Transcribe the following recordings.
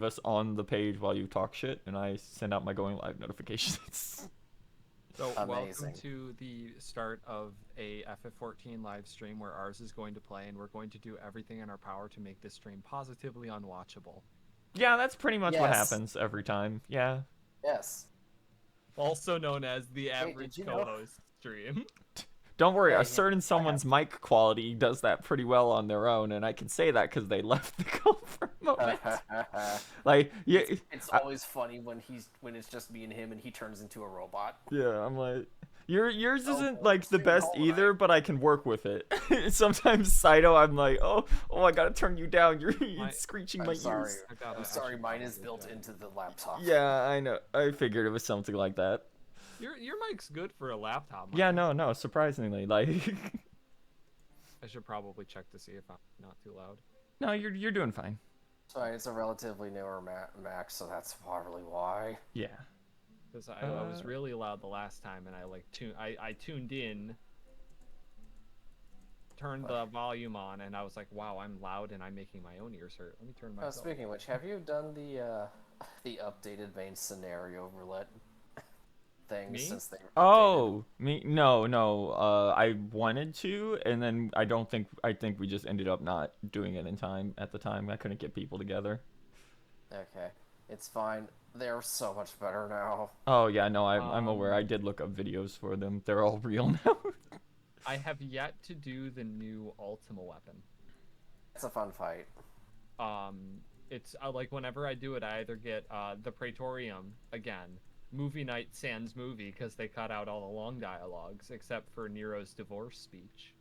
leave us on the page while you talk shit, and I send out my going live notifications. So Amazing. welcome to the start of a FF14 live stream where ours is going to play, and we're going to do everything in our power to make this stream positively unwatchable. Yeah, that's pretty much what Yes. happens every time. Yeah. Yes. Also known as the Hey, average did you know- co-host stream. Don't worry, Yeah, a certain I someone's mic quality does that pretty well on their own, and I can say that because they left the call for a moment. Like, yeah, It's always funny when it's just me and him and he turns into a robot. yeah, I'm like, yours Oh, isn't boy, like the stream best all either, night. but I can work with it. Sometimes Saito, I'm like, oh, I gotta turn you down. You're screeching my sorry. ears. I'm sorry, mine is built into the laptop. Yeah, I know. I figured it was something like that. Your mic's good for a laptop mic. Yeah, no, surprisingly, like, I should probably check to see if I'm not too loud. no, you're doing fine. Sorry, it's a relatively newer Mac, so that's probably why. Yeah. Because I was really loud the last time, and I tuned in, turned the volume on, and I was like, wow, I'm loud and I'm making my own ears hurt. Let me turn my. Speaking of which, have you done the updated main scenario roulette thing Me? since they? Oh, me? No. I wanted to, and then I think we just ended up not doing it in time at the time. I couldn't get people together. Okay, it's fine. They're so much better now. Oh yeah, no, I'm aware. I did look up videos for them. They're all real now. I have yet to do the new Ultima weapon. It's a fun fight. It's like whenever I do it, I either get the Praetorium again, Movie Night sans movie because they cut out all the long dialogues except for Nero's divorce speech,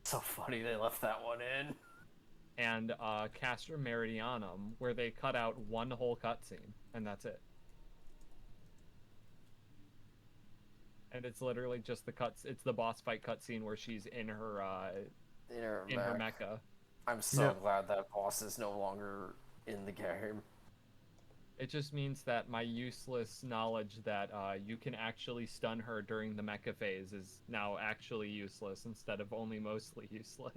So funny they left that one in. and Castra Meridianum where they cut out one whole cutscene and that's it. And it's literally just it's the boss fight cutscene where she's in her mecha. I'm so glad that boss is no longer in the game. It just means that my useless knowledge that you can actually stun her during the mecha phase is now actually useless instead of only mostly useless.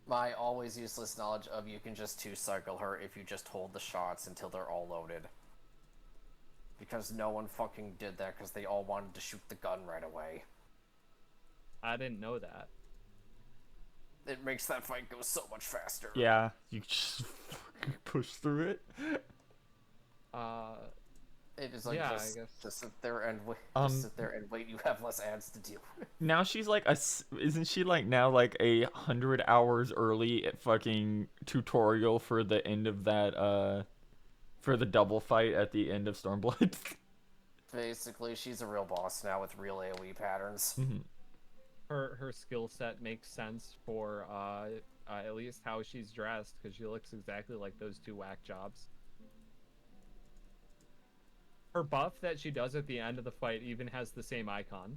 My always useless knowledge of you can just two-cycle her if you just hold the shots until they're all loaded. Because no one fucking did that because they all wanted to shoot the gun right away. I didn't know that. It makes that fight go so much faster. Yeah, you just fucking push through it. It is like Yeah, I just, guess. just sit there and wait. Just sit there and wait. You have less ads to deal with. Now she's like isn't she like now like 100 hours early at fucking tutorial for the end of that for the double fight at the end of Stormblood? Basically, she's a real boss now with real AoE patterns. Her skill set makes sense for at least how she's dressed because she looks exactly like those two whack jobs. Her buff that she does at the end of the fight even has the same icon.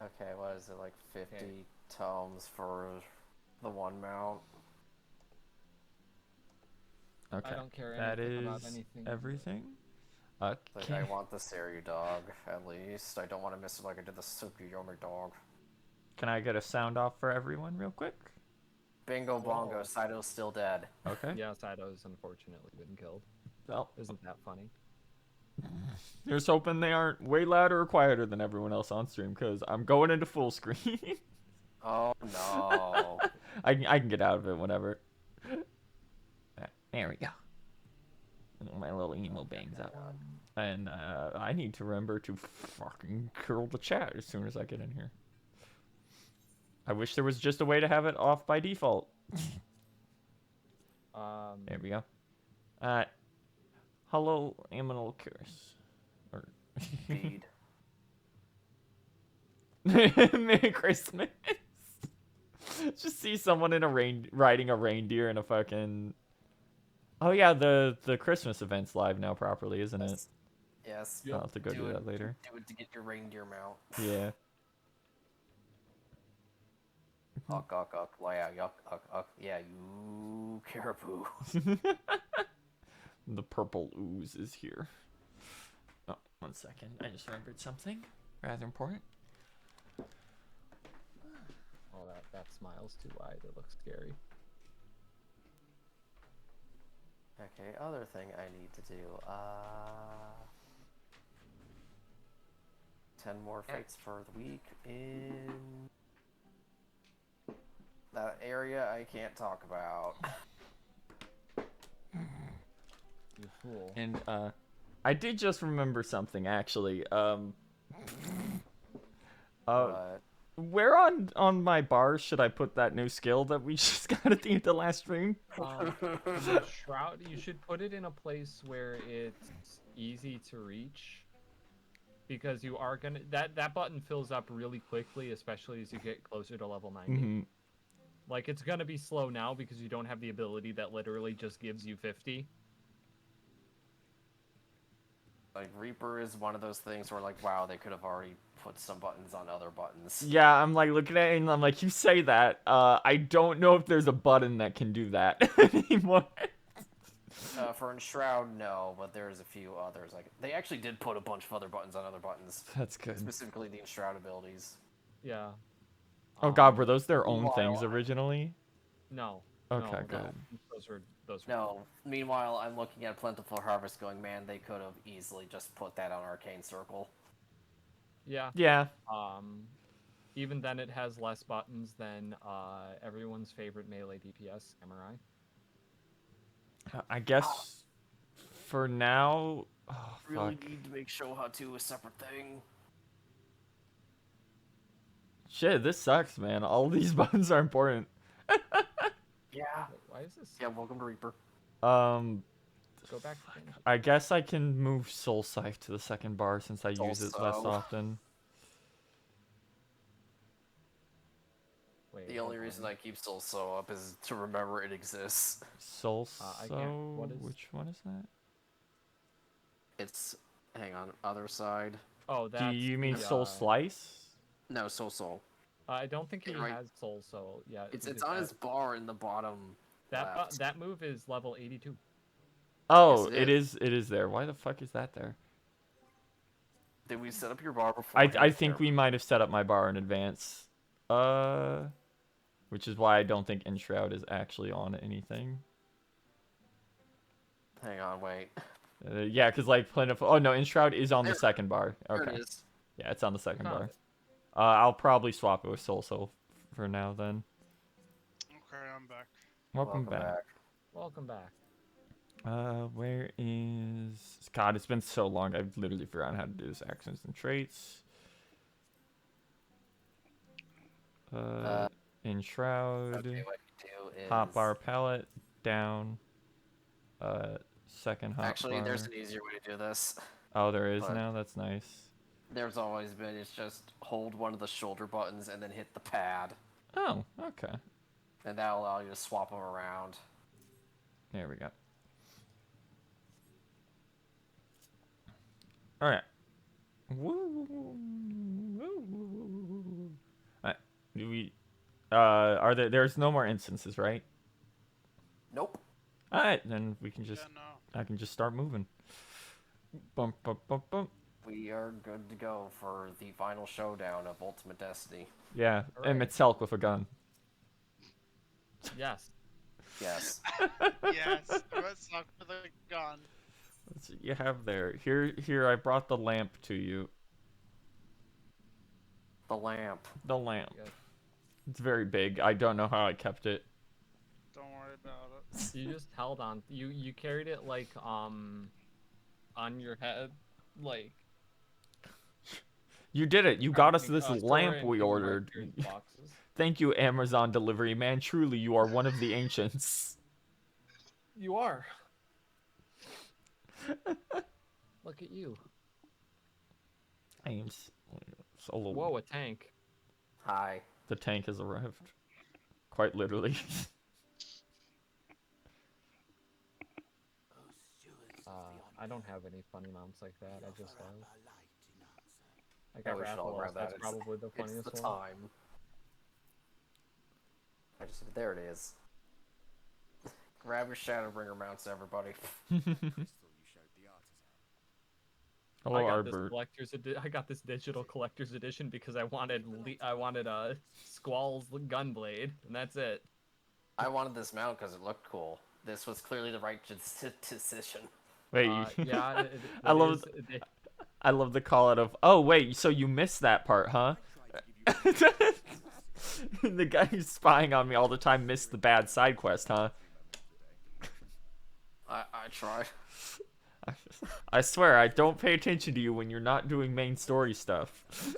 Okay, what is it, like 50 tomes for the one mount? Okay, I don't care that anything is about anything. everything. Like, I want the Seiryu dog, at least. I don't want to miss it like I did the Tsukuyomi dog. Can I get a sound off for everyone real quick? Bingo bongo, Saito's still dead. Okay. Yeah, Saito's unfortunately been killed. Well, Isn't that funny? here's hoping they aren't way louder or quieter than everyone else on stream, because I'm going into full screen. Oh no. I can get out of it whenever. There we go. My little emo bangs up. And I need to remember to fucking curl the chat as soon as I get in here. I wish there was just a way to have it off by default. There we go. Hello, Aminal Curse. Or Feed. Merry Christmas. Just see someone in riding a reindeer in a fucking. Oh yeah, the Christmas event's live now properly, isn't it? Yes. I'll have to go do that later. Do it to get your reindeer mount. Yeah. Uck, uck, uck, yeah, yuck, uck, uck, yeah, you caribou. The purple ooze is here. Oh, 1 second. I just remembered something rather important. Oh, that smile's too wide. It looks scary. Okay, other thing I need to do. 10 more fights for the week in that area I can't talk about. You fool. And I did just remember something actually. But Where on my bars should I put that new skill that we just got at the end of the last stream? The shroud, you should put it in a place where it's easy to reach, because you are gonna that button fills up really quickly, especially as you get closer to level 90. Mm-hmm. Like, it's gonna be slow now because you don't have the ability that literally just gives you 50. like Reaper is one of those things where like, wow, they could have already put some buttons on other buttons. Yeah, I'm like looking at it and I'm like, you say that. I don't know if there's a button that can do that anymore. For Enshroud, no, but there's a few others. Like they actually did put a bunch of other buttons on other buttons, That's good. specifically the Enshroud abilities. Yeah. Oh god, were those their own Meanwhile, things originally? No. Okay, no, good. Those were No. Meanwhile, I'm looking at Plentiful Harvest, going, man, they could have easily just put that on Arcane Circle. Yeah. Yeah. Even then, it has less buttons than everyone's favorite melee DPS, Samurai. I guess for now. Oh, Really fuck. need to make Shohatu a separate thing. Shit, this sucks, man. All these buttons are important. Yeah. Wait, why is this? Yeah, welcome to Reaper. Go back to things. I guess I can move Soul Scythe to the second bar since I use it less Also- often. Wait, The only hold reason on. I keep Soul So up is to remember it exists. Soul I can't- what is- Which one is that? It's, hang on, other side. Oh, Do that's you mean the, Soul Slice? No, Soul. I don't think he Right. has Soul Soul. Yeah, It's because on his bar in the bottom left. that move is level 82. Oh, Yes, it is there. Why the fuck is that there? Did we set up your bar before? I think we might have set up my bar in advance. Which is why I don't think Enshroud is actually on anything. Hang on, wait. Yeah, because like Plentiful. Oh no, Enshroud is on the second bar. There Okay. it is. Yeah, it's on the second Found bar. it. I'll probably swap it with Soul for now then. Okay, I'm back. Welcome back. Welcome back. Where is... God, it's been so long. I've literally forgotten how to do this. Actions and traits. Enshroud. Okay, what you do is... Hotbar palette. Down. Second hotbar. Actually, there's an easier way to do this. Oh, there is but- now? That's nice. There's always been, it's just hold one of the shoulder buttons and then hit the pad. Oh, okay. And that'll allow you to swap them around. There we go. Alright. Alright. Do we... are there's no more instances, right? Nope. Alright, then we can just... Yeah, no. I can just start moving. Bump, bump, bump, bump. We are good to go for the final showdown of Ultimate Destiny. Yeah, Alright. Emmett Selk with a gun. Yes. Yes. Yes, let's talk with a gun. That's what you have there. Here, I brought the lamp to you. The lamp. The lamp. Good. It's very big. I don't know how I kept it. Don't worry about it. You just held on. You carried it like on your head, like. You did it. You got us this Sora lamp and we King ordered. Arthur's boxes. Thank you, Amazon delivery man. Truly, you are one of the ancients. You are. Look at you. I am solo. Whoa, a tank. Hi. The tank has arrived. Quite literally. I don't have any funny mounts like that. I just have. I Yeah, got we should all Rathalos. grab that. That's It's- probably the It's funniest the one. time. There it is. Grab your Shadowbringer mounts, everybody. Hello, I got this Arbert. I got this digital collector's edition because I wanted Squall's gunblade, and that's it. I wanted this mount because it looked cool. This was clearly the right decision. Wait, Yeah, I love I love the call out of, oh wait, so you missed that part, huh? The guy who's spying on me all the time missed the bad side quest, huh? I tried. I swear, I don't pay attention to you when you're not doing main story stuff.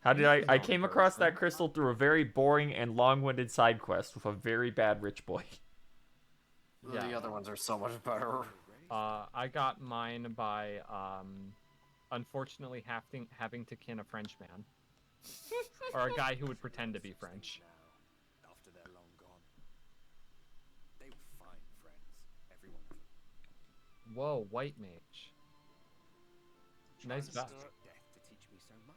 How did I came across that crystal through a very boring and long-winded side quest with a very bad rich boy. The other ones are so much better. I got mine by unfortunately having to kin a French man. Or a guy who would pretend to be French. After they're long gone. They were fine friends, every one of them. Whoa, white mage. Nice Trying vest. to do it. Death to teach me so much.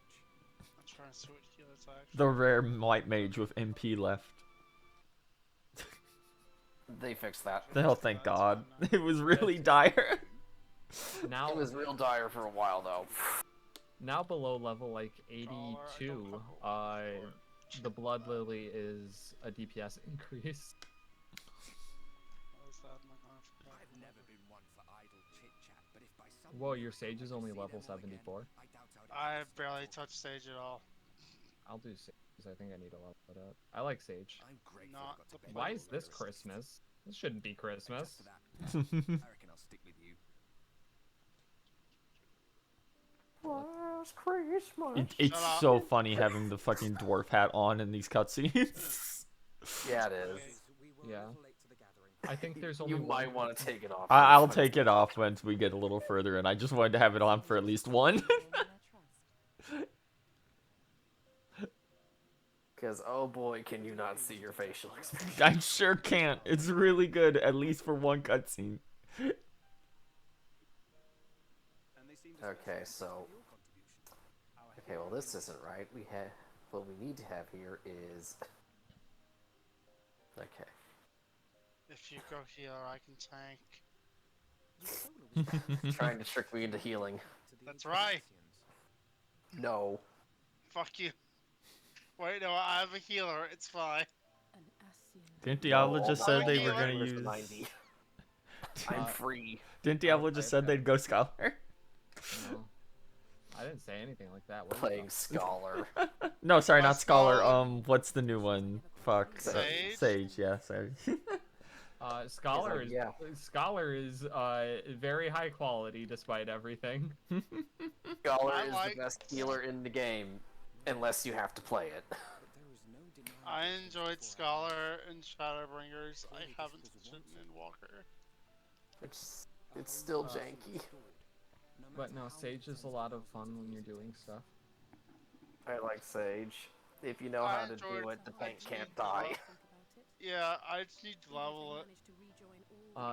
I'm trying to see what healers actually. The rare white mage with MP left. They fixed that. Oh, thank God. It was really dire. Now It was real dire for a while though. now below level like 82, the blood lily is a DPS increase. What was that? Oh my God, I forgot. I've never been one for idle chit chat, but if by some Whoa, your sage is only level 74. I doubt I'd I barely touched Sage at all. I'll do sage because I think I need to level it up. I like sage. I'm grateful Not I got to the bed Why with is this those. Christmas? This shouldn't be Christmas. Just for that, I reckon I'll stick with you. Last Christmas. It's Shut up. so funny having the fucking dwarf hat on in these cutscenes. Yeah, it is. We were Yeah. a little late to the gathering. I think there's only You one. might want to take it off. I'll take it off once we get a little further, and I just wanted to have it on for at least one. Because, oh boy, can you not see your facial expression. I sure can't. It's really good, at least for one cutscene. And they seemed Okay, so... your contribution. Okay, well this isn't right. What we need to have here is... Okay. If you go healer, I can tank. Trying to trick me into healing. That's right. No. Fuck you. Wait, no, I have a healer. It's fine. Didn't Diablo No, just all said my they were healers gonna are use... 90. I'm free. Didn't Diablo just said they'd go Scholar? No. I didn't say anything like that. What are you Playing talking- Scholar. No, sorry, My not Scholar. Scholar. What's the new one? Fuck. Sage? Sage, yeah, sorry. Scholar is yeah. Scholar is very high quality despite everything. Scholar I is like- the best healer in the game, unless you have to play it. But there was no denying I the enjoyed beforehand. Scholar and Shadowbringers. I haven't touched it in Walker. It's still janky. But no, Sage is a lot of fun when you're doing stuff. I like Sage. If you know I how to enjoyed do it, the tank Sage can't a lot. die. Yeah, I just need to level it.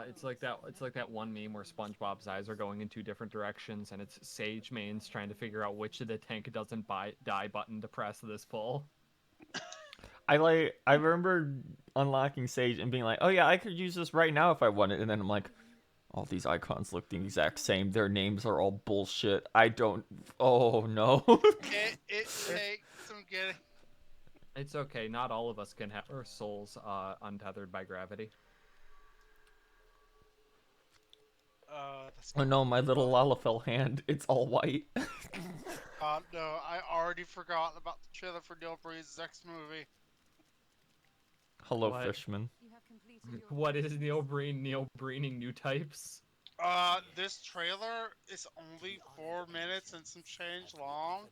It's like that one meme where SpongeBob's eyes are going in two different directions, and it's Sage mains trying to figure out which of the tank doesn't die button to press this pull. I remember unlocking Sage and being like, oh yeah, I could use this right now if I wanted, and then I'm like, all these icons look the exact same. Their names are all bullshit. I don't. Oh no. It takes some getting. It's okay. Not all of us can have our souls untethered by gravity. That's Oh no, my little Lalafell hand. It's all white. no, I already forgot about the trailer for Neil Bree's next movie. Hello, What? Fishman. What is Neobreening new types? This trailer is only 4 minutes and some change long.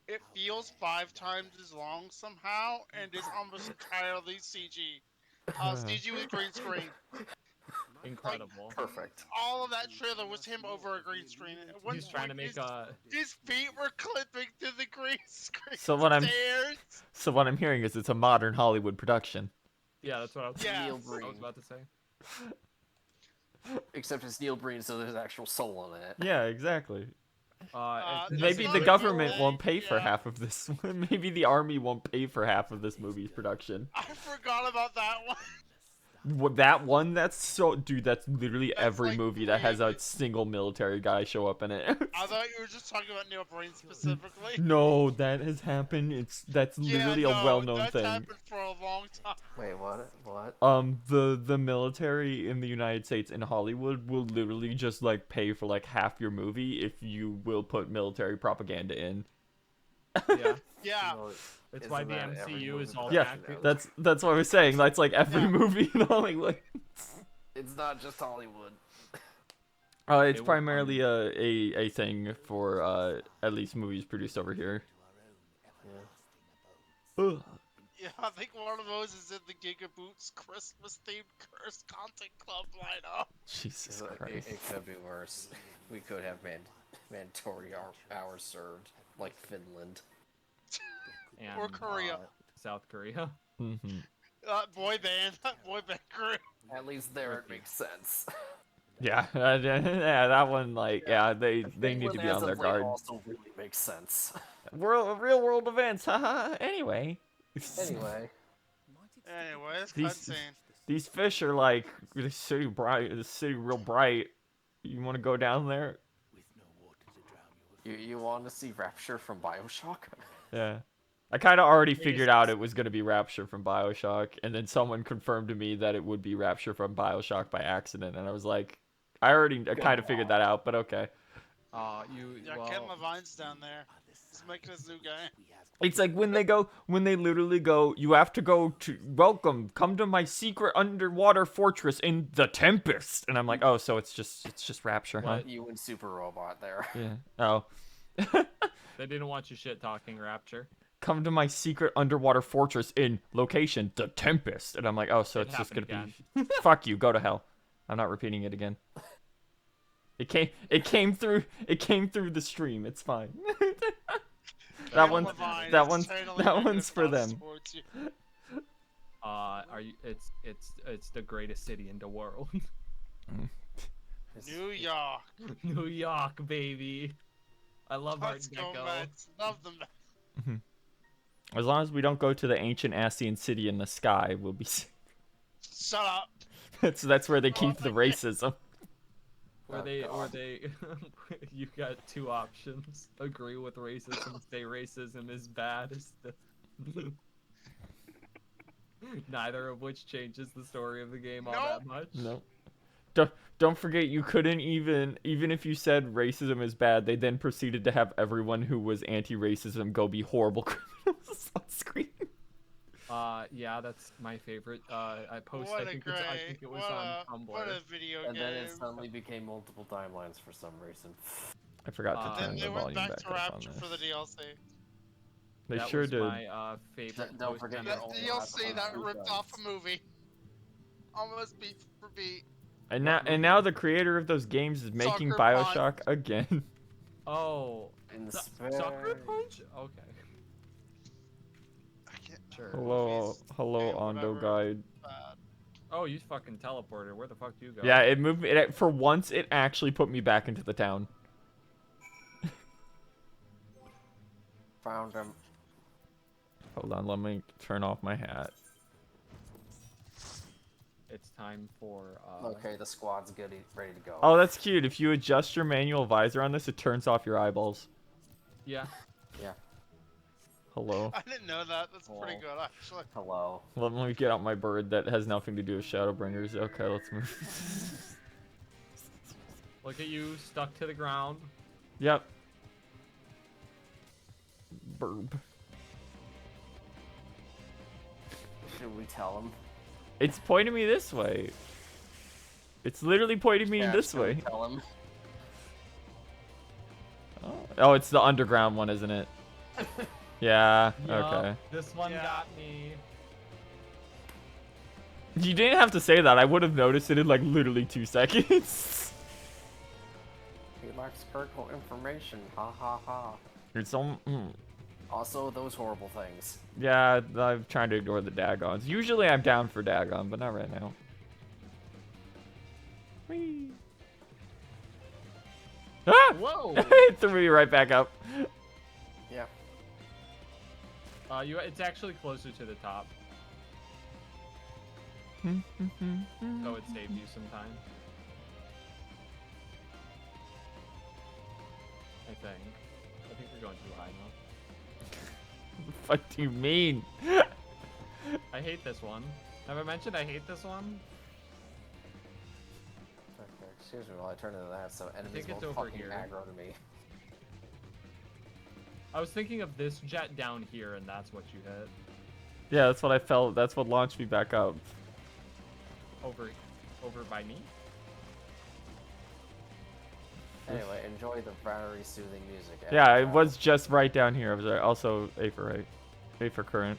It feels 5 times as long somehow, and is almost entirely CG. CG with green screen. Incredible. Perfect. All of that trailer was him over a green screen. At one He's trying to point, make a. his feet were clipping to the green screen. So what I'm- stairs. So what I'm hearing is it's a modern Hollywood production. Yeah, that's what I was, Yeah. Neil I was Breen. about to say. Except it's Neil Breen, so there's actual soul in it. Yeah, exactly. That's Maybe not the a government good won't thing, pay for yeah. half of this. Maybe the army won't pay for half of this movie's production. I forgot about that one. that one, that's so, dude, that's literally That's every like movie that has a 3 single military guy show up in it. I thought you were just talking about Neil Brain specifically. No, that has happened. That's literally yeah, a no, well-known that's thing. happened for a long time. Wait, what? What? The military in the United States in Hollywood will literally just like pay for like half your movie if you will put military propaganda in. Yeah. Yeah. Well, That's why isn't the that every MCU movie is all Yeah, accurate. that's what I was saying. That's like every Yeah. movie in Hollywood. It's not just Hollywood. It's It will primarily a thing for at least movies produced over here. Yeah. Ugh. Yeah, I think one of those is in the Gigaboots Christmas themed Curse Content Club lineup. Jesus So Christ. it could be worse. We could have mandatory hours served, like Finland. And, Or Korea. South Korea. Mm-hmm. Boy band crew. At least there it makes sense. Yeah, yeah, that one, like, yeah, they need to Finland be as on of their late guard. also really makes sense. Real world events, haha. Anyway. Anyway, Anyway, it's These- cutscene. These fish are like, the city bright, the city real bright. You want to go down there? you want to see Rapture from Bioshock? Yeah. I kind of already Biggest- figured out it was going to be Rapture from Bioshock, and then someone confirmed to me that it would be Rapture from Bioshock by accident, and I was like, I kind of figured that out, but okay. Yeah, Ken Levine's down there. He's making his new game. It's like when they literally go, you have to go to, come to my secret underwater fortress in the Tempest. And I'm like, oh, so it's just Rapture, huh? What? You and Super Robot there. Yeah. Oh. They didn't want you shit talking Rapture. Come to my secret underwater fortress in location, the Tempest. And I'm like, oh, so It it's just gonna happened be, fuck you, go to hell. I'm not repeating it again. It came through the stream. It's fine. Ken one's- Levine that is one's- channeling that negative one's for thoughts them. towards you. Are you? It's the greatest city in the world. New York. New York, baby. I love Art Let's go, Deco. Mets. Love them. As long as we don't go to the ancient Ascian city in the sky, we'll be safe. Shut up. That's where they keep the racism. Or Oh, they, you got two options: agree with racism, say racism is bad. Neither of which changes the story of the game all that much. No. Don't forget, you couldn't even if you said racism is bad, they then proceeded to have everyone who was anti-racism go be horrible criminals on screen. Yeah, that's my favorite. I posted. What I a think, great. I think it was on Tumblr. What a video And game. then it suddenly became multiple timelines for some reason. I forgot to Then turn they the went volume back back to up on Rapture for the this. DLC. They That sure was did. my favorite. Don't forget post- your That only DLC option that is ripped guns. off a movie. Almost beat for beat. And now the creator of those games is making Sucker Punch. BioShock again. Oh, In Sucker space. Punch. Okay, I can't. sure. Hello, Yeah, Ondo whatever. Guide. Oh, you fucking teleported. Where the fuck do you go? Yeah, it moved me. For once, it actually put me back into the town. Found him. Hold on, let me turn off my hat. It's time for. Okay, the squad's good, ready to go. Oh, that's cute. If you adjust your manual visor on this, it turns off your eyeballs. Yeah. Yeah. Hello. I didn't know that. That's pretty Oh. good, actually. Hello. Let me get out my bird that has nothing to do with ShadowBringers. Okay, let's move. Look at you, stuck to the ground. Yep. Burb. Should we tell him? It's pointing me this way. It's literally pointing me Yeah, this should we way. Tell him. Oh, it's the underground one, isn't it? Yeah, Yup, okay. This one Yeah. got me. You didn't have to say that. I would have noticed it in like literally 2 seconds. He lacks critical information. Ha ha ha. It's Also, those horrible things. yeah, I'm trying to ignore the Dagons. Usually I'm down for Dagon, but not right now. Whee. Ah! Whoa. It threw me right back up. Yeah. It's actually closer to the top. So it saved you some time. I think you're going too high now. The fuck do you mean? I hate this one. Have I mentioned I hate this one? Okay, excuse me while I turn into that, so enemies think it's won't over fucking here. aggro to me. I was thinking of this jet down here, and that's what you hit. Yeah, that's what I felt. That's what launched me back up. Over by me? Anyway, enjoy the very soothing music. Yeah, it was just right down here. I was also A for right. A for current.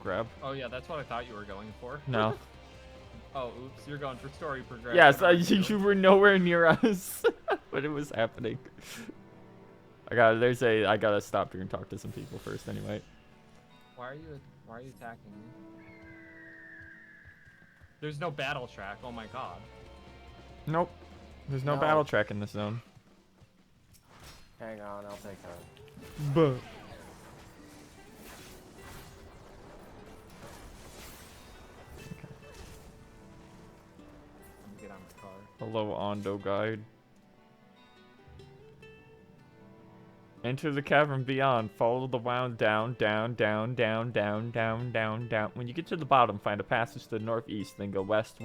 Grab. Oh yeah, that's what I thought you were going for. No. Oh, oops, you're going for story progression. Yes, aren't you? you were nowhere near us, but it was happening. I gotta stop here and talk to some people first. Anyway. Why are you attacking me? There's no battle track. Oh my god. Nope. There's no battle track in this zone. Hang on, I'll take her. Buh. Let me get on the car. Hello, Ondo guide. Enter the cavern beyond. Follow the wound down. When you get to the bottom, find a passage to the northeast, then go west.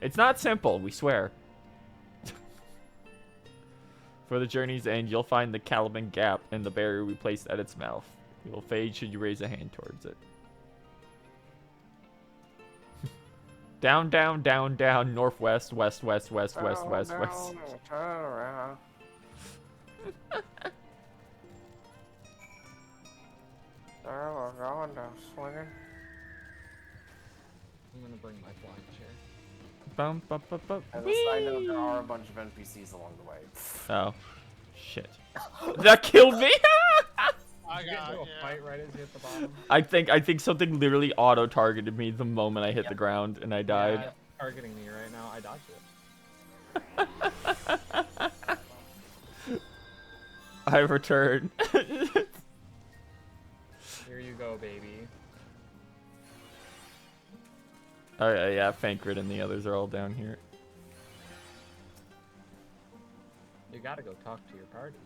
It's not simple, we swear. For the journey's end, you'll find the Caliban Gap and the barrier we placed at its mouth. It will fade should you raise a hand towards it. Down, northwest, west. Turn around. There we're going down swinging. I'm gonna bring my flying chair. Bum, bum, bum, bum. As a side note, there are a bunch of NPCs along the way. Oh, shit. That killed me. I Did you get got into a yeah. fight right as you hit the bottom? I think something literally auto targeted me the moment I hit the ground and I died. Yeah, it's targeting me right now. I dodged it. I return. Here you go, baby. Oh yeah, Fankrid and the others are all down here. You gotta go talk to your party.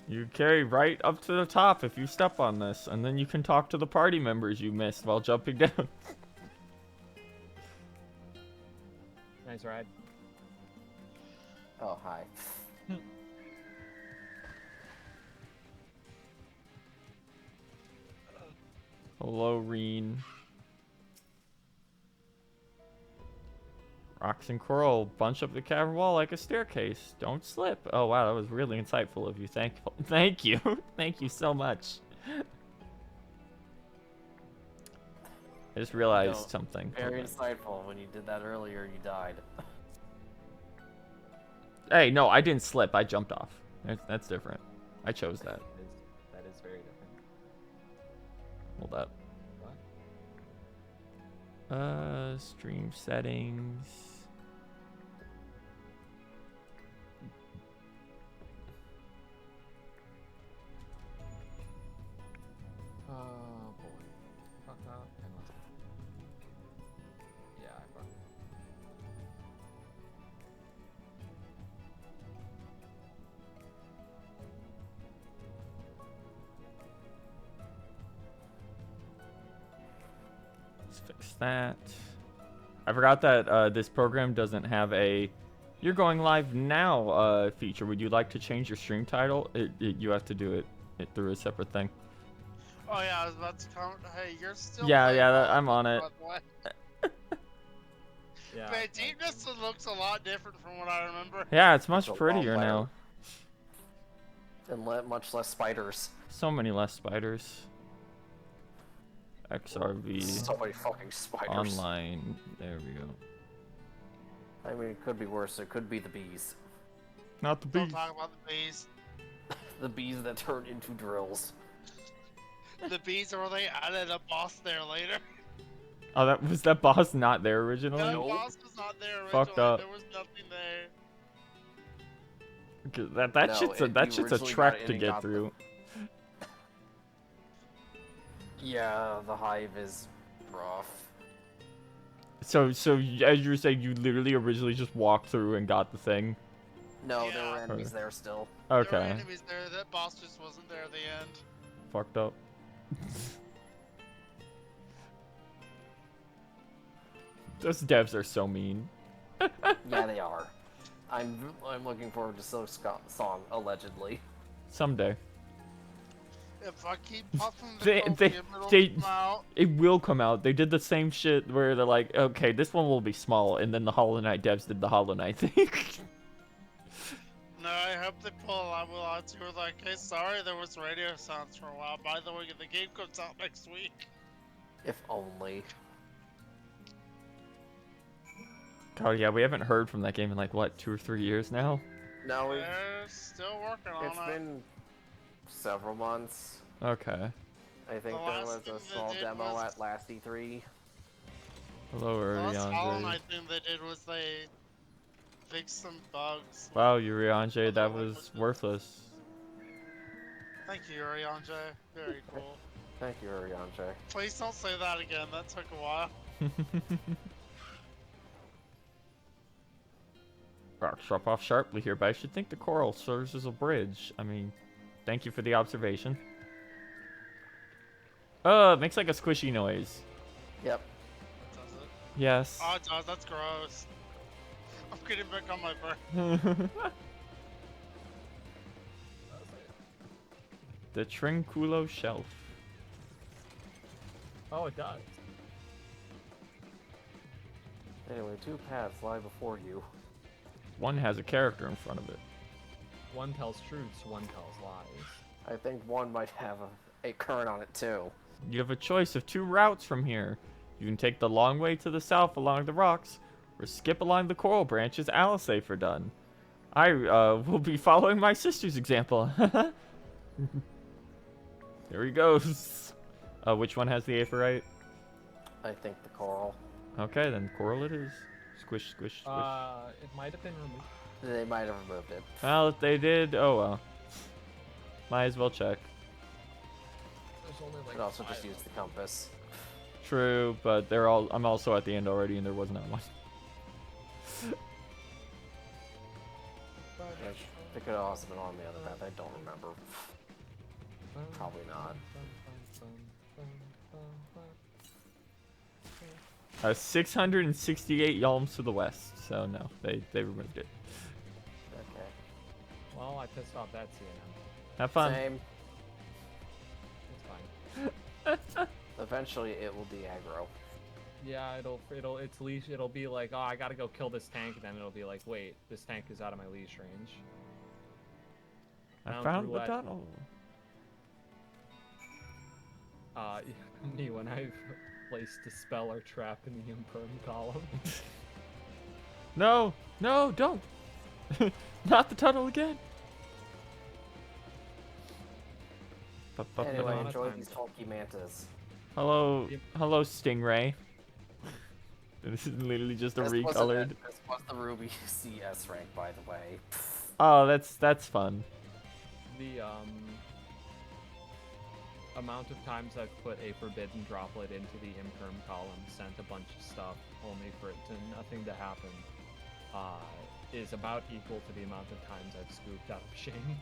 You carry right up to the top if you step on this, and then you can talk to the party members you missed while jumping down. Nice ride. Oh, hi. Hello, Reen. Rocks and coral bunch up the cavern wall like a staircase. Don't slip. Oh wow, that was really insightful of you. Thank you. Thank you so much. I just realized something. Very insightful. When you did that earlier, you died. Hey, no, I didn't slip. I jumped off. That's different. I chose that. That is very different. Hold up. What? Stream settings. Oh boy. Fuck up. Yeah, I fucked. Let's fix that. I forgot that this program doesn't have a "You're going live now" feature. Would you like to change your stream title? You have to do it through a separate thing. Oh yeah, I was about to comment. Hey, you're still. Yeah, playing yeah, Wild, I'm on it. by the way. Yeah. Man, Team Vista looks a lot different from what I remember. Yeah, it's much It's a lot prettier better. now. And much less spiders. So many less spiders. XRV So many fucking spiders. online. There we go. I mean, it could be worse. It could be the bees. Not the Don't bees. talk about the bees. The bees that turn into drills. The bees are where they added a boss there later. Oh, that was that boss not there originally? That Nope. boss was not there originally. Fucked up. There was nothing there. 'Cause That No, shit's you a originally trek got in to and get got through. Yeah, the hive is rough. So as you were saying, you literally originally just walked through and got the thing. No, there were Yeah. enemies there still. There were Okay. enemies there. That boss just wasn't there at the end. Fucked up. Those devs are so mean. Yeah, they are. I'm looking forward to Silk Song, allegedly. Someday. If I keep puffing the They- copium, it'll they- come out. It will come out. They did the same shit where they're like, okay, this one will be small, and then the Hollow Knight devs did the Hollow Knight thing. No, I hope they pull a level out too. Like, hey, sorry there was radio silence for a while. By the way, the game comes out next week. If only. God, yeah, we haven't heard from that game in like, what, 2 or 3 years now? No, They're still working on it's it. been several months. Okay. I think The there last was thing a they small did demo was- at last E3. Hello, The last Hollow Uriange. Knight thing they did was they fixed some bugs. Wow, Uriange, that was worthless. Thank you, Uriange. Very cool. Thank you, Arianche. Please don't say that again. That took a while. Rocks drop off sharply here, but I should think the coral serves as a bridge. I mean, thank you for the observation. Oh, it makes like a squishy noise. Yep. Does it? Yes. Oh, it does. That's gross. I'm getting back on my bird. The Trinculo Shelf. Oh, it does. Anyway, 2 paths lie before you. One has a character in front of it. One tells truths, one tells lies. I think one might have a current on it too. You have a choice of 2 routes from here. You can take the long way to the south along the rocks, or skip along the coral branch as Alisafer done. I will be following my sister's example. There he goes. Which one has the aephorite? I think the coral. Okay, then coral it is. Squish, squish, squish. It might have been removed. They might have removed it. Well, if they did, oh well. Might as well check. There's only like Could also just 5 use the compass. True, but they're all. I'm also at the end already, and there was not one. It could have also been on the other path. I don't remember. Probably not. 668 yalms to the west. So no, they removed it. Okay. Well, I pissed off that CNN. Have fun. Same. It's fine. Eventually, it will be aggro. Yeah, its leash. It'll be like, oh, I gotta go kill this tank. Then it'll be like, wait, this tank is out of my leash range. I Round found the roulette. tunnel. Me when I've placed a spell or trap in the imperm column. No, no, don't. Not the tunnel again. Anyway, of enjoy time. these bulky mantas. Hello, Yep. hello, Stingray. This is literally just a This wasn't recolored. it. This was the Ruby CS rank, by the way. Oh, that's fun. The amount of times I've put a forbidden droplet into the imperm column, sent a bunch of stuff, only for it to nothing to happen, is about equal to the amount of times I've scooped out of shame.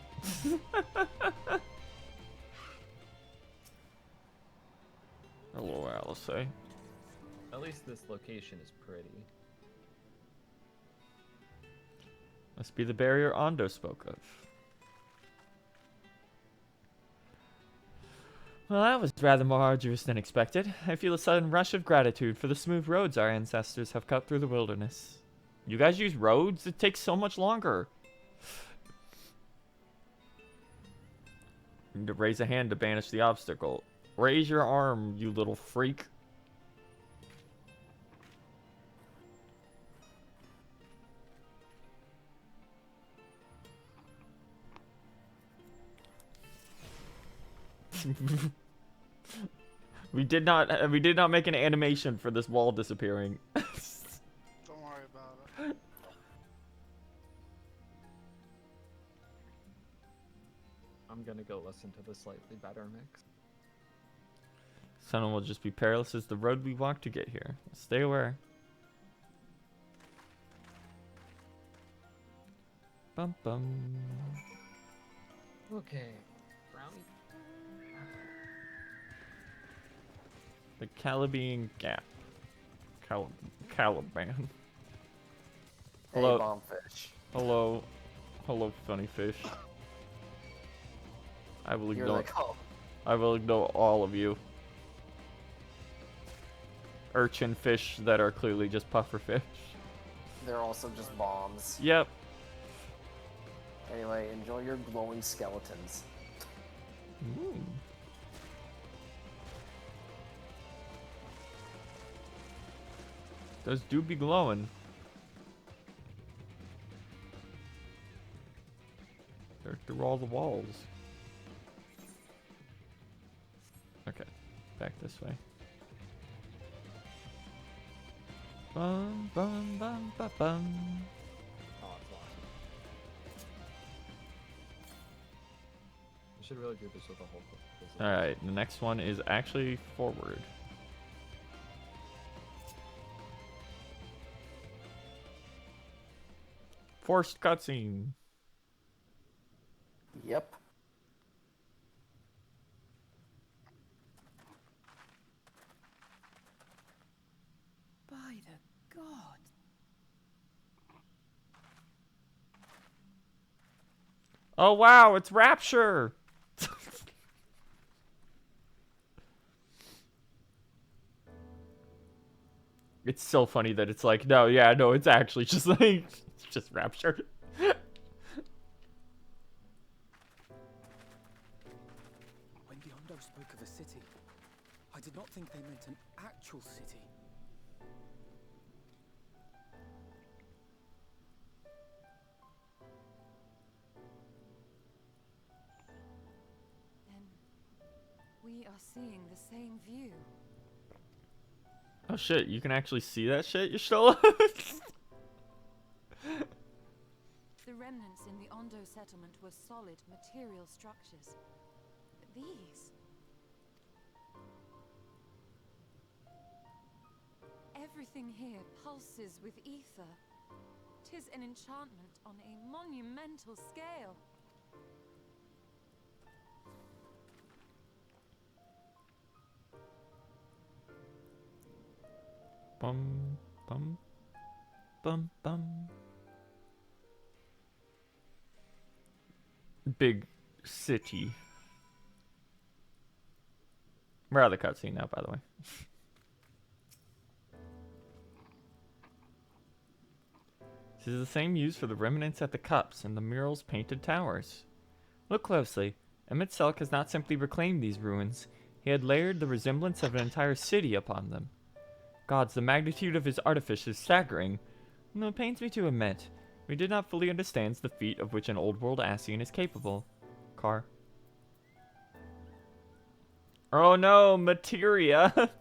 Hello, Alice. At least this location is pretty. Must be the barrier Ondo spoke of. Well, that was rather more arduous than expected. I feel a sudden rush of gratitude for the smooth roads our ancestors have cut through the wilderness. You guys use roads? It takes so much longer. You need to raise a hand to banish the obstacle. Raise your arm, you little freak. We did not make an animation for this wall disappearing. Don't worry about it. I'm gonna go listen to the slightly better mix. Sun will just be perilous as the road we walked to get here. Stay aware. bum bum. Okay. Brownie. The Calibian Gap. Caliban. Hey, Hello. bombfish. Hello. Hello, funny fish. I will You're ignore. like, oh, I will ignore all of you. Urchin fish that are clearly just puffer fish. they're also just bombs. Yep. Anyway, enjoy your glowing skeletons. Ooh. Those do be glowing. They're through all the walls. Okay, back this way. Bum bum bum ba bum. Oh, it's awesome. We should really do this with the whole book. Alright, the next one is actually forward. Forced cutscene. Yep. By the god. Oh wow, it's Rapture! It's so funny that it's like, no, yeah, no, it's actually just like, it's just Rapture. When Biondo spoke of a city, I did not think they meant an actual city. Then we are seeing the same view. Oh shit, you can actually see that shit, Yashola? The remnants in the Ondo settlement were solid material structures. But these... Everything here pulses with ether. 'Tis an enchantment on a monumental scale. Bum, bum, bum, bum. Big city. We're out of the cutscene now, by the way. This is the same used for the remnants at the cups and the mural's painted towers. Look closely. Emmett Selk has not simply reclaimed these ruins. He had layered the resemblance of an entire city upon them. Gods, the magnitude of his artifice is staggering. No, it pains me to admit, we did not fully understand the feat of which an old world Ascian is capable. Car. Oh no, materia!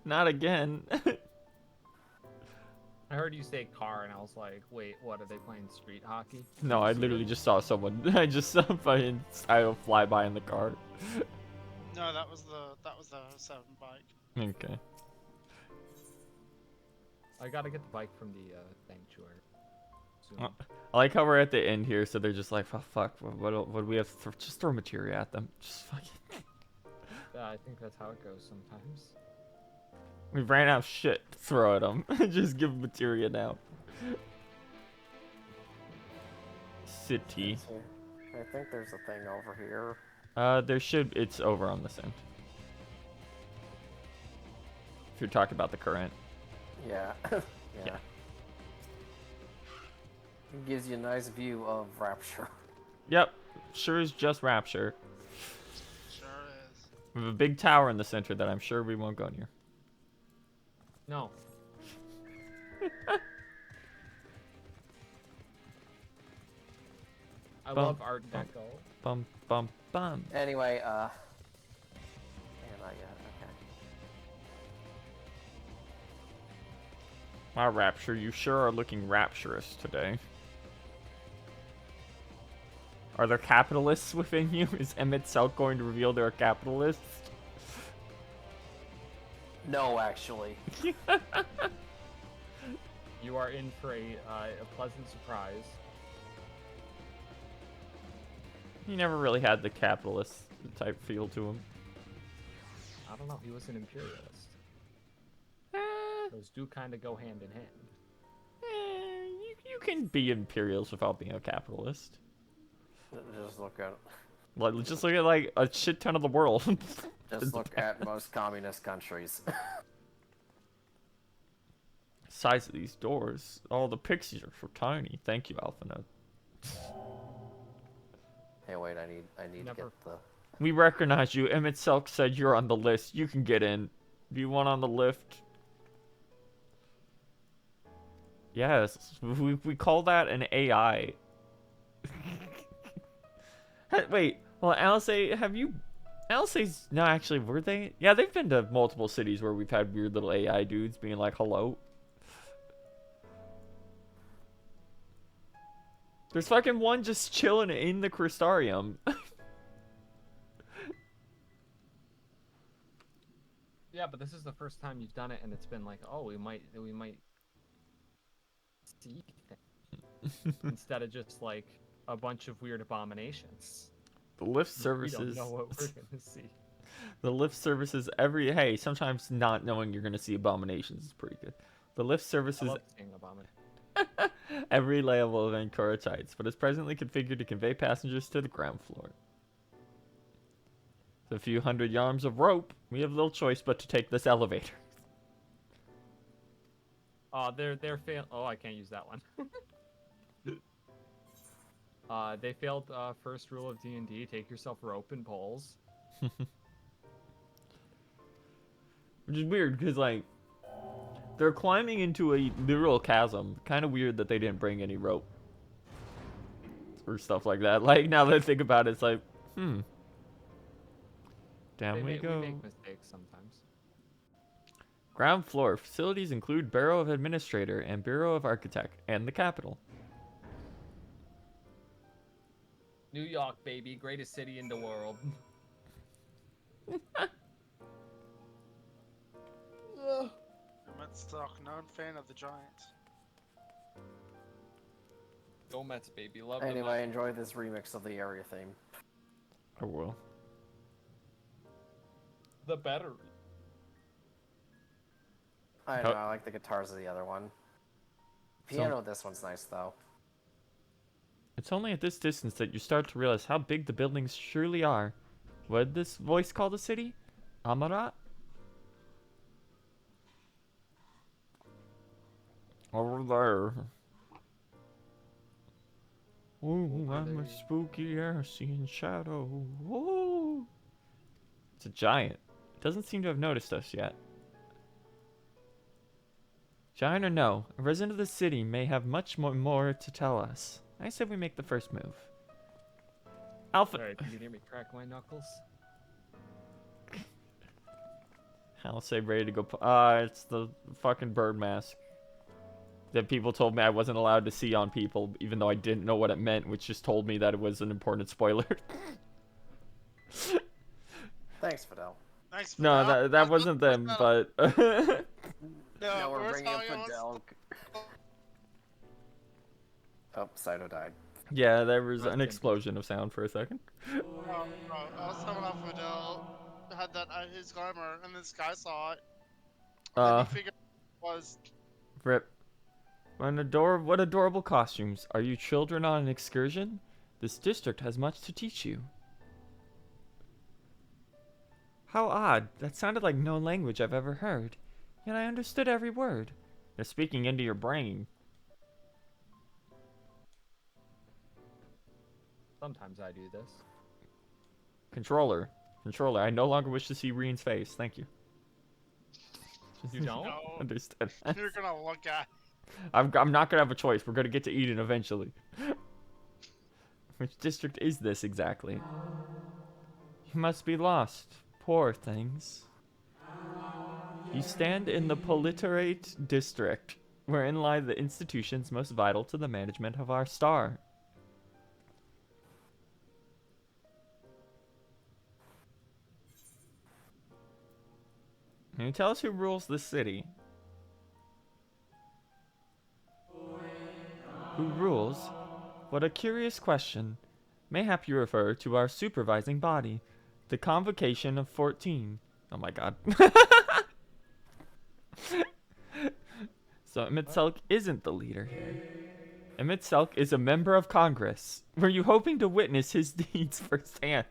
Not again. I heard you say car, and I was like, wait, what, are they playing street hockey? No, I literally just saw someone. I just saw fucking Style fly by in the car. No, that was the 7 bike. Okay. I gotta get the bike from the sanctuary soon. I like how we're at the end here, so they're just like, oh, fuck, what do we have to just throw materia at them. Just fucking... Yeah, I think that's how it goes sometimes. We ran out of shit to throw at them. Just give them materia now. City. I think there's a thing over here. There should, it's over on this end. If you're talking about the current. Yeah. Yeah. It gives you a nice view of Rapture. Yep, sure is just Rapture. Sure is. We have a big tower in the center that I'm sure we won't go near. No. I Bum, love Art bum. Deco. Bum, bum, bum. Anyway, man, not yet. Okay. Wow, Rapture, you sure are looking rapturous today. Are there capitalists within you? Is Emmett South going to reveal they're a capitalist? No, actually. You You are in for a pleasant surprise. He never really had the capitalist type feel to him. I don't know. He was an imperialist. Those do kind of go hand in hand. You can be imperialist without being a capitalist. Just look at Like, just look at like a shit ton of the world. just look at most communist countries. Size of these doors. All the pixies are so tiny. Thank you, Alpha. Hey, wait, I need to Never. get the. We recognize you. Emmett Selk said you're on the list. You can get in. Do you want on the lift? Yes. We call that an AI. Wait. Well, Alice, have you... Alice's... No, actually, were they? Yeah, they've been to multiple cities where we've had weird little AI dudes being like, hello. There's fucking one just chilling in the Crystarium. Yeah, but this is the first time you've done it, and it's been like, oh, we might see things instead of just like a bunch of weird abominations. The lift We services... don't know what we're gonna see. The lift services every... Hey, sometimes not knowing you're going to see abominations is pretty good. The lift I services love seeing abominations. every level of Anchorage Heights, but is presently configured to convey passengers to the ground floor. With a few hundred yards of rope, we have little choice but to take this elevator. They're fail. Oh, I can't use that one. They failed first rule of D&D: take yourself rope and poles. Which is weird, because, like, they're climbing into a literal chasm. Kind of weird that they didn't bring any rope. Or stuff like that. Like, now that I think about it, it's like, Down we go. We make mistakes sometimes. Ground floor. Facilities include Bureau of Administrator and Bureau of Architect, and the Capitol. New York, baby, greatest city in the world. Mets suck. Not a fan of the Giants. Go Mets, baby, love Anyway, enjoy this remix of the area theme. I will. the battery. I know, I like the guitars of the other one. Piano, this one's nice though. It's only at this distance that you start to realize how big the buildings surely are. What did this voice call the city? Amarat? Over there. Ooh, I'm a spooky ass seeing shadow. Ooh. It's a giant. It doesn't seem to have noticed us yet. Giant or no, a resident of the city may have much more to tell us. I said we make the first move. Alpha. Sorry, can you hear me crack my knuckles? I'll say ready to go. It's the fucking bird mask that people told me I wasn't allowed to see on people, even though I didn't know what it meant, which just told me that it was an important spoiler. Thanks, Fidel. Thanks. No, Fidel. that wasn't them, but Now we're where's bringing how he wants- Fidel. Oh, Saito died. yeah, there was an explosion of sound for a second. I was talking about Fidel had that his armor, and this guy saw it. And he figured it was. Rip. What adorable costumes. Are you children on an excursion? This district has much to teach you. How odd. That sounded like no language I've ever heard. Yet I understood every word. They're speaking into your brain. Sometimes I do this. Controller, I no longer wish to see Reen's face. Thank you. You don't? No, Understood. you're gonna look at. I'm not gonna have a choice. We're gonna get to Eden eventually. Which district is this exactly? You must be lost. Poor things. You stand in the Politerate district, wherein lie the institutions most vital to the management of our star. Can you tell us who rules this city? Who rules? What a curious question. Mayhap you refer to our supervising body, the Convocation of 14. Oh my god. So Emitselk isn't the leader here. Emitselk is a member of Congress. Were you hoping to witness his deeds firsthand?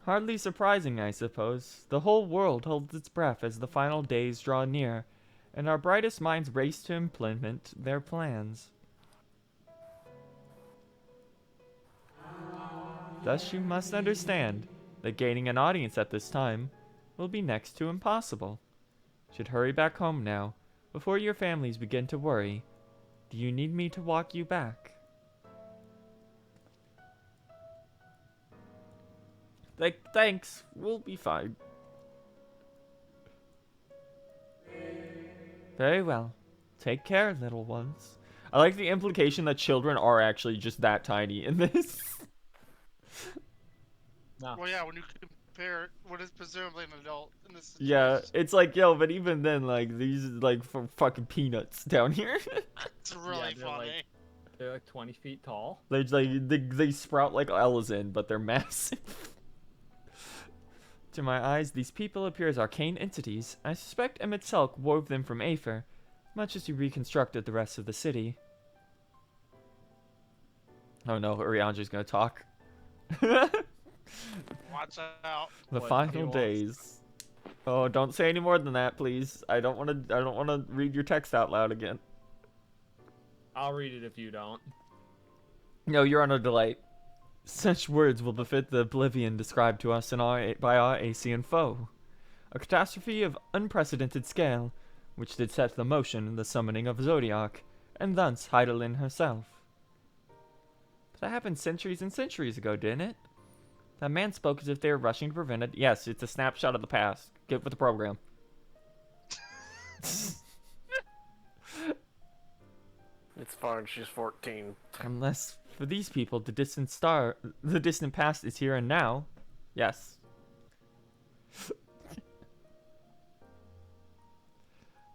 Hardly surprising, I suppose. The whole world holds its breath as the final days draw near, and our brightest minds race to implement their plans. Thus you must understand that gaining an audience at this time will be next to impossible. Should hurry back home now, before your families begin to worry. Do you need me to walk you back? Thanks, we'll be fine. Very well. Take care, little ones. I like the implication that children are actually just that tiny in this. No. Well, yeah, when you compare what is presumably an adult in this situation. Yeah, it's like, yo, but even then, like, these are like for fucking peanuts down here. It's really they're funny. They're like 20 feet tall. They sprout like Ellison, but they're massive. To my eyes, these people appear as arcane entities. I suspect Emitselk wove them from Aether, much as he reconstructed the rest of the city. Oh no, Urianger's gonna talk. Watch out. The What, final he wants- days. Oh, don't say any more than that, please. I don't want to read your text out loud again. I'll read it if you don't. No, you're on a delay. Such words will befit the oblivion described to us by our Aesian foe. A catastrophe of unprecedented scale, which did set the motion the summoning of Zodiac, and thence Heidelin herself. But that happened centuries and centuries ago, didn't it? That man spoke as if they were rushing to prevent it. Yes, it's a snapshot of the past. Get with the program. It's fine, she's 14. Unless, for these people, the distant past is here and now. Yes.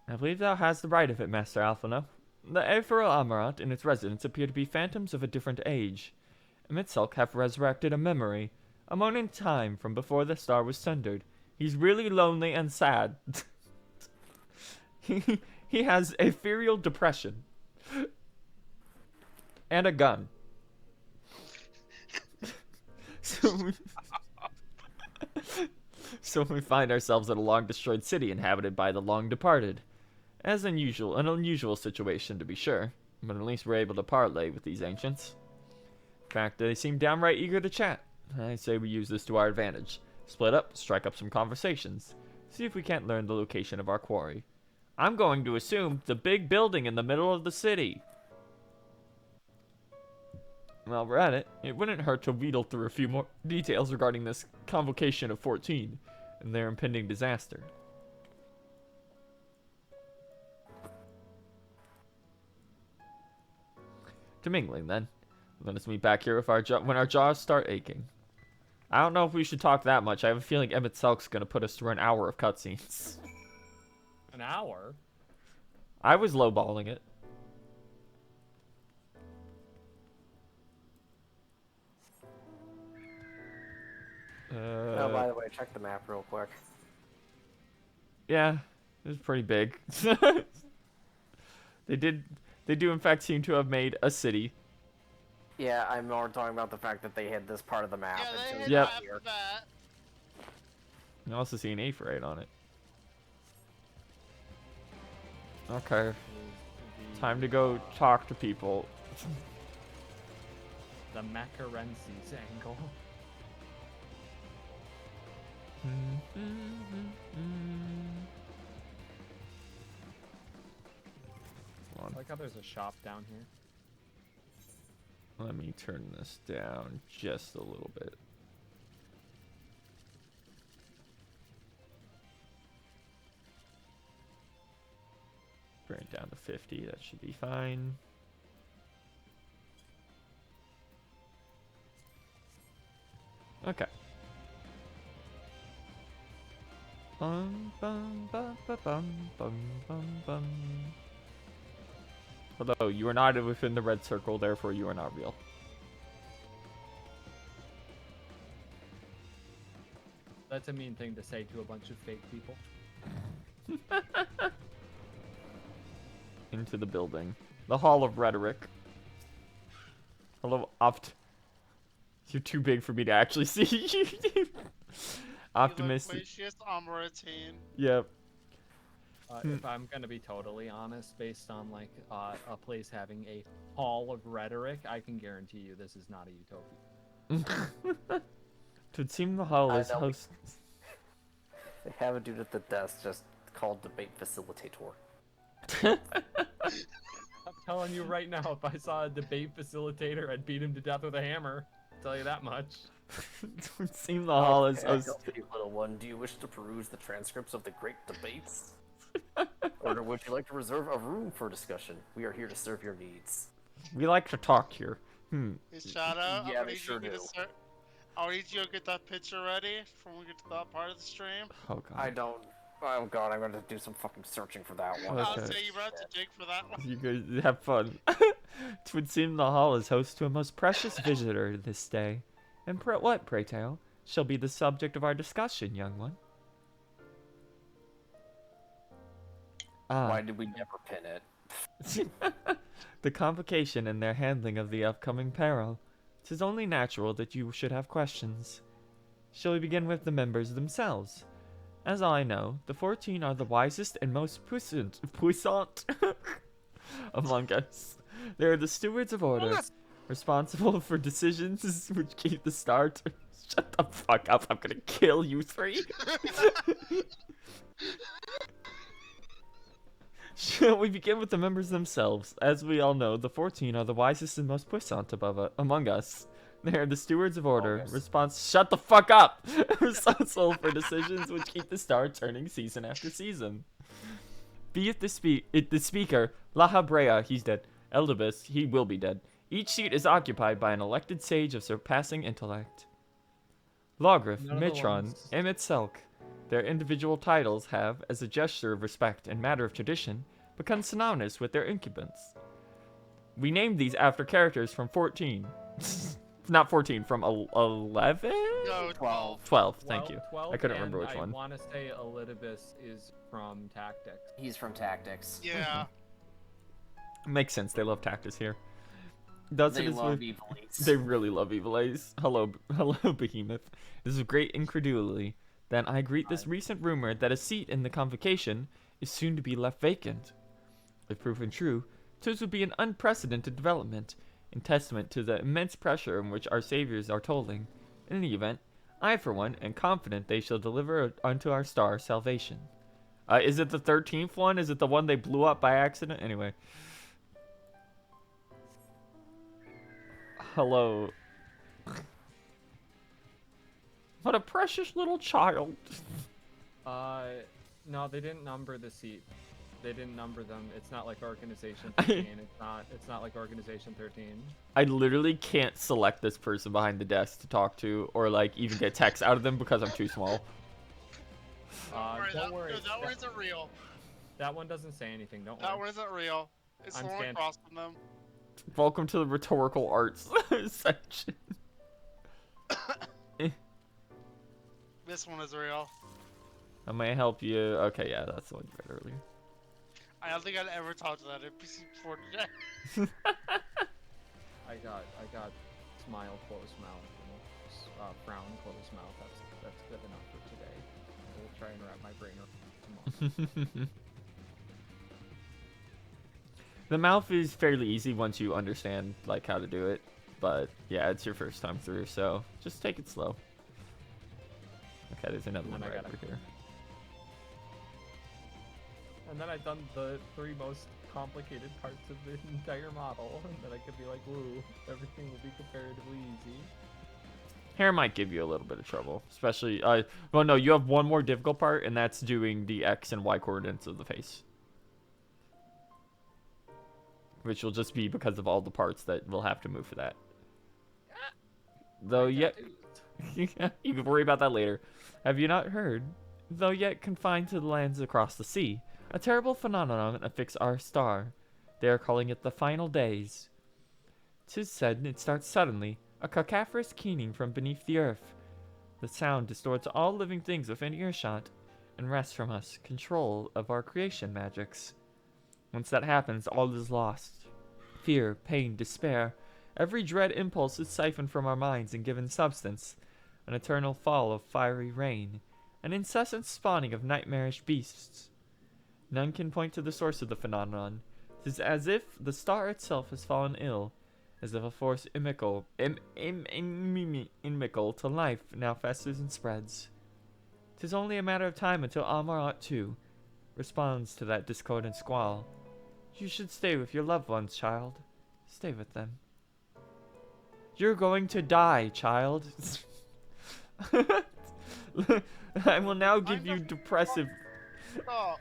I believe thou hast the right of it, Master Alphino. The Ephrael Amarat and its residents appear to be phantoms of a different age. Emitselk have resurrected a memory, a moment in time from before the star was sundered. He's really lonely and sad. He has ethereal depression. And a gun. So we find ourselves in a long-destroyed city inhabited by the long-departed. An unusual situation to be sure, but at least we're able to parley with these ancients. In fact, they seem downright eager to chat. I say we use this to our advantage. Split up, strike up some conversations. See if we can't learn the location of our quarry. I'm going to assume the big building in the middle of the city. While we're at it, it wouldn't hurt to wheedle through a few more details regarding this Convocation of 14 and their impending disaster. To mingling, then. Let us meet back here with when our jaws start aching. I don't know if we should talk that much. I have a feeling Emitselk's gonna put us through an hour of cutscenes. An hour? I was lowballing it. Oh, by the way, check the map real quick. Yeah, it was pretty big. They do in fact seem to have made a city. Yeah, I'm more talking about the fact that they hid this part of the map. Yeah, they until hit we Yep. got after here. that. You also see an A8 on it. Okay, time to go talk to people. The Macarenses angle. Come on, I like how there's a shop down here. let me turn this down just a little bit. Bring it down to 50, that should be fine. Okay. Bum bum bum bum bum bum bum bum. Although you are not within the red circle, therefore you are not real. That's a mean thing to say to a bunch of fake people. Into the building. The Hall of Rhetoric. Hello, You're too big for me to actually see you. Optimist. Loquacious Amaratine. Yep. If I'm gonna be totally honest, based on like a place having a hall of rhetoric, I can guarantee you this is not a utopia. It seem the hall is know. host. They have a dude at the desk just called debate facilitator. I'm telling you right now, if I saw a debate facilitator, I'd beat him to death with a hammer. I'll tell you that much. It would seem the hall is Okay, host. healthy little one, do you wish to peruse the transcripts of the great debates? Or would you like to reserve a room for discussion? We are here to serve your needs. We like to talk here. Hey, Shadow, Yeah, I'm they gonna sure need you to do. start. I'll need you to get that picture ready before we get to that part of the stream. Oh god. I don't... Oh god, I'm gonna do some fucking searching for that one. Okay. I'll say you have to dig for that one. You guys have fun. It would seem the hall is host to a most precious visitor this day. And what, pray tell, shall be the subject of our discussion, young one? Why did we never pin it? The complication in their handling of the upcoming peril. 'Tis only natural that you should have questions. Shall we begin with the members themselves? As I know, the 14 are the wisest and most puissant among us. They are the stewards of order, responsible for decisions which keep the star. Shut the fuck up! I'm gonna kill you three. Shall we begin with the members themselves? As we all know, the 14 are the wisest and most puissant among us. They are the stewards of order, shut the fuck up! Responsible for decisions which keep the star turning season after season. Be it the speaker, La Habrea, he's dead. Eldibus, he will be dead. Each seat is occupied by an elected sage of surpassing intellect. Logrif, Mitron, Emmett Selk. Their individual titles have, as a gesture of respect and matter of tradition, become synonymous with their incumbents. We named these after characters from 14. Not 14, from 11? No, 12. 12, thank you. 12, I couldn't remember which one. I want to say Elidibus is from Tactics. He's from Tactics. Yeah. Makes sense, they love Tactus here. Thus They it is love with- Evil Ace. They really love Evil Ace. Hello, Behemoth. It is with great incredulity that I greet this recent rumor that a seat in the convocation is soon to be left vacant. If proven true, 'tis would be an unprecedented development, in testament to the immense pressure in which our saviors are tolling. In any event, I for one am confident they shall deliver unto our star salvation. Is it the 13th one? Is it the one they blew up by accident? Anyway. Hello. What a precious little child. No, they didn't number the seat. They didn't number them. It's not like Organization 13. It's not like Organization 13. I literally can't select this person behind the desk to talk to or like even get text out of them because I'm too small. Don't worry. That one isn't real. That one doesn't say anything. Don't That worry. one isn't real. It's I'm the one stand- across from them. Welcome to the rhetorical arts section. This one is real. I might help you. Okay, yeah, that's the one you read earlier. I don't think I'd ever talked to that NPC before today. I got smile, closed mouth, and frown, closed mouth. That's good enough for today. I will try and wrap my brain around tomorrow. The mouth is fairly easy once you understand like how to do it, but yeah, it's your first time through, so just take it slow. Okay, there's another one And I right gotta- over here. And then I've done the 3 most complicated parts of the entire model, and then I could be like, woo, everything will be comparatively easy. Hair might give you a little bit of trouble, especially, well, no, you have one more difficult part, and that's doing the X and Y coordinates of the face. Which will just be because of all the parts that we'll have to move for that. Though yet, you can worry about that later. Have you not heard? Though yet confined to the lands across the sea, a terrible phenomenon afflicts our star. They are calling it the final days. 'Tis said it starts suddenly, a cacophonous keening from beneath the earth. The sound distorts all living things within earshot, and wrests from us control of our creation magics. Once that happens, all is lost. Fear, pain, despair, every dread impulse is siphoned from our minds and given substance. An eternal fall of fiery rain, an incessant spawning of nightmarish beasts. None can point to the source of the phenomenon. 'Tis as if the star itself has fallen ill, as if a force inimical to life now festers and spreads. 'Tis only a matter of time until Amarat too responds to that discordant squall. You should stay with your loved ones, child. Stay with them. You're going to die, child. I will now give you depressive... Stop.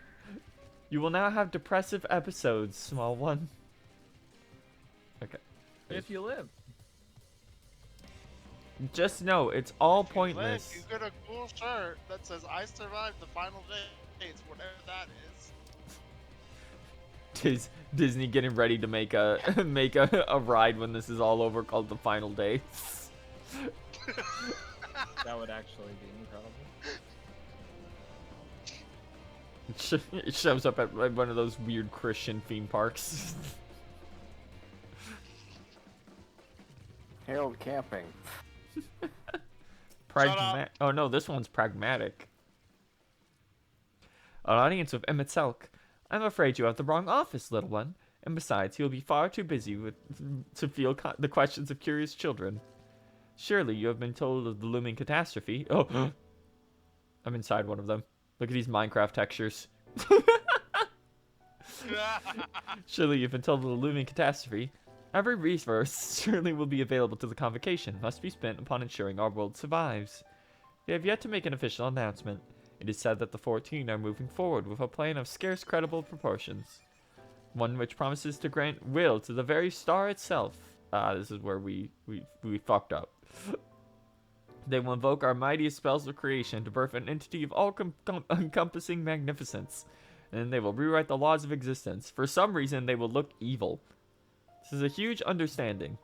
You will now have depressive episodes, small one. Okay. If you live. Just know, it's all If you live, pointless. you get a cool shirt that says "I survived the final days," whatever that is. Tis Disney getting ready to make a a ride when this is all over called the Final Days. That would actually be incredible. It shows up at like, one of those weird Christian theme parks. Harold Camping. Oh no, this one's pragmatic. An audience with Emmett Selk. I'm afraid you have the wrong office, little one. And besides, he will be far too busy to feel the questions of curious children. Surely you have been told of the looming catastrophe. Oh, I'm inside one of them. Look at these Minecraft textures. Surely you've been told of the looming catastrophe. Every resource surely will be available to the convocation, must be spent upon ensuring our world survives. They have yet to make an official announcement. It is said that the 14 are moving forward with a plan of scarce credible proportions. One which promises to grant will to the very star itself. This is where we fucked up. They will invoke our mightiest spells of creation to birth an entity of all-encompassing magnificence. And then they will rewrite the laws of existence. For some reason, they will look evil. This is a huge undertaking.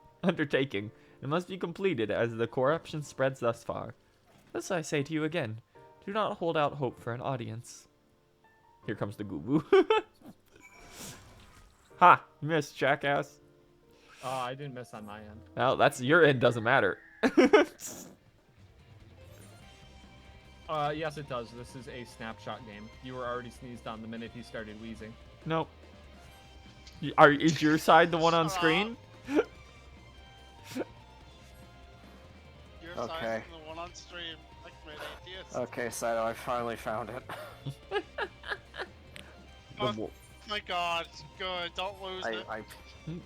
It must be completed as the corruption spreads thus far. Thus I say to you again, do not hold out hope for an audience. Here comes the goo-goo. Ha! Missed, jackass. I didn't miss on my end. Well, that's your end, doesn't matter. Yes, it does. This is a snapshot game. You were already sneezed on the minute he started wheezing. Nope. Is your side the one on screen? Your Okay. side's the one on stream, like made atheist. Okay, Saito, I finally found it. Oh my god, good, don't lose it.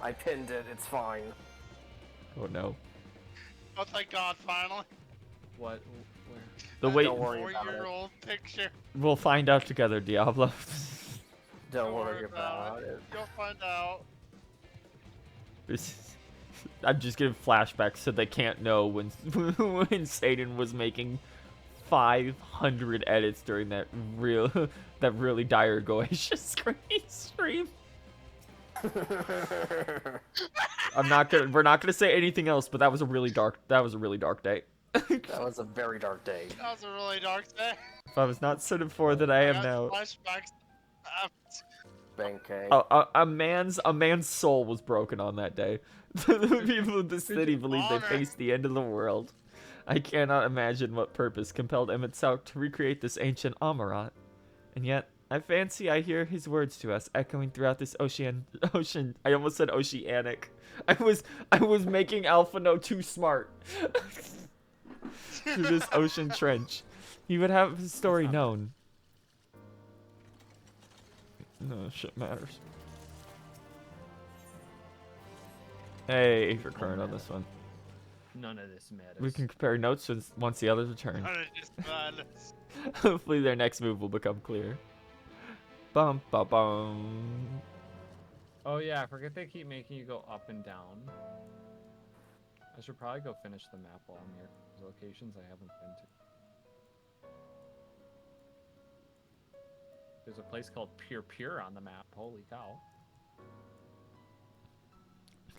I pinned it, it's fine. Oh no. Oh thank god, finally. What? Where? The That wait. Don't worry about it. 4-year-old picture. We'll find out together, Diablo. Don't worry about it. You'll find out. I'm just getting flashbacks so they can't know when when Satan was making 500 edits during that really dire Goetia stream. We're not gonna say anything else, but that was a really dark day. That was a very dark day. That was a really dark day. If I was not set for that I am got now. Flashbacks. Benkei. A man's soul was broken on that day. The people of the city believe they honor. faced the end of the world. I cannot imagine what purpose compelled Emmett Selk to recreate this ancient Amarat. And yet, I fancy I hear his words to us echoing throughout this ocean. I almost said oceanic. I was making Alphino too smart. Through this ocean trench. He would have his story known. No shit matters. Hey, for current on this one. None of this matters. We can compare notes once the others return. None of this matters. Hopefully their next move will become clear. Bum ba bum. Oh yeah, I forget they keep making you go up and down. I should probably go finish the map while I'm here. There's locations I haven't been to. There's a place called Pure Pure on the map. Holy cow.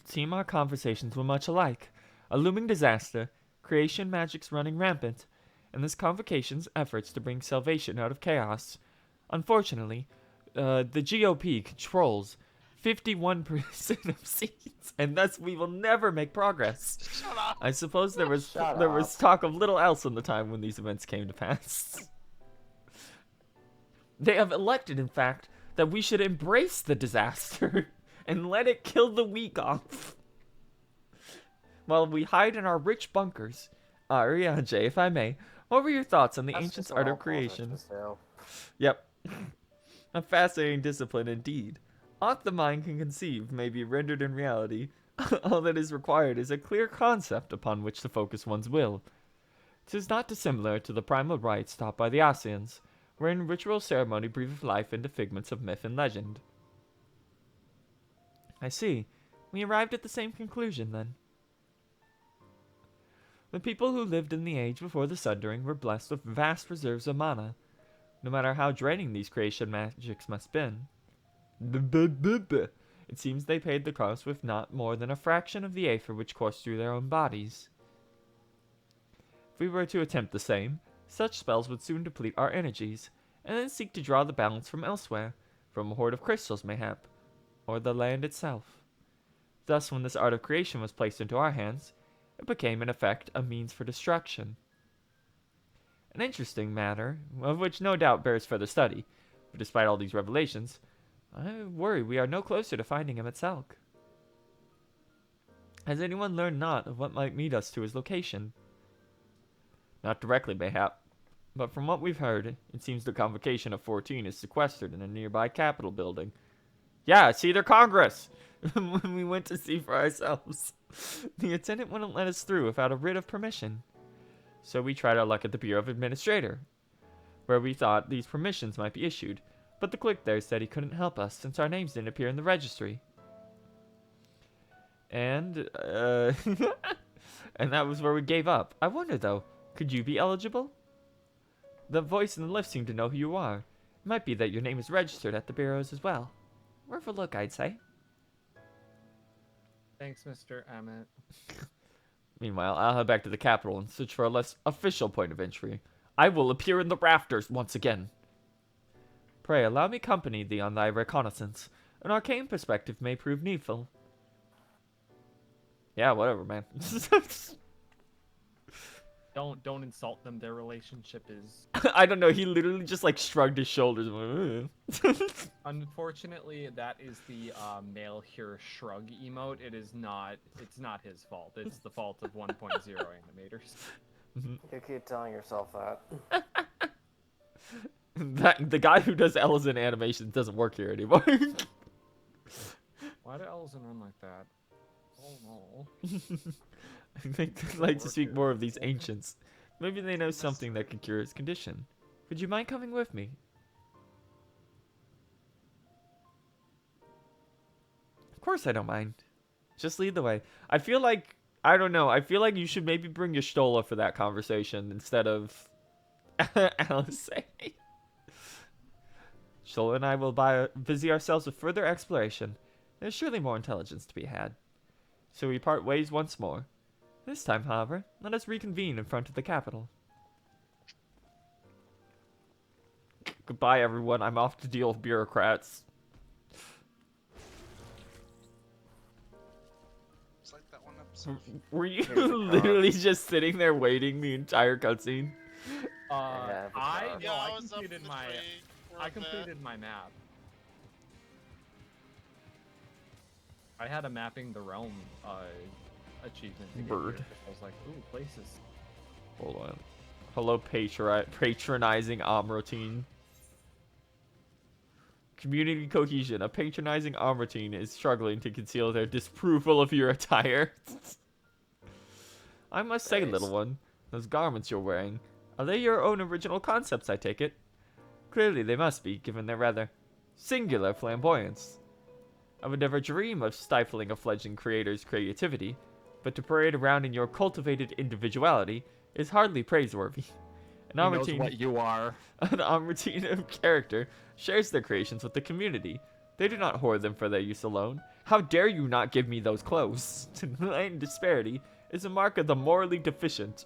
seem our conversations were much alike. A looming disaster, creation magics running rampant, and this convocation's efforts to bring salvation out of chaos. Unfortunately, the GOP controls 51% of seats, and thus we will never make progress. Shut up. I suppose there was Shut talk of little else in the time when these events came to pass. They have elected, in fact, that we should embrace the disaster and let it kill the weak off. While we hide in our rich bunkers. Arianje, if I may, what were your thoughts on the That's ancient's just art what of all politics creation? do. Yep. A fascinating discipline indeed. Aught the mind can conceive may be rendered in reality. All that is required is a clear concept upon which to focus one's will. 'Tis not dissimilar to the primal rites taught by the Asians, wherein ritual ceremony breathes life into figments of myth and legend. I see. We arrived at the same conclusion, then. The people who lived in the age before the Sundering were blessed with vast reserves of mana, no matter how draining these creation magics must have been. It seems they paid the cost with not more than a fraction of the aether which coursed through their own bodies. If we were to attempt the same, such spells would soon deplete our energies, and then seek to draw the balance from elsewhere, from a hoard of crystals mayhap, or the land itself. Thus, when this art of creation was placed into our hands, it became in effect a means for destruction. An interesting matter, of which no doubt bears further study, but despite all these revelations, I worry we are no closer to finding him at Selk. Has anyone learned naught of what might lead us to his location? Not directly, mayhap, but from what we've heard, it seems the convocation of 14 is sequestered in a nearby Capitol building. Yeah, it's either Congress! When we went to see for ourselves, the attendant wouldn't let us through without a writ of permission. So we tried our luck at the Bureau of Administrator, where we thought these permissions might be issued, but the clerk there said he couldn't help us since our names didn't appear in the registry. And, and that was where we gave up. I wonder, though, could you be eligible? The voice in the lift seemed to know who you are. It might be that your name is registered at the bureaus as well. Worth a look, I'd say. Thanks, Mr. Emmett. Meanwhile, I'll head back to the capital and search for a less official point of entry. I will appear in the rafters once again. Pray allow me company thee on thy reconnaissance. An arcane perspective may prove needful. Yeah, whatever, man. Don't insult them. Their relationship is I don't know. He literally just like shrugged his shoulders. And went, unfortunately that is the male here shrug emote. It's not his fault. It's the fault of 1.0 animators. You keep telling yourself that. the guy who does Ellison animations doesn't work here anymore. Why did Ellison run like that? Oh no. I think I'd like to speak more of these ancients. Maybe they know something that could cure his condition. Would you mind coming with me? Of course I don't mind. Just lead the way. I feel like, I don't know, I feel like you should maybe bring your Stola for that conversation instead of Alice. Stola and I will busy ourselves with further exploration. There's surely more intelligence to be had. So we part ways once more. This time, however, let us reconvene in front of the Capitol. Goodbye, everyone. I'm off to deal with bureaucrats. It's like that one episode. Were you literally just sitting there waiting the entire cutscene? Yeah, I was up in completed the my tree for a bit. completed my map. I had a mapping the realm achievement to get Bird. here. I was like, ooh, places. Hold on. Hello, patronizing routine. Community cohesion. A patronizing routine is struggling to conceal their disapproval of your attire. I must say, little one, those garments you're wearing, are they your own original concepts, I take it? Clearly they must be, given their rather singular flamboyance. I would never dream of stifling a fledgling creator's creativity, but to parade around in your cultivated individuality is hardly praiseworthy. An He knows what you are. An routine of character shares their creations with the community. They do not hoard them for their use alone, How dare you not give me those clothes? Denying disparity is a mark of the morally deficient.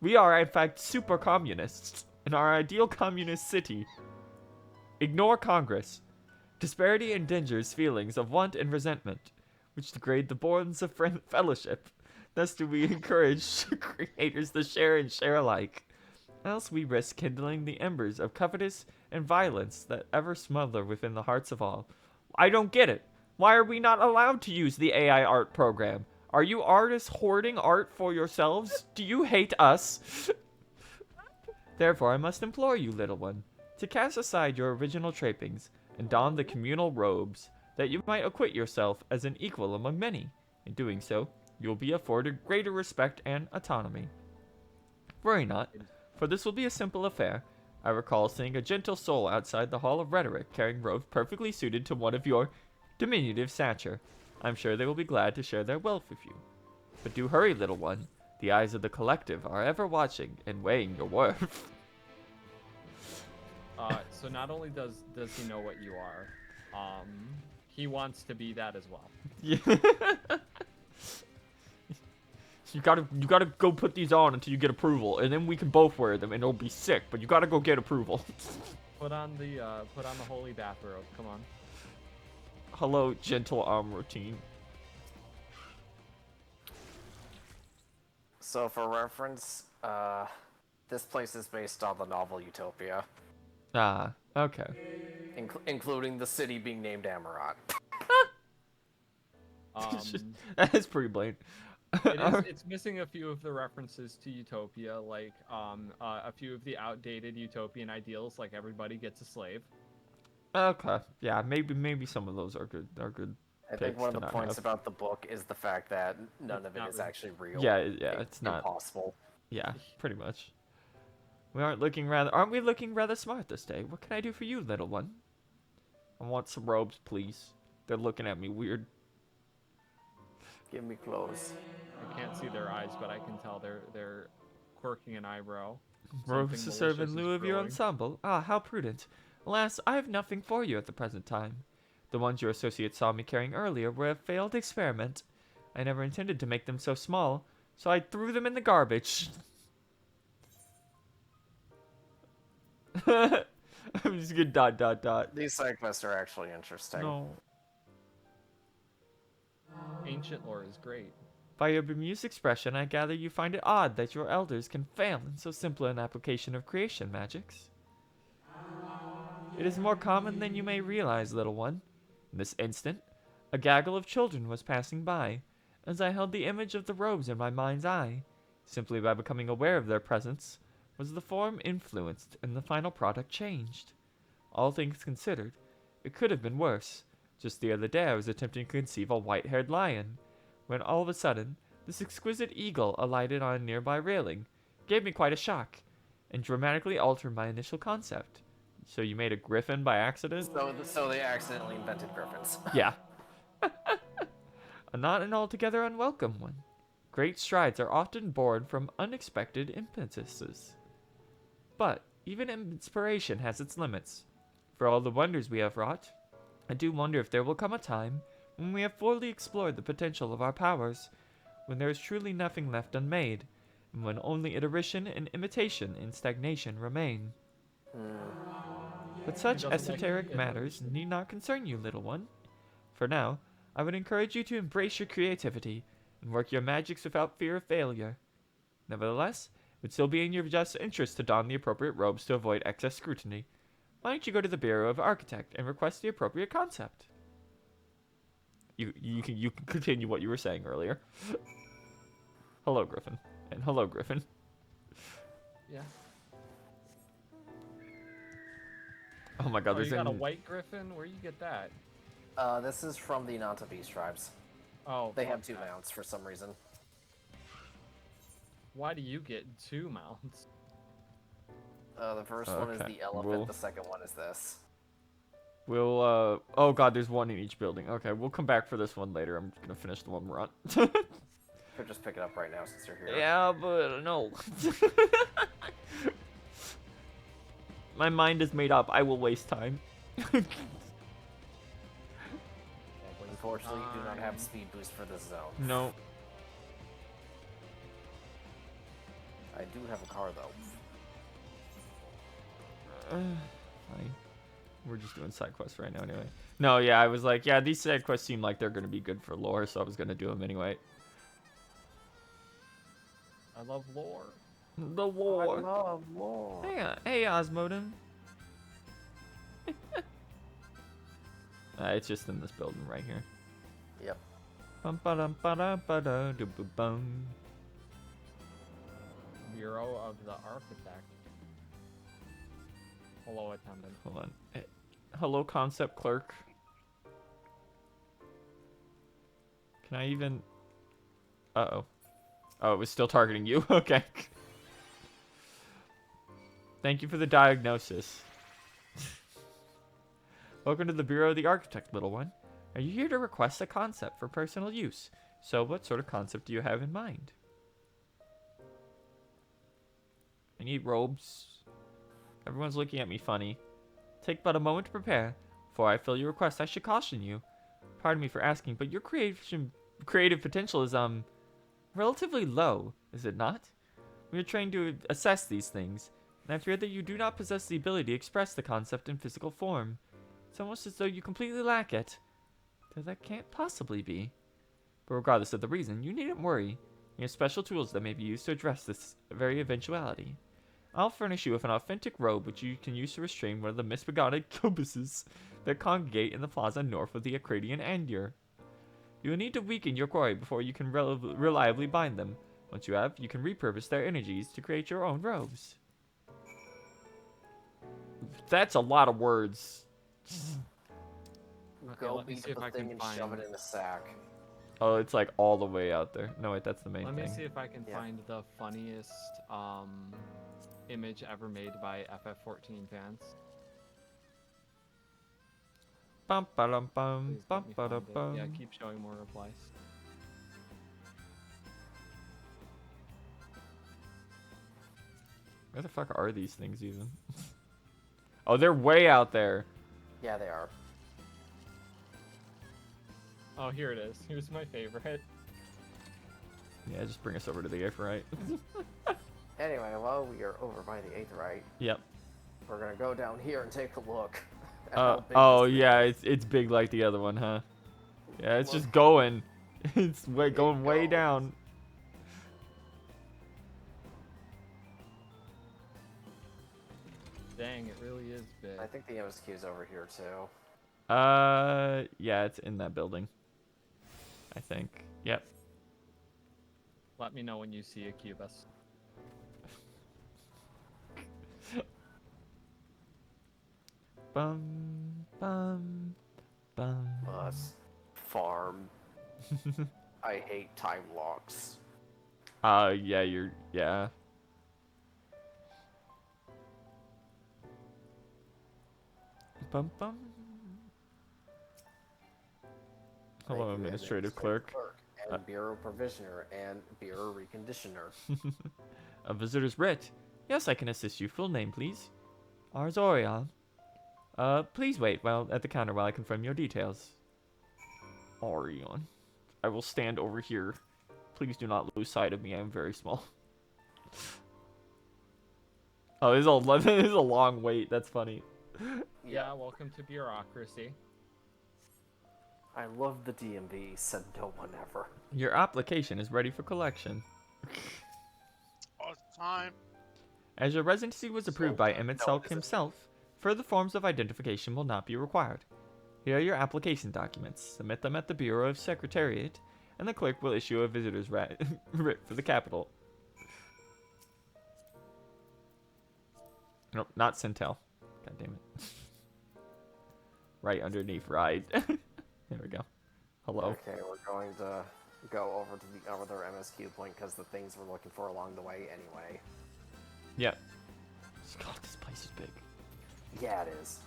We are, in fact, super communists in our ideal communist city. Ignore Congress. Disparity endangers feelings of want and resentment, which degrade the bonds of fellowship. Thus do we encourage creators to share and share alike. Else we risk kindling the embers of covetous and violence that ever smother within the hearts of all. I don't get it. Why are we not allowed to use the AI art program? Are you artists hoarding art for yourselves? Do you hate us? Therefore, I must implore you, little one, to cast aside your original trappings and don the communal robes, that you might acquit yourself as an equal among many. In doing so, you will be afforded greater respect and autonomy. Worry not, for this will be a simple affair. I recall seeing a gentle soul outside the Hall of Rhetoric carrying robes perfectly suited to one of your diminutive stature. I'm sure they will be glad to share their wealth with you. But do hurry, little one. The eyes of the collective are ever watching and weighing your worth. So not only does he know what you are, he wants to be that as well. Yeah. You gotta go put these on until you get approval, and then we can both wear them, and it'll be sick. But you gotta go get approval. Put on the holy bathrobe. Come on. Hello, gentle arm routine. So for reference, this place is based on the novel Utopia, Ah, okay. including the city being named Amarat. That is pretty blatant. It's missing a few of the references to Utopia, like a few of the outdated utopian ideals, like everybody gets a slave. Okay, yeah, maybe some of those are good. I think one of the to not points have. about the book is the fact that none of it Not is really. actually real. Yeah, it's not. Impossible. Yeah, pretty much. Aren't we looking rather smart this day? What can I do for you, little one? I want some robes, please. They're looking at me weird. Give me clothes. I can't see their eyes, but I can tell they're quirking an eyebrow. Robes Something to serve in malicious lieu is of your brewing. ensemble. Ah, how prudent. Alas, I have nothing for you at the present time. The ones your associate saw me carrying earlier were a failed experiment. I never intended to make them so small, so I threw them in the garbage. I'm just gonna ... These side quests are actually interesting. No. Ancient lore is great. By your bemused expression, I gather you find it odd that your elders can fail in so simple an application of creation magics. It is more common than you may realize, little one. In this instant, a gaggle of children was passing by, as I held the image of the robes in my mind's eye. Simply by becoming aware of their presence, was the form influenced and the final product changed. All things considered, it could have been worse. Just the other day I was attempting to conceive a white-haired lion, when all of a sudden, this exquisite eagle alighted on a nearby railing, gave me quite a shock, and dramatically altered my initial concept. So you made a griffin by accident? So they accidentally invented griffins. Yeah. Not an altogether unwelcome one. Great strides are often born from unexpected impetuses. But even inspiration has its limits. For all the wonders we have wrought, I do wonder if there will come a time when we have fully explored the potential of our powers, when there is truly nothing left unmade, and when only iteration and imitation and stagnation remain. But such doesn't like esoteric matters need not concern you, little one. For now, I would encourage you to embrace your creativity and work your magics without fear of failure. Nevertheless, it would still be in your just interest to don the appropriate robes to avoid excess scrutiny. Why don't you go to the Bureau of Architect and request the appropriate concept? You can continue what you were saying earlier. Hello, Griffin. And hello, Griffin. Yeah. Oh my god, Oh, there's you got a white griffin? Where you get that? This is from the Nanta Beast tribes. Oh, They have fuck two that. mounts for some reason. Why do you get two mounts? The first one is Okay, the elephant, we'll- the second one is this. We'll, oh god, there's one in each building. Okay, we'll come back for this one later. I'm gonna finish the one we're on. Could just pick it up right now since you're here. Yeah, but no. My mind is made up. I will waste time. Unfortunately, you do not have speed boost for this zone. No. I do have a car though. Fine. We're just doing side quests right now anyway. No, yeah, I was like, yeah, these side quests seem like they're going to be good for lore, so I was going to do them anyway. I love lore. The lore. I love lore. Hey, Osmodem. It's just in this building right here. Yep. Bum ba dum ba da ba da do bu bum. Bureau of the Architect. Hello, attendant. Hold on. Hello, concept clerk. Can I even... Uh-oh. Oh, it was still targeting you? Okay. Thank you for the diagnosis. Welcome to the Bureau of the Architect, little one. Are you here to request a concept for personal use? So, what sort of concept do you have in mind? I need robes. Everyone's looking at me funny. Take but a moment to prepare. Before I fill your request, I should caution you. Pardon me for asking, but your creative potential is, relatively low, is it not? We are trained to assess these things, and I fear that you do not possess the ability to express the concept in physical form. It's almost as though you completely lack it. Though that can't possibly be. But regardless of the reason, you needn't worry. We have special tools that may be used to address this very eventuality. I'll furnish you with an authentic robe which you can use to restrain one of the misbegotten cubuses that congregate in the plaza north of the Acradian Andur. You will need to weaken your quarry before you can reliably bind them. Once you have, you can repurpose their energies to create your own robes. That's a lot of words. Okay, Go let me beat see if the I thing can and find. shove it in a sack. Oh, it's like all the way out there. No, wait, that's the main Let thing. me see if I can Yeah. find the funniest image ever made by FF14 fans. Bum ba dum bum Please bum let me ba da find it. bum. Yeah, keep showing more replies. Where the fuck are these things even? Oh, they're way out there. Yeah, they are. Oh, here it is. Here's my favorite. Yeah, just bring us over to the Aephorite. Anyway, while we are over by the Aetheryte, Yep. we're gonna go down here and take a look. At how big Oh this thing yeah, is. it's big like the other one, huh? Yeah, it's just Look. going. It's It going way goes. down. Dang, it really is big. I think the MSQ is over here too. Yeah, it's in that building. I think. Yep. Let me know when you see a Cubus. Bum bum bum. Us. Farm. I hate time locks. Yeah, yeah. Bum bum. Hello, Thank you, administrative clerk. and bureau provisioner and bureau reconditioner. A visitor's writ. Yes, I can assist you. Full name, please. Arzorion. Please wait at the counter while I confirm your details. Orion. I will stand over here. Please do not lose sight of me. I am very small. Oh, this is a long wait. That's funny. Yeah, welcome to bureaucracy. I love the DMV, said no one ever. Your application is ready for collection. All the time. As your residency was approved by Emmett No, Selk it isn't. himself, further forms of identification will not be required. Here are your application documents. Submit them at the Bureau of Secretariat, and the clerk will issue a visitor's writ for the capital. Nope, not Centel. God damn it. Right underneath ride. There we go. Hello. Okay, we're going to go over to the other MSQ point because the things we're looking for along the way anyway. Yep. God, this place is big. Yeah, it is.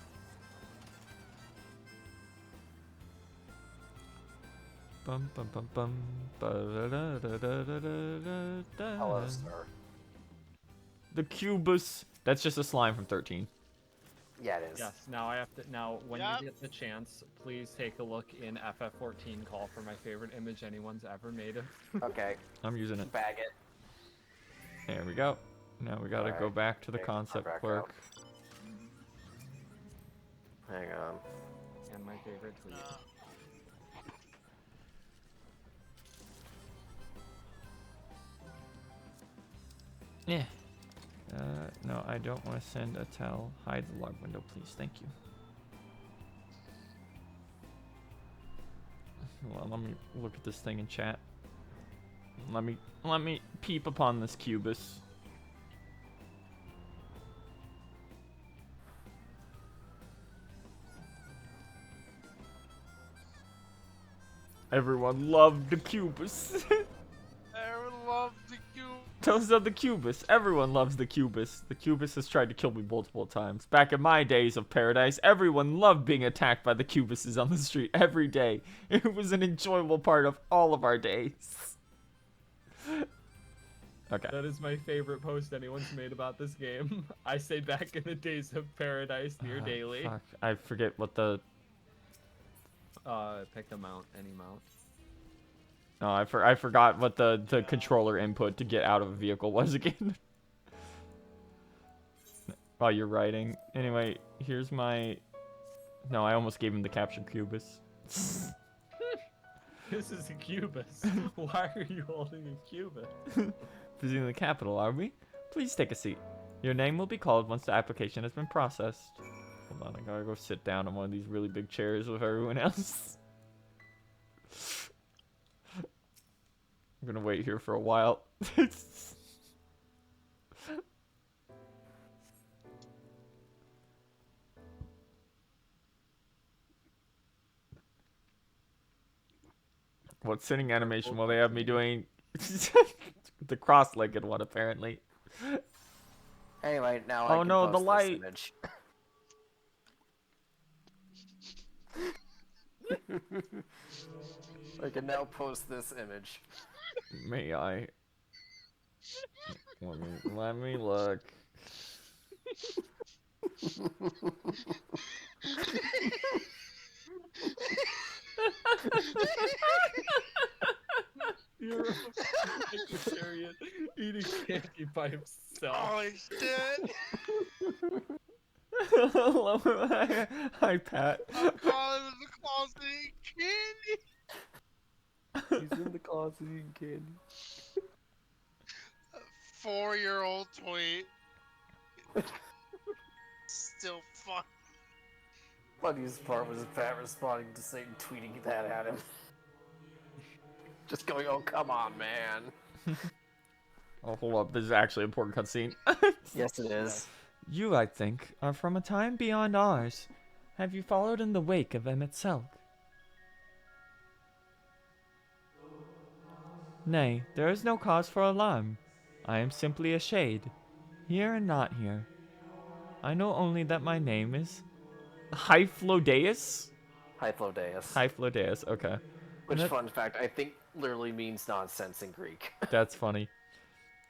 Bum bum bum bum. Ba-da-da-da-da-da-da-da. Hello, sir. The Cubus. That's just a slime from 13. Yeah, it is. Yes. Now I have to. Now, when Yep. you get the chance, please take a look in FF14 call for my favorite image anyone's ever made of. Okay, I'm using it. bag it. There we go. Now we gotta go Alright, back to the take concept back quirk. Hang on. And my favorite tweet. Yeah. No, I don't want to send a tell. Hide the log window, please. Thank you. Well, let me look at this thing in chat. Let me peep upon this cubus. Everyone loved the cubus. Everyone loves the cube. Those are the cubus. Everyone loves the cubus. The cubus has tried to kill me multiple times. Back in my days of paradise, everyone loved being attacked by the cubuses on the street every day. It was an enjoyable part of all of our days. Okay. That is my favorite post anyone's made about this game. I say back in the days of paradise near daily. Fuck. I forget what the... Pick a mount, any mount. No, I forgot what the controller input to get out of a vehicle was again. While you're writing. Anyway, here's my... No, I almost gave him the captured cubus. This is a cubus. Why are you holding a cubus? Visiting the capital, are we? Please take a seat. Your name will be called once the application has been processed. Hold on, I gotta go sit down on one of these really big chairs with everyone else. I'm gonna wait here for a while. What sitting animation will they have me doing? The cross-legged one, apparently. Anyway, now Oh I can no, post the this light. image. I can now post this image. May I? Let me look. You're a vegetarian eating candy by himself. Holy shit! Hi, Pat. I'm calling in the closet eating candy. He's in the closet eating candy. 4-year-old tweet. Still fun. Funniest part was Pat responding to Satan tweeting that at him. Just going, oh come on, man. Oh, hold up. This is actually an important cutscene. Yes, it is. You, I think, are from a time beyond ours. Have you followed in the wake of Emmett Selk? Nay, there is no cause for alarm. I am simply a shade, here and not here. I know only that my name is Hyphlodeus? Hyphlodeus. Hyphlodeus, okay. Which, that- fun fact, I think literally means nonsense in Greek. That's funny.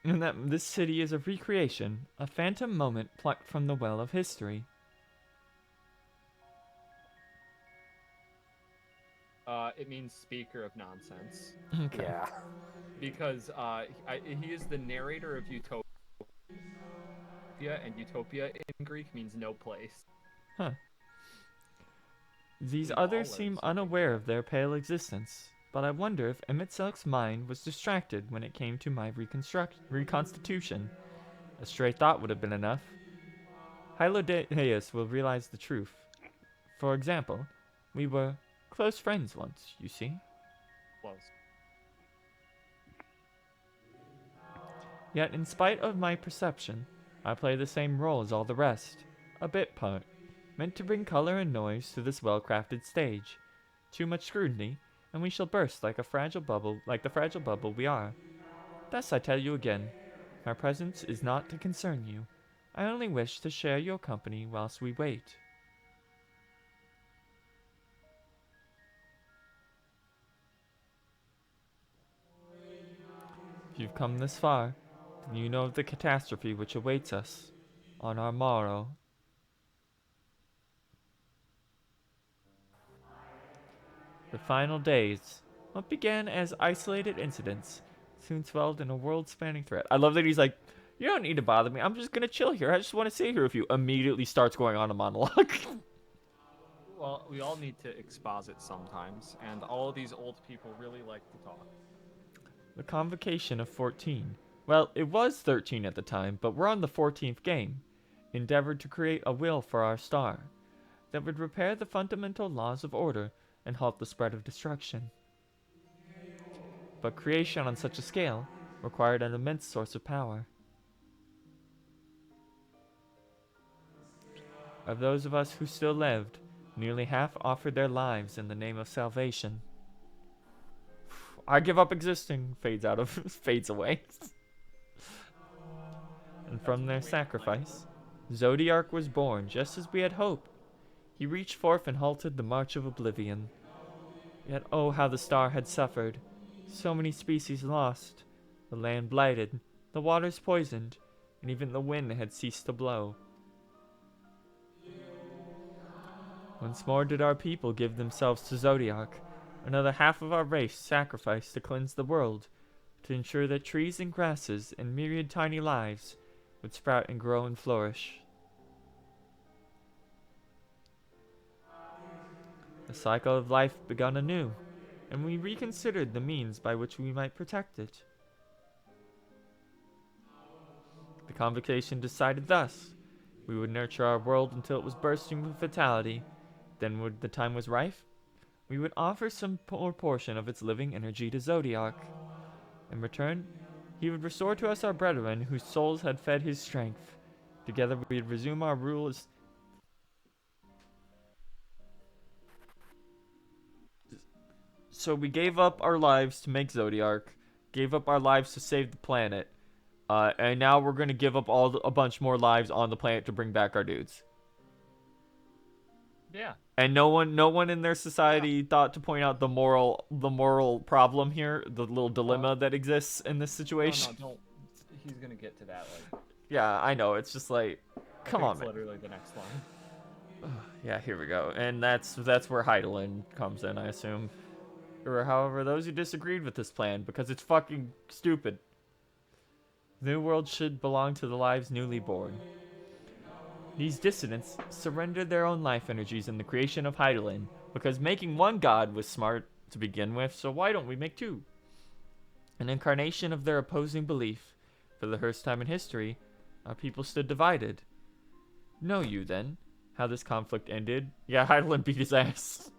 And that this city is a recreation, a phantom moment plucked from the well of history. It means speaker of nonsense. Okay. Yeah. Because he is the narrator of Utopia, and Utopia in Greek means no place. Huh. These We all others learn seem something unaware of their pale existence, but I wonder if Emmett Selk's mind was distracted when it came to my reconstitution. A stray thought would have been enough. Hylodeus will realize the truth. For example, we were close friends once, you see. Close. Yet in spite of my perception, I play the same role as all the rest. A bit part, meant to bring color and noise to this well-crafted stage. Too much scrutiny, and we shall burst like the fragile bubble we are. Thus I tell you again, my presence is not to concern you. I only wish to share your company whilst we wait. If you've come this far, then you know of the catastrophe which awaits us on our morrow. The final days, what began as isolated incidents, soon swelled in a world-spanning threat. I love that he's like, you don't need to bother me. I'm just gonna chill here. I just want to sit here with you. Immediately starts going on a monologue. Well, we all need to exposit sometimes, and all of these old people really like to talk. The convocation of 14. Well, it was 13 at the time, but we're on the 14th game. Endeavored to create a will for our star that would repair the fundamental laws of order and halt the spread of destruction. But creation on such a scale required an immense source of power. Of those of us who still lived, nearly half offered their lives in the name of salvation. I give up existing, fades away. And from their sacrifice, Zodiark was born just as we had hoped. He reached forth and halted the march of oblivion. Yet oh how the star had suffered. So many species lost, the land blighted, the waters poisoned, and even the wind had ceased to blow. Once more did our people give themselves to Zodiark. Another half of our race sacrificed to cleanse the world, to ensure that trees and grasses and myriad tiny lives would sprout and grow and flourish. The cycle of life begun anew, and we reconsidered the means by which we might protect it. The convocation decided thus. We would nurture our world until it was bursting with vitality. Then, when the time was ripe, we would offer some portion of its living energy to Zodiark. In return, he would restore to us our brethren whose souls had fed his strength. Together we would resume our rule as... So we gave up our lives to make Zodiark, gave up our lives to save the planet, and now we're going to give up a bunch more lives on the planet to bring back our dudes. Yeah. And no one in their society thought to point out the moral problem here, the little dilemma that exists in this situation. No, don't. He's gonna get to that. Like, Yeah, I know. It's just like, come on, it's man. literally the next line. Yeah, here we go. And that's where Heidelin comes in, I assume. Or however, those who disagreed with this plan, because it's fucking stupid. The New World should belong to the lives newly born. These dissidents surrendered their own life energies in the creation of Heidelin, because making one god was smart to begin with, so why don't we make two? An incarnation of their opposing belief. For the first time in history, our people stood divided. Know you, then, how this conflict ended? Yeah, Heidelin beat his ass.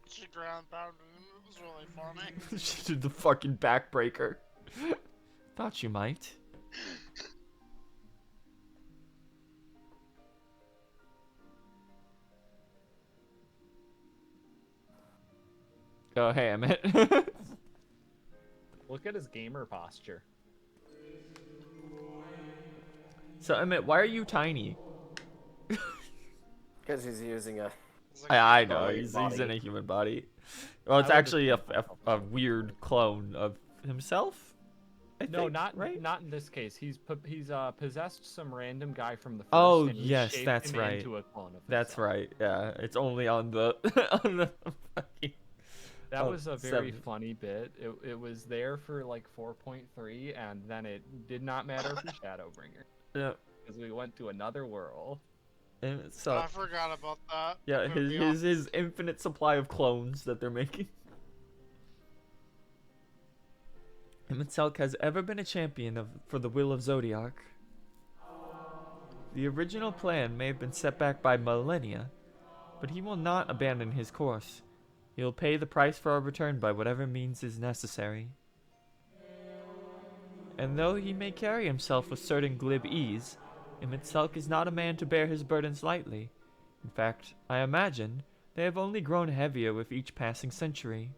She ground pounded him. It was really funny. She did the fucking backbreaker. Thought you might. Oh, hey, Emmett. Look at his gamer posture. So, Emmett, why are you tiny? Because he's using a... It's like, I know, body. he's in a human body. Well, it's I would actually a weird clone of himself? I No, think, not right? not in this case. He's possessed some random guy from the first. Oh, and he yes, shaped that's him right. Into a clone of That's himself. right, yeah. It's only on the... on the fucking... That was a very 7. funny bit. It was there for like 4.3, and then it did not matter for Shadowbringer Yeah. because we went to another world. And so, I forgot about that. yeah, I'm gonna be honest. his infinite supply of clones that they're making. Emetselk has ever been a champion for the will of Zodiark. The original plan may have been set back by millennia, but he will not abandon his course. He will pay the price for our return by whatever means is necessary. And though he may carry himself with certain glib ease, Emetselk is not a man to bear his burdens lightly. In fact, I imagine they have only grown heavier with each passing century.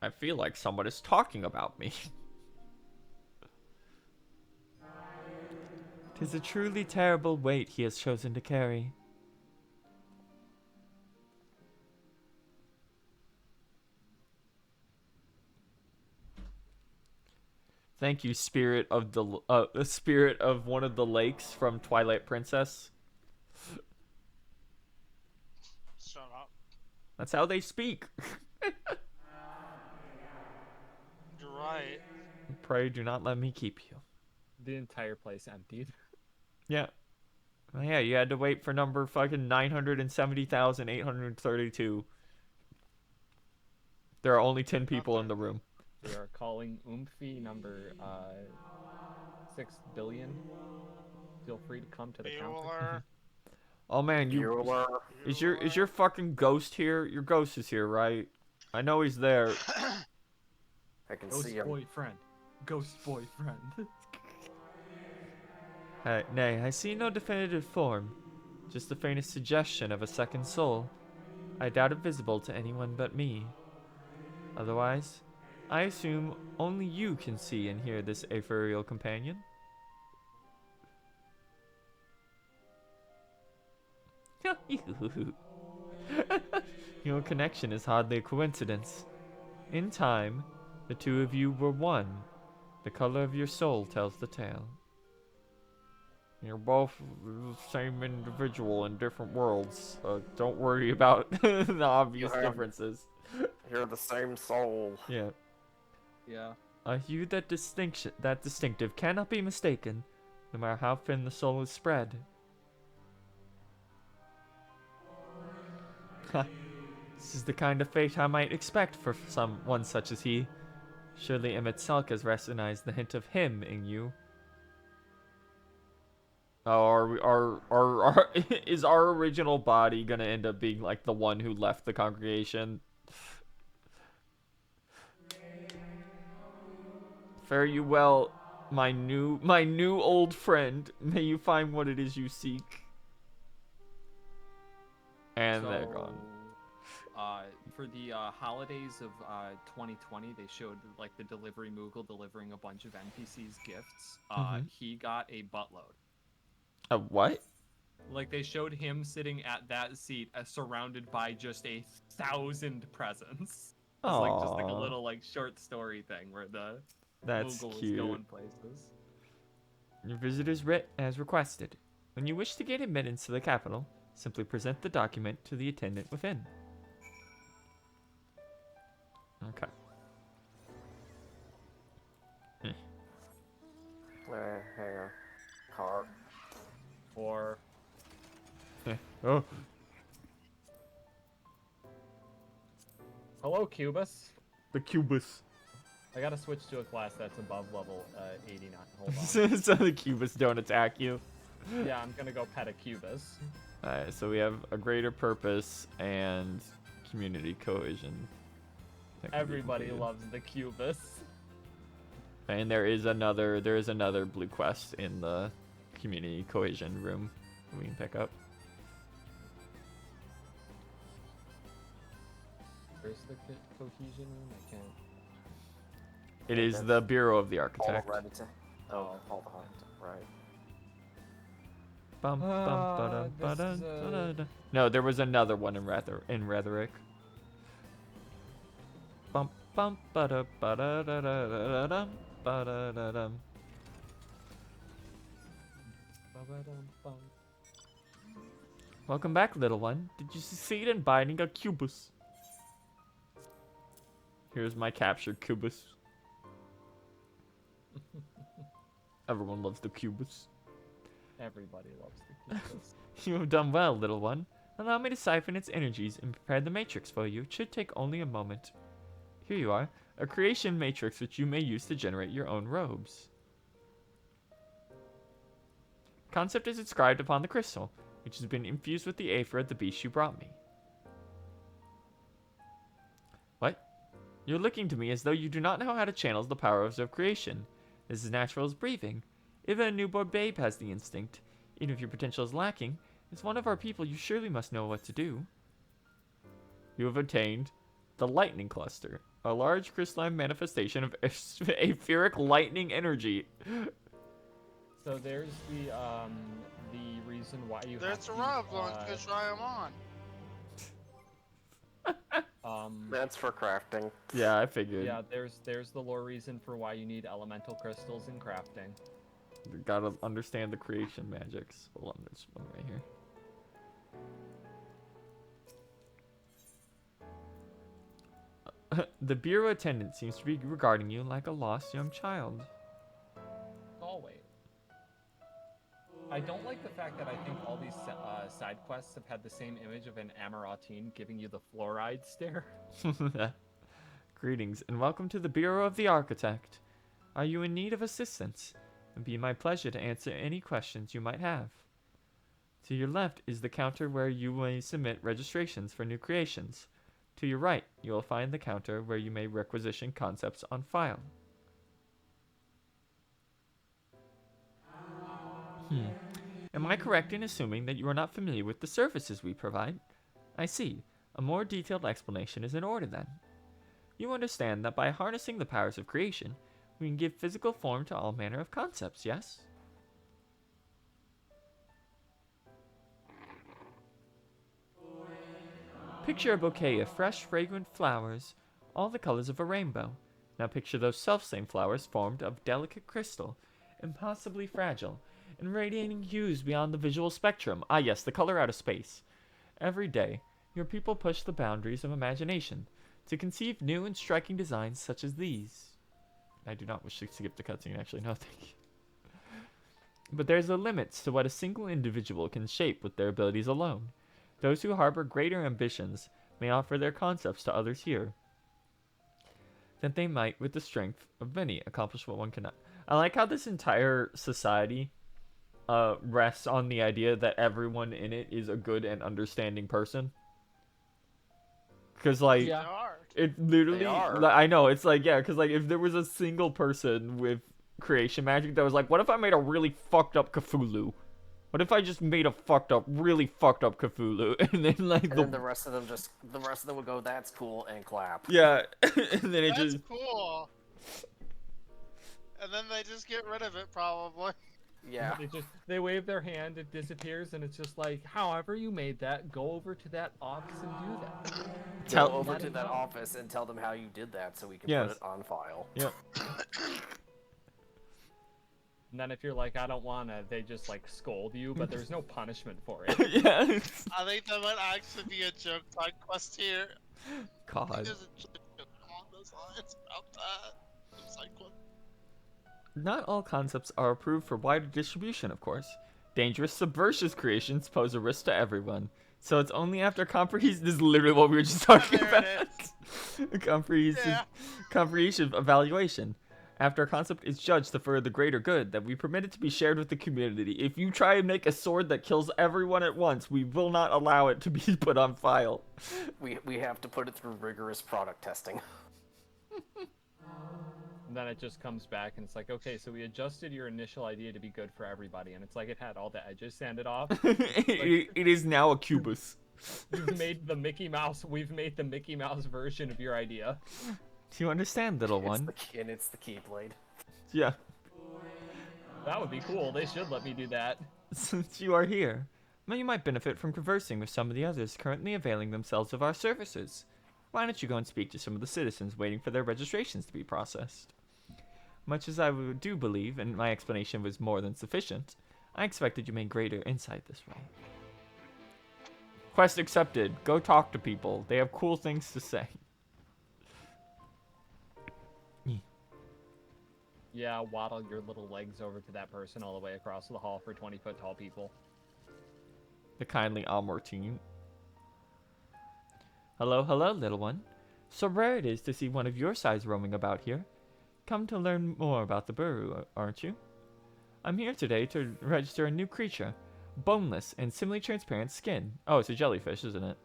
I feel like someone is talking about me. 'Tis a truly terrible weight he has chosen to carry. Thank you, spirit of the spirit of one of the lakes from Twilight Princess. Shut up. That's how they speak. You're right. Pray do not let me keep you. The entire place emptied. Yeah. Well, yeah, you had to wait for number fucking 970,832. There are only 10 people in the room. We are calling Oomphy number 6 billion. Feel free to come to the counter. Bueller. Oh man, Bueller. is your fucking ghost here? Your ghost is here, right? I know he's there. I can Ghost see him. boyfriend. Ghost boyfriend. Nay, I see no definitive form, just the faintest suggestion of a second soul. I doubt it visible to anyone but me. Otherwise, I assume only you can see and hear this ethereal companion. Your connection is hardly a coincidence. In time, the two of you were one. The color of your soul tells the tale. You're both the same individual in different worlds. Don't worry about the obvious differences. You're the same soul. Yeah. Yeah. A hue that distinctive cannot be mistaken, no matter how thin the soul is spread. This is the kind of fate I might expect for someone such as he. Surely Emmett Selk has recognized the hint of him in you. Oh, is our original body gonna end up being like the one who left the congregation? Fare you well, my new old friend. May you find what it is you seek. And they're gone. For the holidays of 2020, they showed like the delivery Moogle delivering a bunch of NPCs gifts. He got a buttload. A what? Like they showed him sitting at that seat, surrounded by just 1,000 presents. It's like just like a little like short story thing where the That's Moogle cute. is going places. Your visitors writ as requested. When you wish to gain admittance to the capital, simply present the document to the attendant within. Okay. Hang on. Cart. Or Oh. hello, Cubus. The Cubus. I gotta switch to a class that's above level 89. Hold on. So the Cubus don't attack you. Yeah, I'm gonna go pet a Cubus. Alright, so we have a greater purpose and community cohesion. that can be Everybody completed. loves the Cubus. And there is another blue quest in the community cohesion room we can pick up. Where's the cohesion room? I can't. It is the Bureau of the All Architect. ready to. Oh, all the hunt. Right. Bum, bum, ba-dum, this ba-dum, is, ba-da-da. No, there was another one in Rhetoric. Bum, bum, ba-da, ba-da-da-da-da-dum, ba-da-da-dum. Ba-ba-dum-bum. Welcome back, little one. Did you succeed in binding a Cubus? Here's my captured Cubus. Everyone loves the Cubus. Everybody loves the Cubus. You have done well, little one. Allow me to siphon its energies and prepare the matrix for you. It should take only a moment. Here you are, a creation matrix which you may use to generate your own robes. Concept is inscribed upon the crystal, which has been infused with the aether of the beast you brought me. What? You're looking to me as though you do not know how to channel the powers of creation. This is natural as breathing. Even a newborn babe has the instinct. Even if your potential is lacking, as one of our people, you surely must know what to do. You have obtained the Lightning Cluster, a large crystalline manifestation of etheric lightning energy. So there's the reason why you There's have a to, Rob going to try him on. That's for crafting. Yeah, I figured. Yeah, there's the lore reason for why you need elemental crystals in crafting. You gotta understand the creation magics. Hold on, there's one right here. The bureau attendant seems to be regarding you like a lost young child. Oh wait. I don't like the fact that I think all these side quests have had the same image of an Amaratine giving you the fluoride stare. Greetings and welcome to the Bureau of the Architect. Are you in need of assistance? It'd be my pleasure to answer any questions you might have. To your left is the counter where you may submit registrations for new creations. To your right, you will find the counter where you may requisition concepts on file. Am I correct in assuming that you are not familiar with the services we provide? I see. A more detailed explanation is in order then. You understand that by harnessing the powers of creation, we can give physical form to all manner of concepts, yes? Picture a bouquet of fresh, fragrant flowers, all the colors of a rainbow. Now picture those self-same flowers formed of delicate crystal, impossibly fragile, and radiating hues beyond the visual spectrum. Ah yes, the color out of space. Every day, your people push the boundaries of imagination to conceive new and striking designs such as these. I do not wish to skip the cutscene, actually, no thank you. But there's a limit to what a single individual can shape with their abilities alone. Those who harbor greater ambitions may offer their concepts to others here, that they might, with the strength of many, accomplish what one cannot. I like how this entire society rests on the idea that everyone in it is a good and understanding person. Because, like, Yeah. They are. it literally, They are. I know, it's like, yeah, because, like, if there was a single person with creation magic that was like, what if I made a really fucked up Cthulhu? What if I just made a really fucked up Cthulhu? And then, like, And then the rest of them would go, that's cool, and clap. yeah, and then it That's just, cool. And then they just get rid of it, probably. Yeah. They wave their hand, it disappears, and it's just like, however you made that, go over to that office and do that. Tell- Go over Let to it that know. office and tell them how you did that so we can Yes. put it on file. yep. And then if you're like, I don't wanna, they just like scold you, but there's no punishment for it. Yeah. I think that might actually be a joke side quest here. God. There's a joke along those lines about that. Side quest. Not all concepts are approved for wider distribution, of course. Dangerous, subversive creations pose a risk to everyone. So it's only after comprehensive. This is literally what we were just talking There about. it Comprehensive, comprehensive evaluation. After a concept is judged to further the greater good, that we permit it to be shared with the community. If you try and make a sword that kills everyone at once, we will not allow it to be put on file. We have to put it through rigorous product testing. And then it just comes back and it's like, okay, so we adjusted your initial idea to be good for everybody, and it's like it had all the edges sanded off. It is now a cubus. We've made the Mickey Mouse version of your idea. Do you understand, little one? And it's the Keyblade. Yeah. That would be cool. They should let me do that. Since you are here, well, you might benefit from conversing with some of the others currently availing themselves of our services. Why don't you go and speak to some of the citizens waiting for their registrations to be processed? Much as I do believe, and my explanation was more than sufficient, I expected you made greater insight this way. Quest accepted. Go talk to people. They have cool things to say. Yeah, waddle your little legs over to that person all the way across the hall for 20-foot tall people. The kindly Almortine. Hello, hello, little one. So rare it is to see one of your size roaming about here. Come to learn more about the Buru, aren't you? I'm here today to register a new creature. Boneless and semi-transparent skin. Oh, it's a jellyfish, isn't it?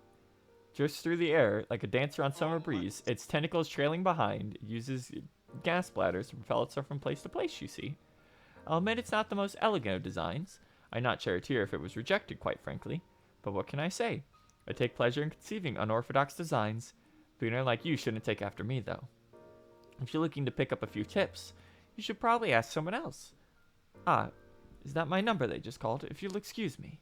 Drifts through the air like a dancer on summer breeze. Its tentacles trailing behind. It uses gas bladders to propel itself from place to place, you see. I'll admit it's not the most elegant of designs. I'd not shed a tear if it was rejected, quite frankly. But what can I say? I take pleasure in conceiving unorthodox designs. A beginner like you shouldn't take after me, though. If you're looking to pick up a few tips, you should probably ask someone else. Ah, is that my number they just called? If you'll excuse me.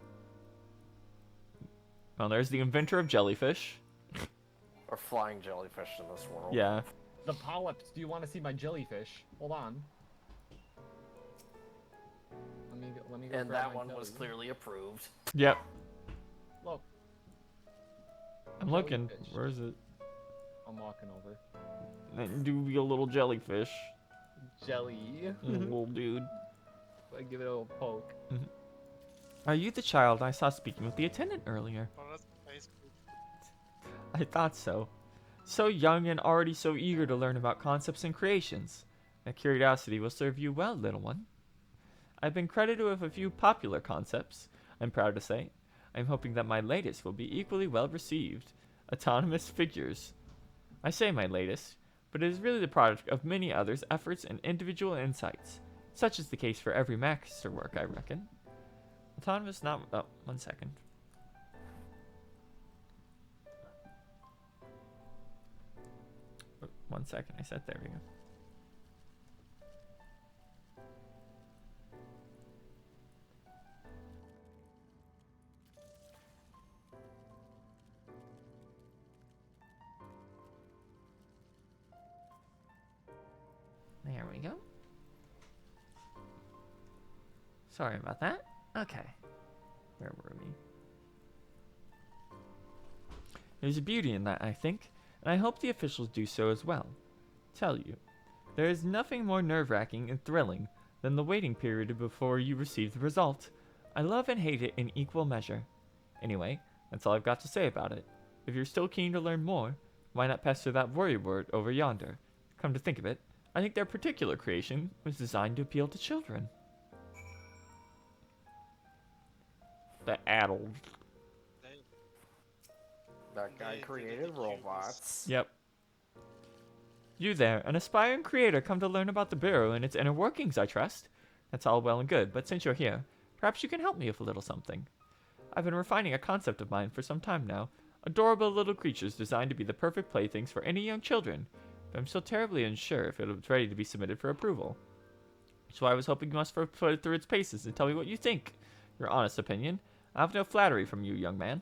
Well, there's the inventor of jellyfish. more flying jellyfish in this world. Yeah. The polyps. Do you want to see my jellyfish? Hold on. Let me go And grab that my one was jelly. clearly approved. Yep. Look, I'm looking. Jellyfish. Where is it? I'm walking over. Then do be a little jellyfish. Jelly. Little dude. I give it a little poke. Are you the child I saw speaking with the attendant earlier? Well, that's basically. I thought so. So young and already so eager to learn about concepts and creations. That curiosity will serve you well, little one. I've been credited with a few popular concepts, I'm proud to say. I'm hoping that my latest will be equally well received. Autonomous figures. I say my latest, but it is really the product of many others' efforts and individual insights. Such is the case for every masterwork, I reckon. Autonomous not... Oh, 1 second. Oh, 1 second, I said there we go. There we go. Sorry about that. Okay. Where were we? There's a beauty in that, I think, and I hope the officials do so as well. Tell you, there is nothing more nerve-wracking and thrilling than the waiting period before you receive the result. I love and hate it in equal measure. Anyway, that's all I've got to say about it. If you're still keen to learn more, why not pester that worry word over yonder? Come to think of it, I think their particular creation was designed to appeal to children. The addled. That guy created robots. Yep. You there, an aspiring creator come to learn about the Bureau and its inner workings, I trust. That's all well and good, but since you're here, perhaps you can help me with a little something. I've been refining a concept of mine for some time now. Adorable little creatures designed to be the perfect playthings for any young children, but I'm still terribly unsure if it's ready to be submitted for approval. So I was hoping you must put it through its paces and tell me what you think. Your honest opinion. I have no flattery from you, young man.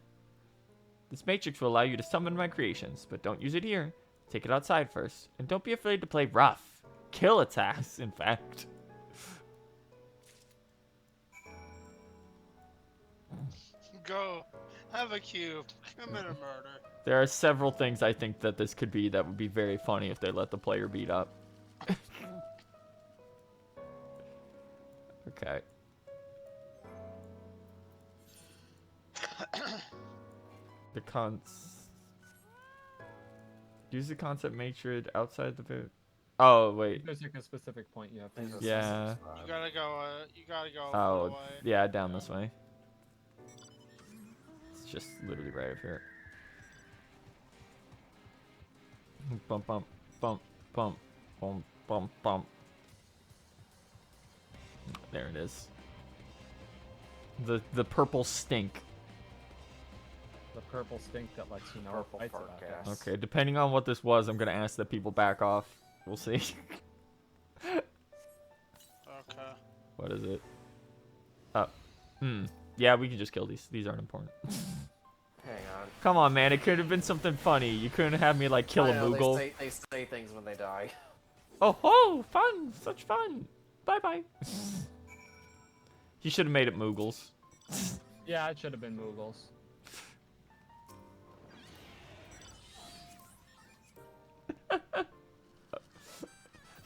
This matrix will allow you to summon my creations, but don't use it here. Take it outside first, and don't be afraid to play rough. Kill its ass, in fact. Go. Have a cube. Commit a murder. There are several things I think that this could be that would be very funny if they let the player beat up. Okay. The use the concept matrix outside the bit. Oh wait. There's like a specific point you have to use. Yeah. You gotta go. Oh all the way. yeah, down this way. It's just literally right up here. Bump bump bump bump bump bump bump. There it is. The purple stink. The purple stink that lets you know Purple if fart it's gas. about Okay, depending on what this was, I'm gonna ask that people back off. We'll see. Okay. What is it? Oh. Yeah, we can just kill these. These aren't important. Hang on. Come on, man. It could have been something funny. You couldn't have me, like, kill I a know, Moogle. they say things when they die. Oh, ho! Fun! Such fun! Bye-bye. You should have made it Moogles. Yeah, it should have been Moogles.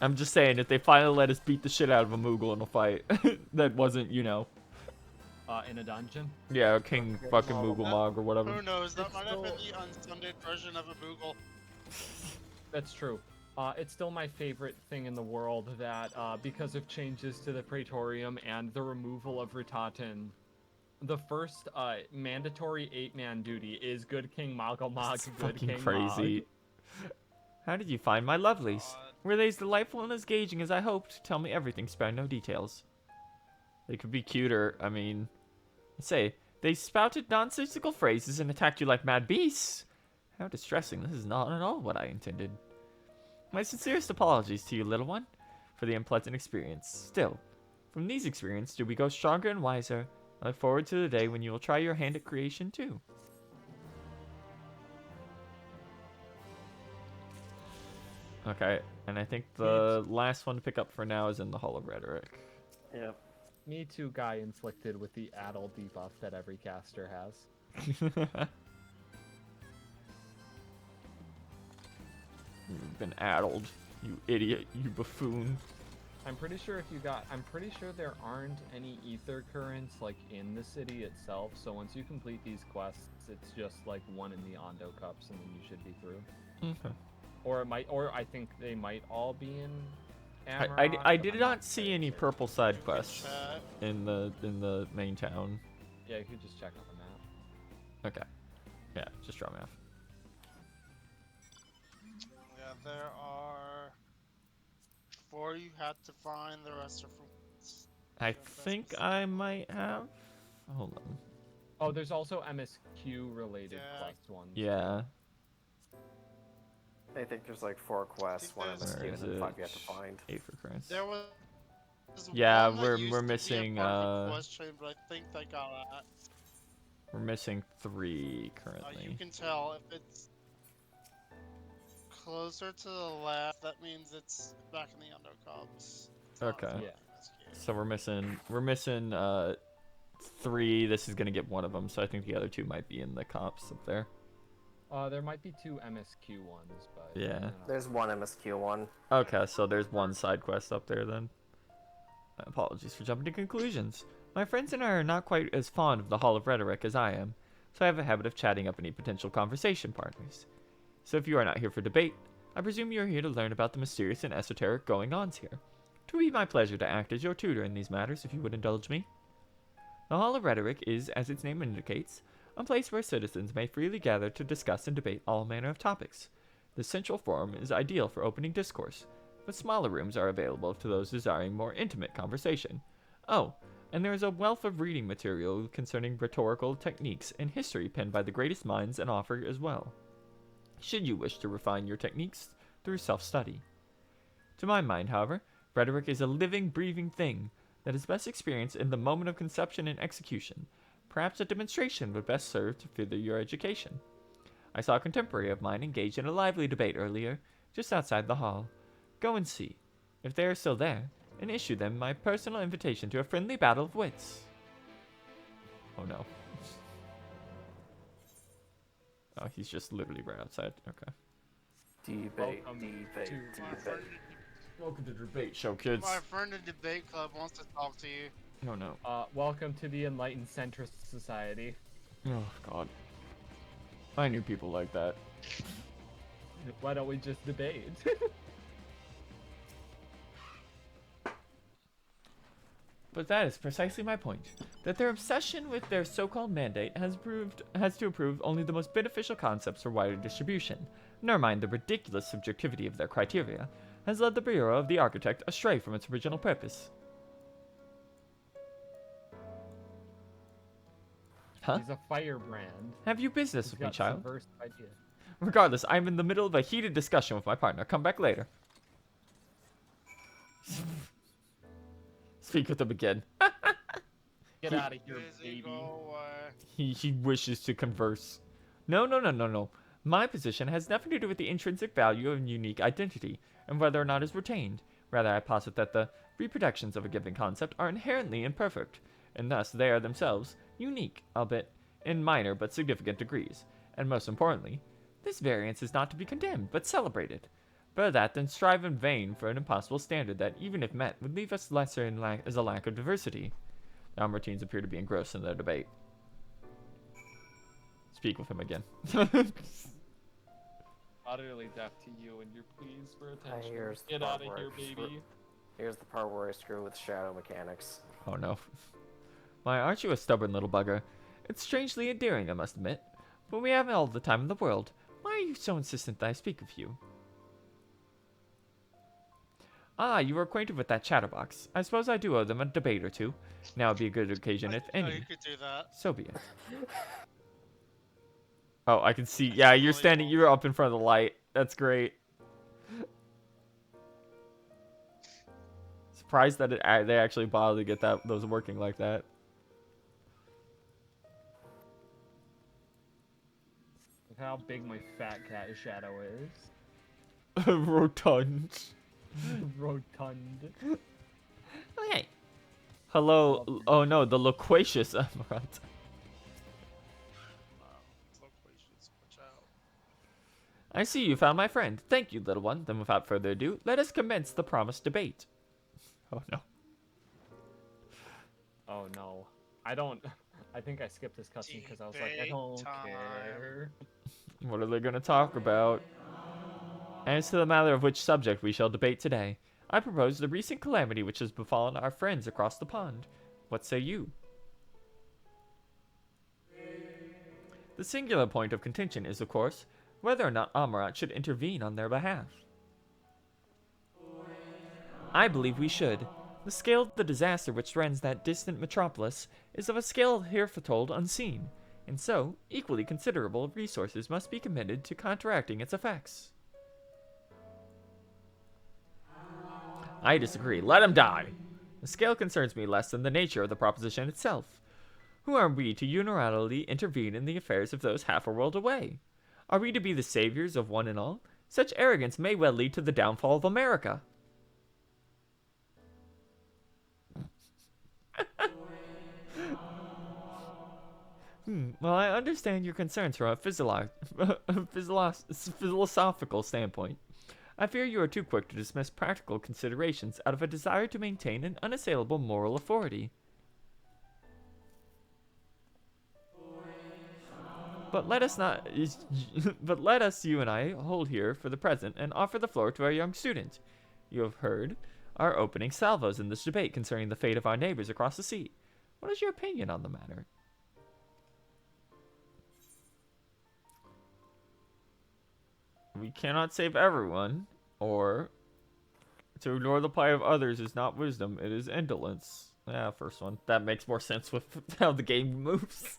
I'm just saying, if they finally let us beat the shit out of a Moogle in a fight, that wasn't, you know, In a dungeon. yeah, King fucking Moogle Mog or whatever. Who knows? That It's might have been still- the unsundaed version of a Moogle. That's true. It's still my favorite thing in the world that, because of changes to the Praetorium and the removal of Ritaten, the first mandatory 8-man duty is Good King Moggle Mog, That's Good fucking King crazy. Mog. How did you find my lovelies? God. Were they as delightful and as engaging as I hoped? Tell me everything, spare no details. They could be cuter, I mean... Say, they spouted nonsensical phrases and attacked you like mad beasts. How distressing, this is not at all what I intended. My sincerest apologies to you, little one, for the unpleasant experience. Still, from these experiences do we go stronger and wiser. I look forward to the day when you will try your hand at creation too. Okay, and I think the last one to pick up for now is in the Hall of Rhetoric. Yep. Me too, guy inflicted with the addle debuff that every caster has. You've been addled, you idiot, you buffoon. I'm pretty sure there aren't any ether currents like in the city itself. So once you complete these quests, it's just like one in the Ondo cups, and then you should be through. Okay. Or I think they might all be in. I Amarok, did I'm not see any sure. purple side quests chat. in the main town. Yeah, you could just check on the map. Okay. Yeah, just draw me off. Yeah, there are 4 you had to find. The rest are from. I think I might have. Hold on. Oh, there's also MSQ related Yeah. quest ones. Yeah. I think there's like 4 quests, one there's- MSQ, Where and is then it? 5 you have to find. A for currents. There was. Yeah, one that we're used to be a missing, part of the quest chain, but I think they got that. We're missing 3 You currently. can tell if it's closer to the left. That means it's back in the Undercubs. Okay. Yeah. So we're missing 3. This is gonna get one of them, so I think the other 2 might be in the comps up there. There might be 2 MSQ ones, but I Yeah. don't know. There's one MSQ one. Okay, so there's one side quest up there then. Apologies for jumping to conclusions. My friends and I are not quite as fond of the Hall of Rhetoric as I am, so I have a habit of chatting up any potential conversation partners. So if you are not here for debate, I presume you are here to learn about the mysterious and esoteric going-ons here. It would be my pleasure to act as your tutor in these matters, if you would indulge me. The Hall of Rhetoric is, as its name indicates, a place where citizens may freely gather to discuss and debate all manner of topics. The central forum is ideal for opening discourse, but smaller rooms are available to those desiring more intimate conversation. Oh, and there is a wealth of reading material concerning rhetorical techniques and history penned by the greatest minds and offer as well, should you wish to refine your techniques through self-study. To my mind, however, rhetoric is a living, breathing thing that is best experienced in the moment of conception and execution. Perhaps a demonstration would best serve to further your education. I saw a contemporary of mine engaged in a lively debate earlier, just outside the hall. Go and see, if they are still there, and issue them my personal invitation to a friendly battle of wits. Oh no. Oh, he's just literally right outside. Okay. Debate, Welcome debate, to- My debate. friend, Welcome to the debate show, kids. my friend in debate club wants to talk to you. Oh no. Welcome to the Enlightened Centrist Society. Oh god. I knew people like that. Why don't we just debate? But that is precisely my point. That their obsession with their so-called mandate has to approve only the most beneficial concepts for wider distribution. Never mind the ridiculous subjectivity of their criteria, has led the Bureau of the Architect astray from its original purpose. Huh? He's a firebrand. Have you business He's with me, got child? subversive ideas. Regardless, I'm in the middle of a heated discussion with my partner. Come back later. Speak with him again. Get out of here, Busy, baby. go away. He wishes to converse. No. My position has nothing to do with the intrinsic value of unique identity, and whether or not is retained. Rather, I posit that the reproductions of a given concept are inherently imperfect, and thus they are themselves unique, albeit in minor but significant degrees. And most importantly, this variance is not to be condemned, but celebrated. Better that than strive in vain for an impossible standard that, even if met, would leave us lesser in as a lack of diversity. The Albertines appear to be engrossed in their debate. Speak with him again. Utterly deaf to you and your pleas for attention. here's the Get part out of where here, I screw- baby. Here's the part where I screw with shadow mechanics. Oh no. Why, aren't you a stubborn little bugger? It's strangely endearing, I must admit. But we haven't all the time in the world. Why are you so insistent that I speak with you? Ah, you were acquainted with that chatterbox. I suppose I do owe them a debate or two. Now would be a good occasion, if No, any. you could do that. So be it. Oh, I can see. Yeah, you're standing. You're up in front of the light. That's great. Surprised that they actually bothered to get those working like that. Look how big my fat cat shadow is. Rotund. Rotund. Okay. Hello. Oh no, the loquacious Amaranth. Wow. It's loquacious. Watch out. I see you found my friend. Thank you, little one. Then without further ado, let us commence the promised debate. Oh no. Oh no. I think I skipped this cutscene because I was like, I Debate don't time. care. What are they going to talk about? As to the matter of which subject we shall debate today, I propose the recent calamity which has befallen our friends across the pond. What say you? The singular point of contention is, of course, whether or not Amarat should intervene on their behalf. I believe we should. The scale of the disaster which threatens that distant metropolis is of a scale heretofore unseen, and so, equally considerable resources must be committed to counteracting its effects. I disagree. Let him die! The scale concerns me less than the nature of the proposition itself. Who are we to unilaterally intervene in the affairs of those half a world away? Are we to be the saviors of one and all? Such arrogance may well lead to the downfall of America. Well, I understand your concerns from a philosophical standpoint. I fear you are too quick to dismiss practical considerations out of a desire to maintain an unassailable moral authority. But let us, you and I, hold here for the present and offer the floor to our young student. You have heard our opening salvos in this debate concerning the fate of our neighbors across the sea. What is your opinion on the matter? We cannot save everyone, or to ignore the plight of others is not wisdom, it is indolence. Yeah, first one. That makes more sense with how the game moves.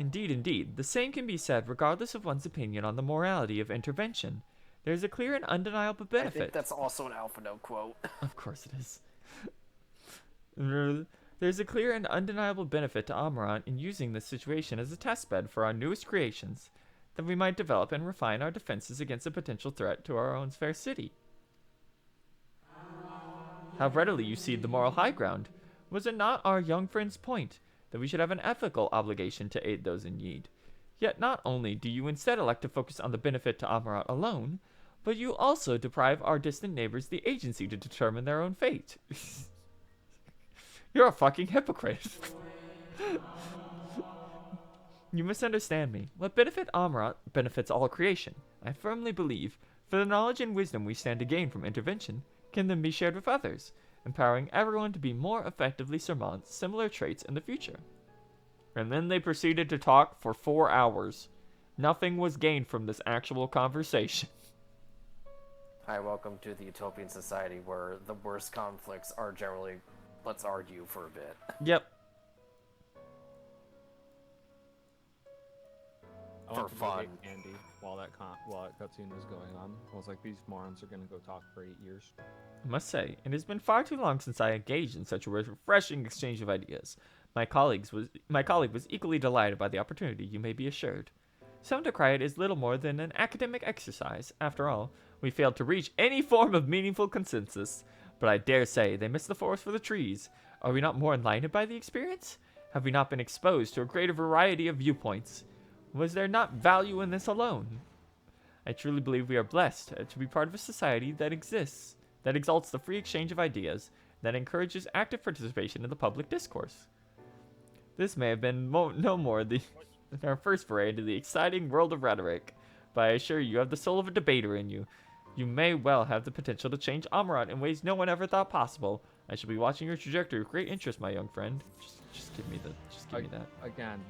Indeed. The same can be said regardless of one's opinion on the morality of intervention. There is a clear and undeniable benefit. I think that's also an Alpha Note quote. Of course it is. There's a clear and undeniable benefit to Amaranth in using this situation as a testbed for our newest creations, that we might develop and refine our defenses against a potential threat to our own fair city. How readily you cede the moral high ground. Was it not our young friend's point that we should have an ethical obligation to aid those in need? Yet not only do you instead elect to focus on the benefit to Amaranth alone, but you also deprive our distant neighbors the agency to determine their own fate. You're a fucking hypocrite. You misunderstand me. What benefit Amaranth benefits all creation. I firmly believe, for the knowledge and wisdom we stand to gain from intervention can then be shared with others, empowering everyone to be more effectively surmount similar traits in the future. And then they proceeded to talk for 4 hours. Nothing was gained from this actual conversation. Hi, welcome to the utopian society where the worst conflicts are generally, let's argue for a bit. Yep. I For went to go fun. get candy while that cutscene was going on. I was like, these morons are gonna go talk for 8 years. I must say, it has been far too long since I engaged in such a refreshing exchange of ideas. My colleague was equally delighted by the opportunity, you may be assured. Some decry it is little more than an academic exercise. After all, we failed to reach any form of meaningful consensus. But I dare say they miss the forest for the trees. Are we not more enlightened by the experience? Have we not been exposed to a greater variety of viewpoints? Was there not value in this alone? I truly believe we are blessed to be part of a society that exists, that exalts the free exchange of ideas, that encourages active participation in the public discourse. This may have been no more than our first foray into the exciting world of rhetoric, but I assure you have the soul of a debater in you. You may well have the potential to change Amaranth in ways no one ever thought possible. I shall be watching your trajectory with great interest, my young friend. Just give me that. Again,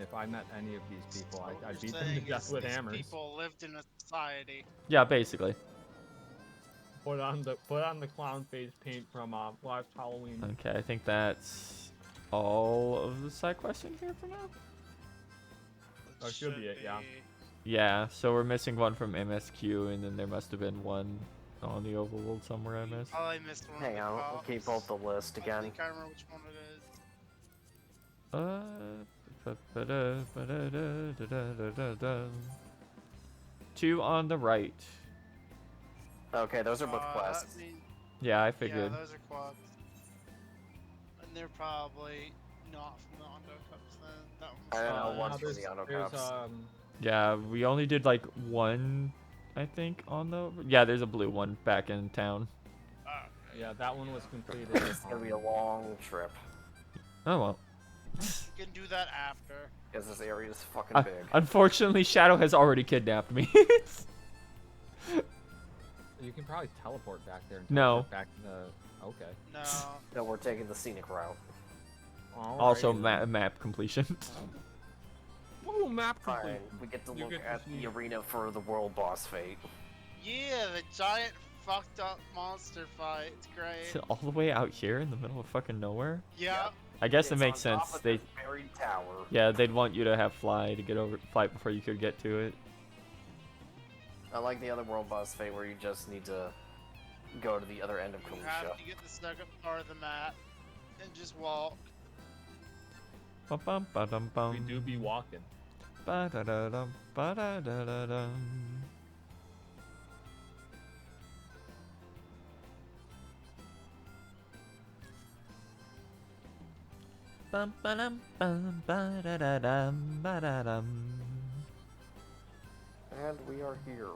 if I met any of these people, I'd beat You're them to saying death with these hammers. People lived in a society. Yeah, basically. Put on the clown face paint from last Halloween. Okay, I think that's all of the side quests in here for now. That should be it, yeah. Yeah, so we're missing one from MSQ, and then there must have been one on the overworld somewhere I missed. Oh, I missed one. Hang of the on, we'll keep cops. both the list I again. think I remember which one it is. Two on the right. Okay, those are both That quests. mean- Yeah, I yeah, figured. those are quads. And they're probably not from the Ondo Cups then. That I one's don't know, Uh, one's no, from the Ondo there's Cups. Yeah, we only did like one, I think, on the. Yeah, there's a blue one back in town. yeah, that one was completed. It's gonna be a long trip. Oh well. You can do that after. Because this area is fucking big. Unfortunately, Shadow has already kidnapped me. You can probably teleport back there. And No. teleport back to the. Okay. No. No, we're taking the scenic route. Also, Alrighty. map completion. Whoa, map Fine, complete. we get to You look get to at see- the arena for the world boss fate. Yeah, the giant fucked up monster fight. It's great. All the way out here in the middle of fucking nowhere. Yeah. I guess it It's makes on top sense. of They, this buried tower. yeah, they'd want you to have fly before you could get to it. Unlike the other world boss fate where you just need to go to the other end of You Kalusha. have to get the second part of the map and just walk. Bum bum ba dum bum. We do be walking. Ba da da dum ba da da da dum. Bum ba dum bum ba da da dum ba da dum. And we are here.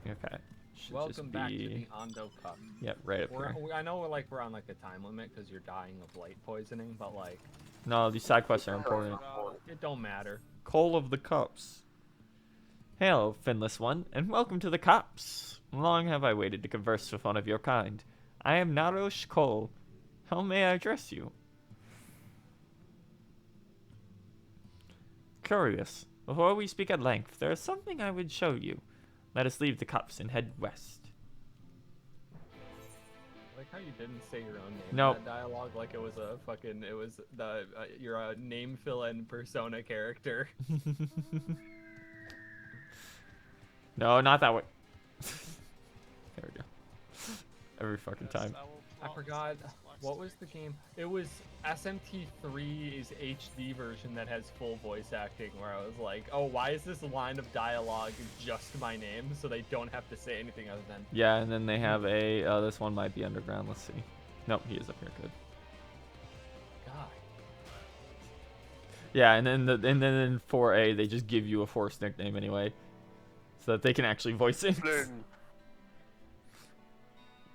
Okay. Should Welcome just back to be... the Ondo Cup. Yep, right up here. I know we're on like a time limit because you're dying of light poisoning, but like No, these side quests are important. it don't matter. Coal of the Cups. Hail, finless one, and welcome to the Cups. Long have I waited to converse with one of your kind. I am Narosh Cole. How may I address you? Curious. Before we speak at length, there is something I would show you. Let us leave the Cups and head west. Like how you didn't say your own name Nope. in that dialogue, like it was you're a name fill-in persona character. No, not that way. There we go. Every fucking Yes, time. will I plot forgot this what was the game. It was SMT3's HD version that has full voice acting. Where I was like, oh, why is this line of dialogue just my name, so they don't have to say anything other than. Yeah, and then they have a. This one might be underground. Let's see. Nope, he is up here. Good. God. Yeah, and then in 4A they just give you a forced nickname anyway, so that they can actually voice it.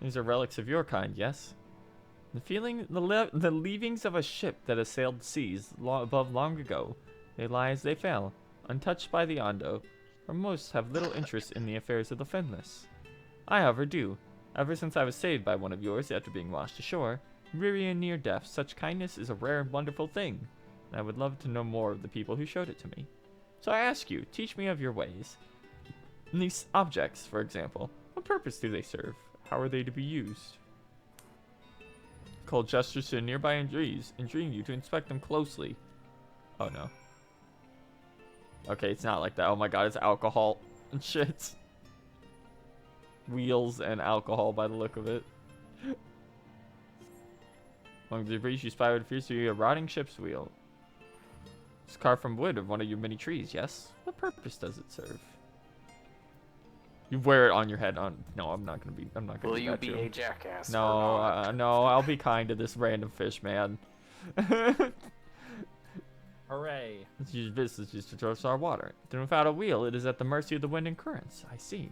These are relics of your kind, yes. The leavings of a ship that has sailed seas above long ago. They lie as they fell, untouched by the Ondo, for most have little interest in the affairs of the Finless. I, however, do. Ever since I was saved by one of yours after being washed ashore, weary and near death, such kindness is a rare and wonderful thing, and I would love to know more of the people who showed it to me. So I ask you, teach me of your ways. And these objects, for example, what purpose do they serve? How are they to be used? Cold gestures to nearby trees, entreating you to inspect them closely. Oh no. Okay, it's not like that. Oh my god, it's alcohol and shit. Wheels and alcohol by the look of it. Among the debris you spy what appears to be a rotting ship's wheel. It's carved from wood of one of your many trees, yes? What purpose does it serve? You wear it on your head. No, I'm not gonna Will do you that be to a him. jackass? or No, not? no, I'll be kind to this random fish man. Hooray. This is just to trust our water. Then without a wheel, it is at the mercy of the wind and currents. I see.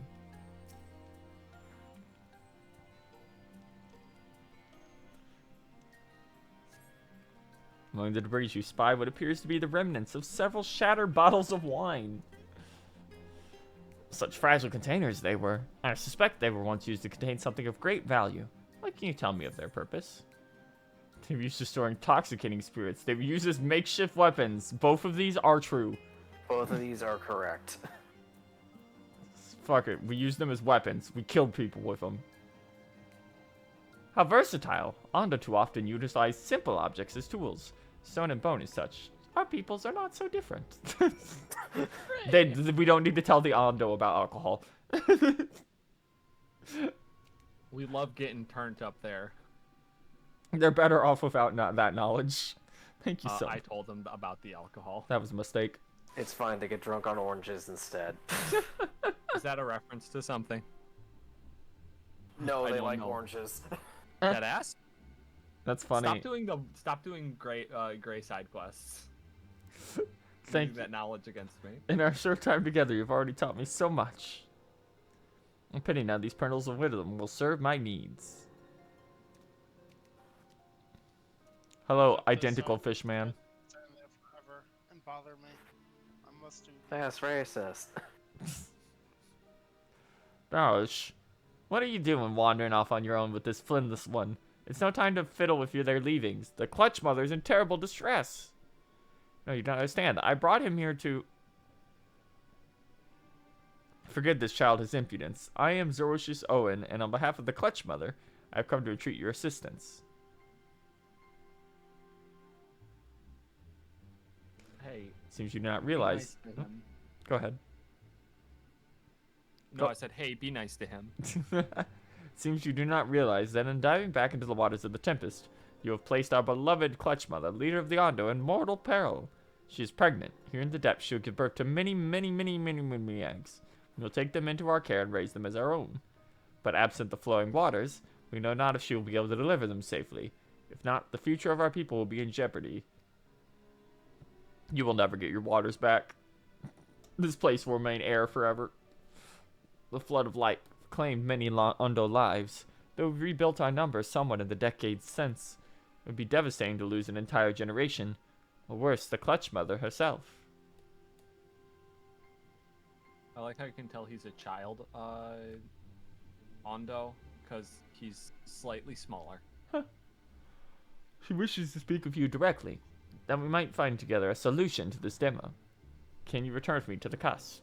Among the debris you spy what appears to be the remnants of several shattered bottles of wine. Such fragile containers they were. I suspect they were once used to contain something of great value. What can you tell me of their purpose? They were used to store intoxicating spirits. They were used as makeshift weapons. Both of these are true. Both of these are correct. Fuck it. We used them as weapons. We killed people with them. How versatile. Ondo too often utilize simple objects as tools. Stone and bone as such. Our peoples are not so different. We don't need to tell the Ondo about alcohol. We love getting turned up there. They're better off without that knowledge. Thank you so I much. told them about the alcohol. That was a mistake. It's fine. They get drunk on oranges instead. Is that a reference to something? No, I they don't like know. oranges. That ass? That's funny. Stop doing gray side quests. Thank Using you. that knowledge against me. In our short time together, you've already taught me so much. I'm pity now these pearls of wisdom will serve my needs. Hello, Just identical so fish man. stand there forever and bother me. I must do. That's racist. Gosh, what are you doing wandering off on your own with this flintless one? It's no time to fiddle with their leavings. The clutch mother's in terrible distress. No, you don't understand. I brought him here to... Forgive this child his impudence. I am Zoroastrius Owen, and on behalf of the clutch mother, I've come to entreat your assistance. Hey. Seems you do not be realize... nice to him. Go ahead. No, Go- I said, hey, be nice to him. Seems you do not realize that in diving back into the waters of the Tempest, you have placed our beloved clutch mother, leader of the Ondo, in mortal peril. She is pregnant. Here in the depths, she will give birth to many, many, many, many, many eggs. We will take them into our care and raise them as our own. But absent the flowing waters, we know not if she will be able to deliver them safely. If not, the future of our people will be in jeopardy. You will never get your waters back. This place will remain air forever. The flood of light claimed many Ondo lives. Though we rebuilt our numbers somewhat in the decades since, it would be devastating to lose an entire generation. Or worse, the clutch mother herself. I like how you can tell he's a child, Ondo, because he's slightly smaller. She wishes to speak with you directly, that we might find together a solution to this dilemma. Can you return with me to the cusps?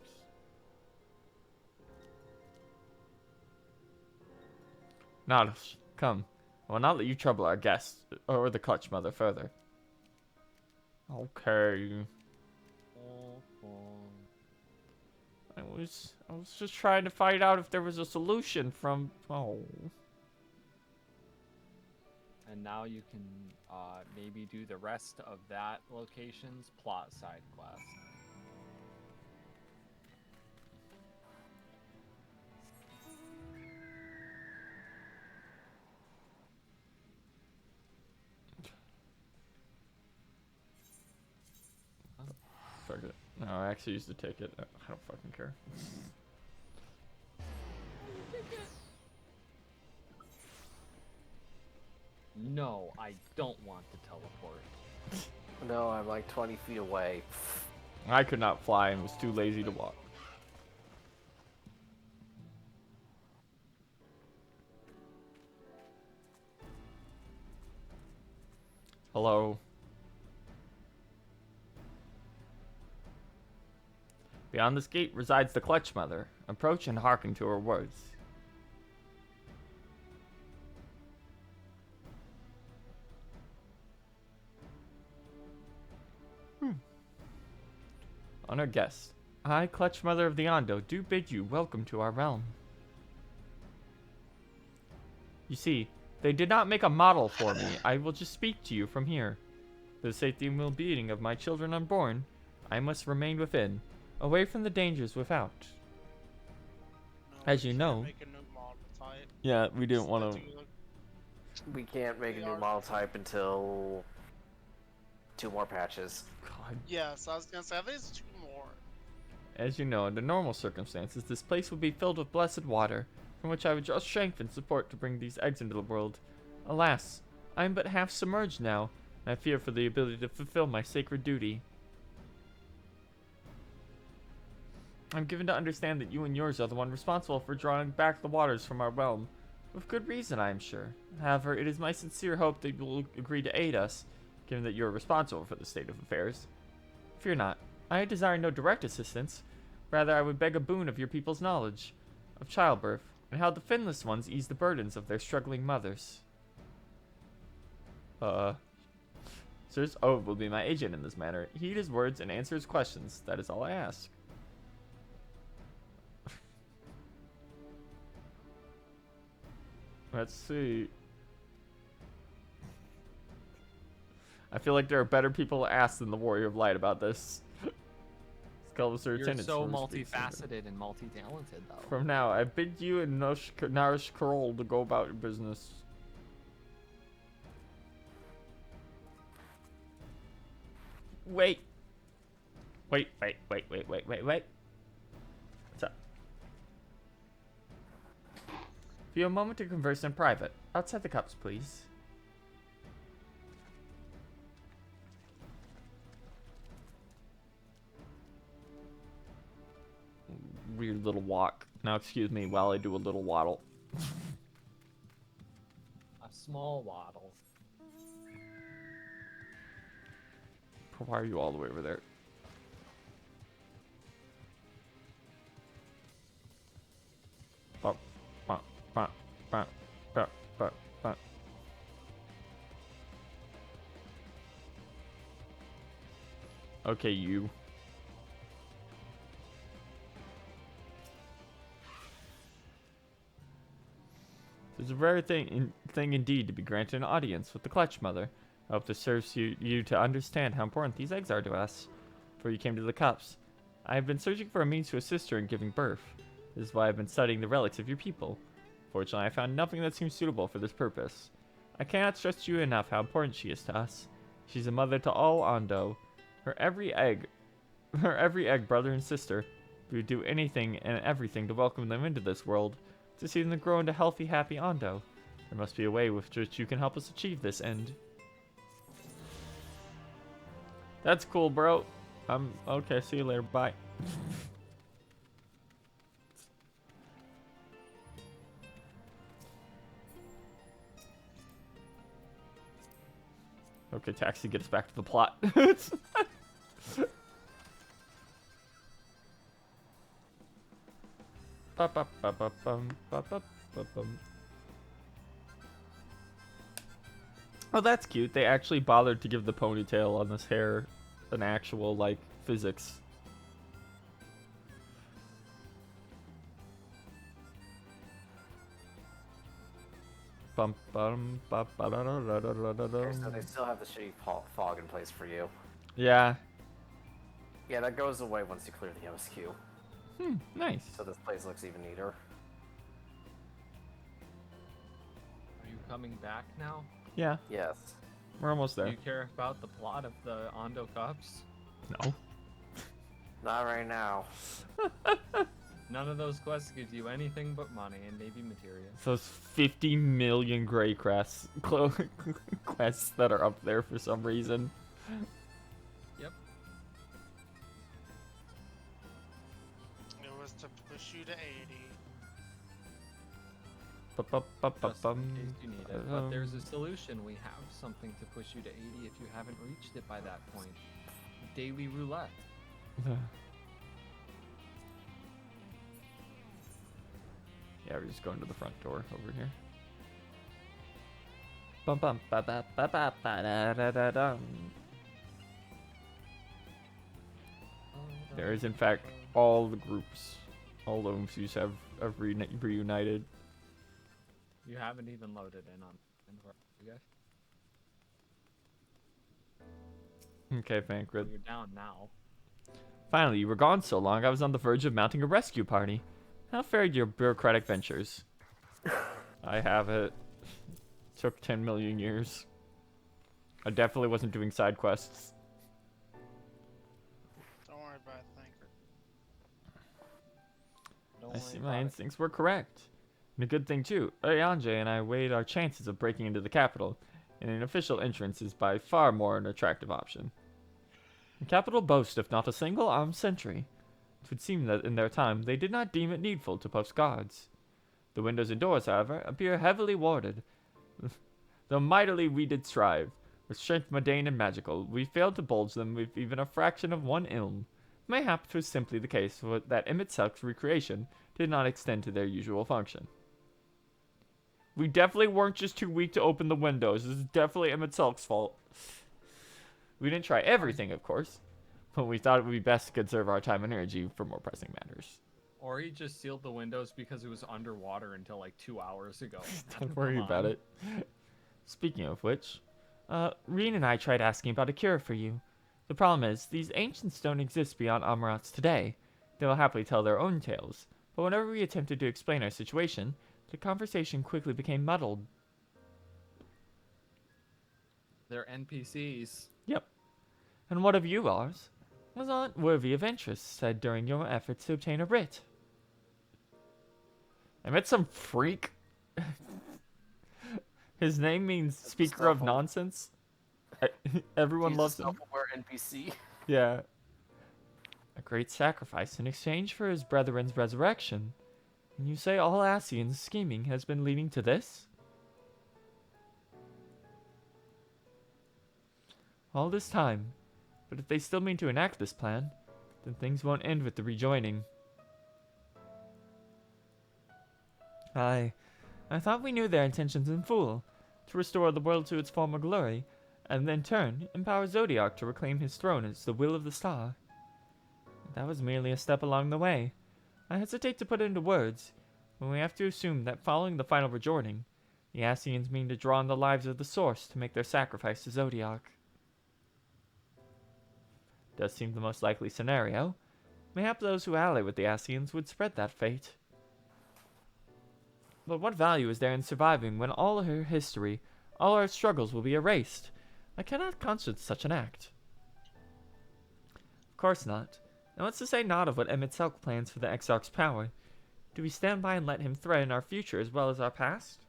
Nautilus, come. I will not let you trouble our guests or the clutch mother further. Okay. I was just trying to find out if there was a solution from... Oh. And now you can maybe do the rest of that location's plot side quest. Fuck it. No, I actually used the ticket. I don't fucking care. No, I don't want to teleport. No, I'm like 20 feet away. I could not fly and was too lazy to walk. Hello. Beyond this gate resides the clutch mother. Approach and hearken to her words. Honored guest, I, clutch mother of the Ondo, do bid you welcome to our realm. You see, they did not make a model for me. I will just speak to you from here. For the safety and well-being of my children unborn, I must remain within, away from the dangers without. No, As we you can't know- Make a new model type. Yeah, we didn't want That's to. good. We can't make a new model type until 2 more patches. God. Yes, I was gonna say at least 2 more. As you know, under normal circumstances, this place would be filled with blessed water, from which I would draw strength and support to bring these eggs into the world. Alas, I am but half submerged now, and I fear for the ability to fulfill my sacred duty. I'm given to understand that you and yours are the one responsible for drawing back the waters from our realm. With good reason, I am sure. However, it is my sincere hope that you will agree to aid us, given that you are responsible for the state of affairs. Fear not. I desire no direct assistance. Rather, I would beg a boon of your people's knowledge of childbirth, and how the finless ones ease the burdens of their struggling mothers. Sirs, Ove will be my agent in this matter. Heed his words and answer his questions. That is all I ask. Let's see. I feel like there are better people to ask than the Warrior of Light about this. You're Attendance so for speaking. multifaceted and multi-talented, though. From now, I bid you and Narish Karol to go about your business. Wait. Wait. What's up? For you a moment to converse in private. Outside the cups, please. Weird little walk. Now excuse me while I do a little waddle. A small waddle. Why are you all the way over there? Bump, bump, bump, bump, bump, bump, bump. Okay, you. It's a rare thing indeed to be granted an audience with the Clutch Mother. I hope this serves you to understand how important these eggs are to us. Before you came to the cups, I have been searching for a means to assist her in giving birth. This is why I've been studying the relics of your people. Fortunately, I found nothing that seems suitable for this purpose. I cannot stress to you enough how important she is to us. She's a mother to all Ondo. Her every egg, brother and sister. We would do anything and everything to welcome them into this world, to see them grow into healthy, happy Ondo. There must be a way with which you can help us achieve this end. That's cool, bro. Okay, see you later. Bye. Okay, taxi, get us back to the plot. Oh, that's cute. They actually bothered to give the ponytail on this hair an actual, like, physics. Okay, so they still have the shitty fog in place for you. Yeah. Yeah, that goes away once you clear the MSQ. Nice. So this place looks even neater. Are you coming back now? Yeah, Yes. we're almost Do there. you care about the plot of the Ondo Cups? No. Not right now. None of those quests gives you anything but money and maybe material. Those 50 million gray quests that are up there for some reason. Yep. It was to push you to 80. Just in case you need it. But there's a solution. We have something to push you to 80 if you haven't reached it by that point. Daily roulette. Yeah, we're just going to the front door over here. Bum bum ba ba ba ba ba da da da dum. There is, in fact, all the groups, all the OMCs have reunited. You haven't even loaded in on you guys. Okay, Vancred. You're down now. Finally, you were gone so long, I was on the verge of mounting a rescue party. How fared your bureaucratic ventures? I have it. Took 10 million years. I definitely wasn't doing side quests. Don't worry about it, Thinker. I see my instincts were correct. And a good thing too. Ayanje and I weighed our chances of breaking into the capital, and an official entrance is by far more an attractive option. The capital boasts if not a single armed sentry. It would seem that in their time they did not deem it needful to post guards. The windows and doors, however, appear heavily warded. Though mightily we did strive, with strength mundane and magical, we failed to bulge them with even a fraction of one ilm. Mayhap 'twas simply the case that Emitselk's recreation did not extend to their usual function. We definitely weren't just too weak to open the windows. This is definitely Emitselk's fault. We didn't try everything, of course, but we thought it would be best to conserve our time and energy for more pressing matters. Or he just sealed the windows because it was underwater until like 2 hours ago. Don't worry about it. Speaking of which, Reen and I tried asking about a cure for you. The problem is, these ancients don't exist beyond Amarats today. They will happily tell their own tales, but whenever we attempted to explain our situation, the conversation quickly became muddled. They're NPCs. Yep. And what of you, ours? Was not worthy of interest, said during your efforts to obtain a writ. I met some freak. His name means speaker of nonsense. Everyone He's loves a him. self-aware NPC. Yeah. A great sacrifice in exchange for his brethren's resurrection. And you say all Asian's scheming has been leading to this? All this time. But if they still mean to enact this plan, then things won't end with the rejoining. I thought we knew their intentions in full, to restore the world to its former glory, and then turn, empower Zodiac to reclaim his throne as the will of the star. That was merely a step along the way. I hesitate to put it into words, when we have to assume that following the final rejoining, the Asians mean to draw on the lives of the Source to make their sacrifice to Zodiac. Does seem the most likely scenario. Mayhap those who ally with the Asians would spread that fate. But what value is there in surviving when all her history, all our struggles will be erased? I cannot conscience such an act. Of course not. And what's to say not of what MSQ plans for the Exarch's power? Do we stand by and let him threaten our future as well as our past?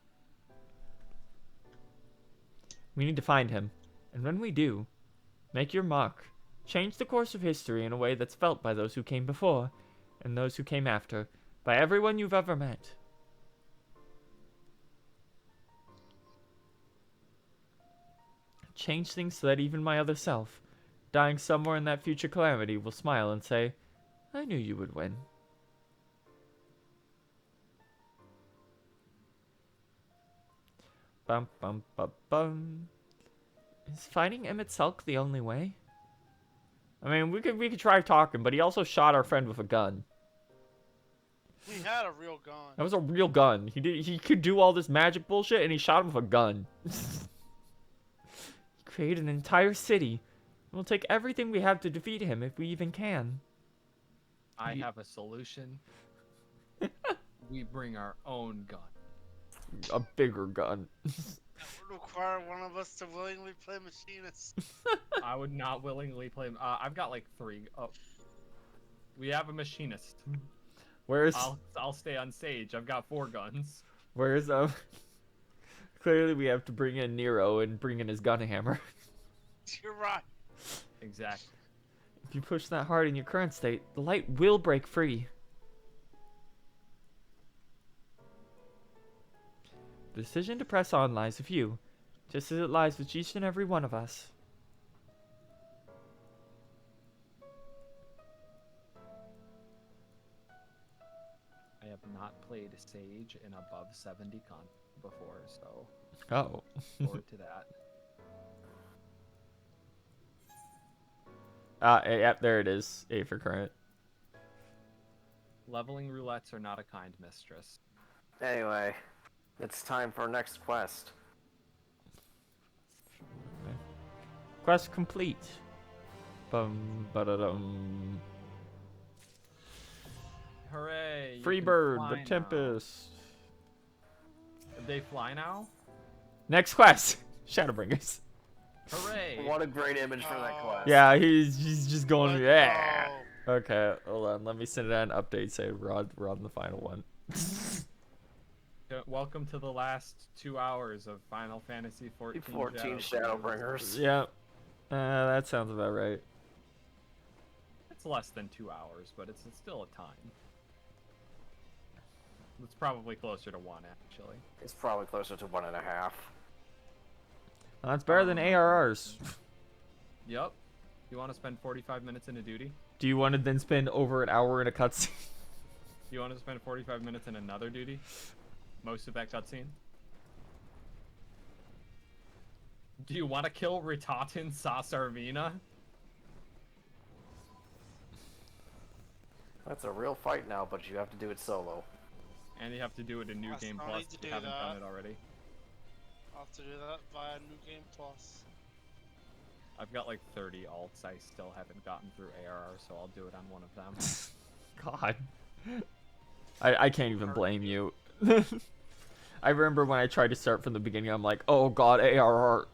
We need to find him. And when we do, make your mark. Change the course of history in a way that's felt by those who came before, and those who came after, by everyone you've ever met. Change things so that even my other self, dying somewhere in that future calamity, will smile and say, I knew you would win. Bum bum bum bum. Is fighting MSQ the only way? I mean, we could try talking, but he also shot our friend with a gun. He had a real gun. That was a real gun. He could do all this magic bullshit, and he shot him with a gun. He created an entire city. We'll take everything we have to defeat him if we even can. I have a solution. We bring our own gun. A bigger gun. That would require one of us to willingly play machinist. I would not willingly play. I've got like 3. Oh, we have a machinist. Where's I'll stay on stage. I've got 4 guns. Where's Clearly, we have to bring in Nero and bring in his gun hammer. You're right. Exactly. If you push that hard in your current state, the light will break free. The decision to press on lies with you, just as it lies with each and every one of us. I have not played Sage in above 70 con before, so Oh. forward to that. Yep, there it is. A for current. Leveling roulettes are not a kind mistress. Anyway, it's time for our next quest. Quest complete. Bum ba-da-dum. Hooray! you Free can bird, fly the now. Tempest. They fly now? Next quest. Shadowbringers. Hooray! What a great image for that Oh. quest. Yeah, he's just going. Let's Yeah. go. Okay, hold on. Let me send it an update. Say we're on the final one. Welcome to the last 2 hours of Final Fantasy 14. 14 Shadowbringers. Yeah. That sounds about right. It's less than 2 hours, but it's still a time. It's probably closer to 1, actually. It's probably closer to 1.5. That's better than ARRs. Yep. You want to spend 45 minutes in a duty? Do you want to then spend over an hour in a cutscene? You want to spend 45 minutes in another duty? Most of that cutscene? Do you want to kill Ritatin Sasarvina? That's a real fight now, but you have to do it solo. And you have to do it in New Yes, Game no Plus need to if you do haven't done that. it already. I'll have to do that via New Game Plus. I've got like 30 alts I still haven't gotten through ARR, so I'll do it on one of them. God. I can't even blame you. I remember when I tried to start from the beginning, I'm like, oh god, ARR.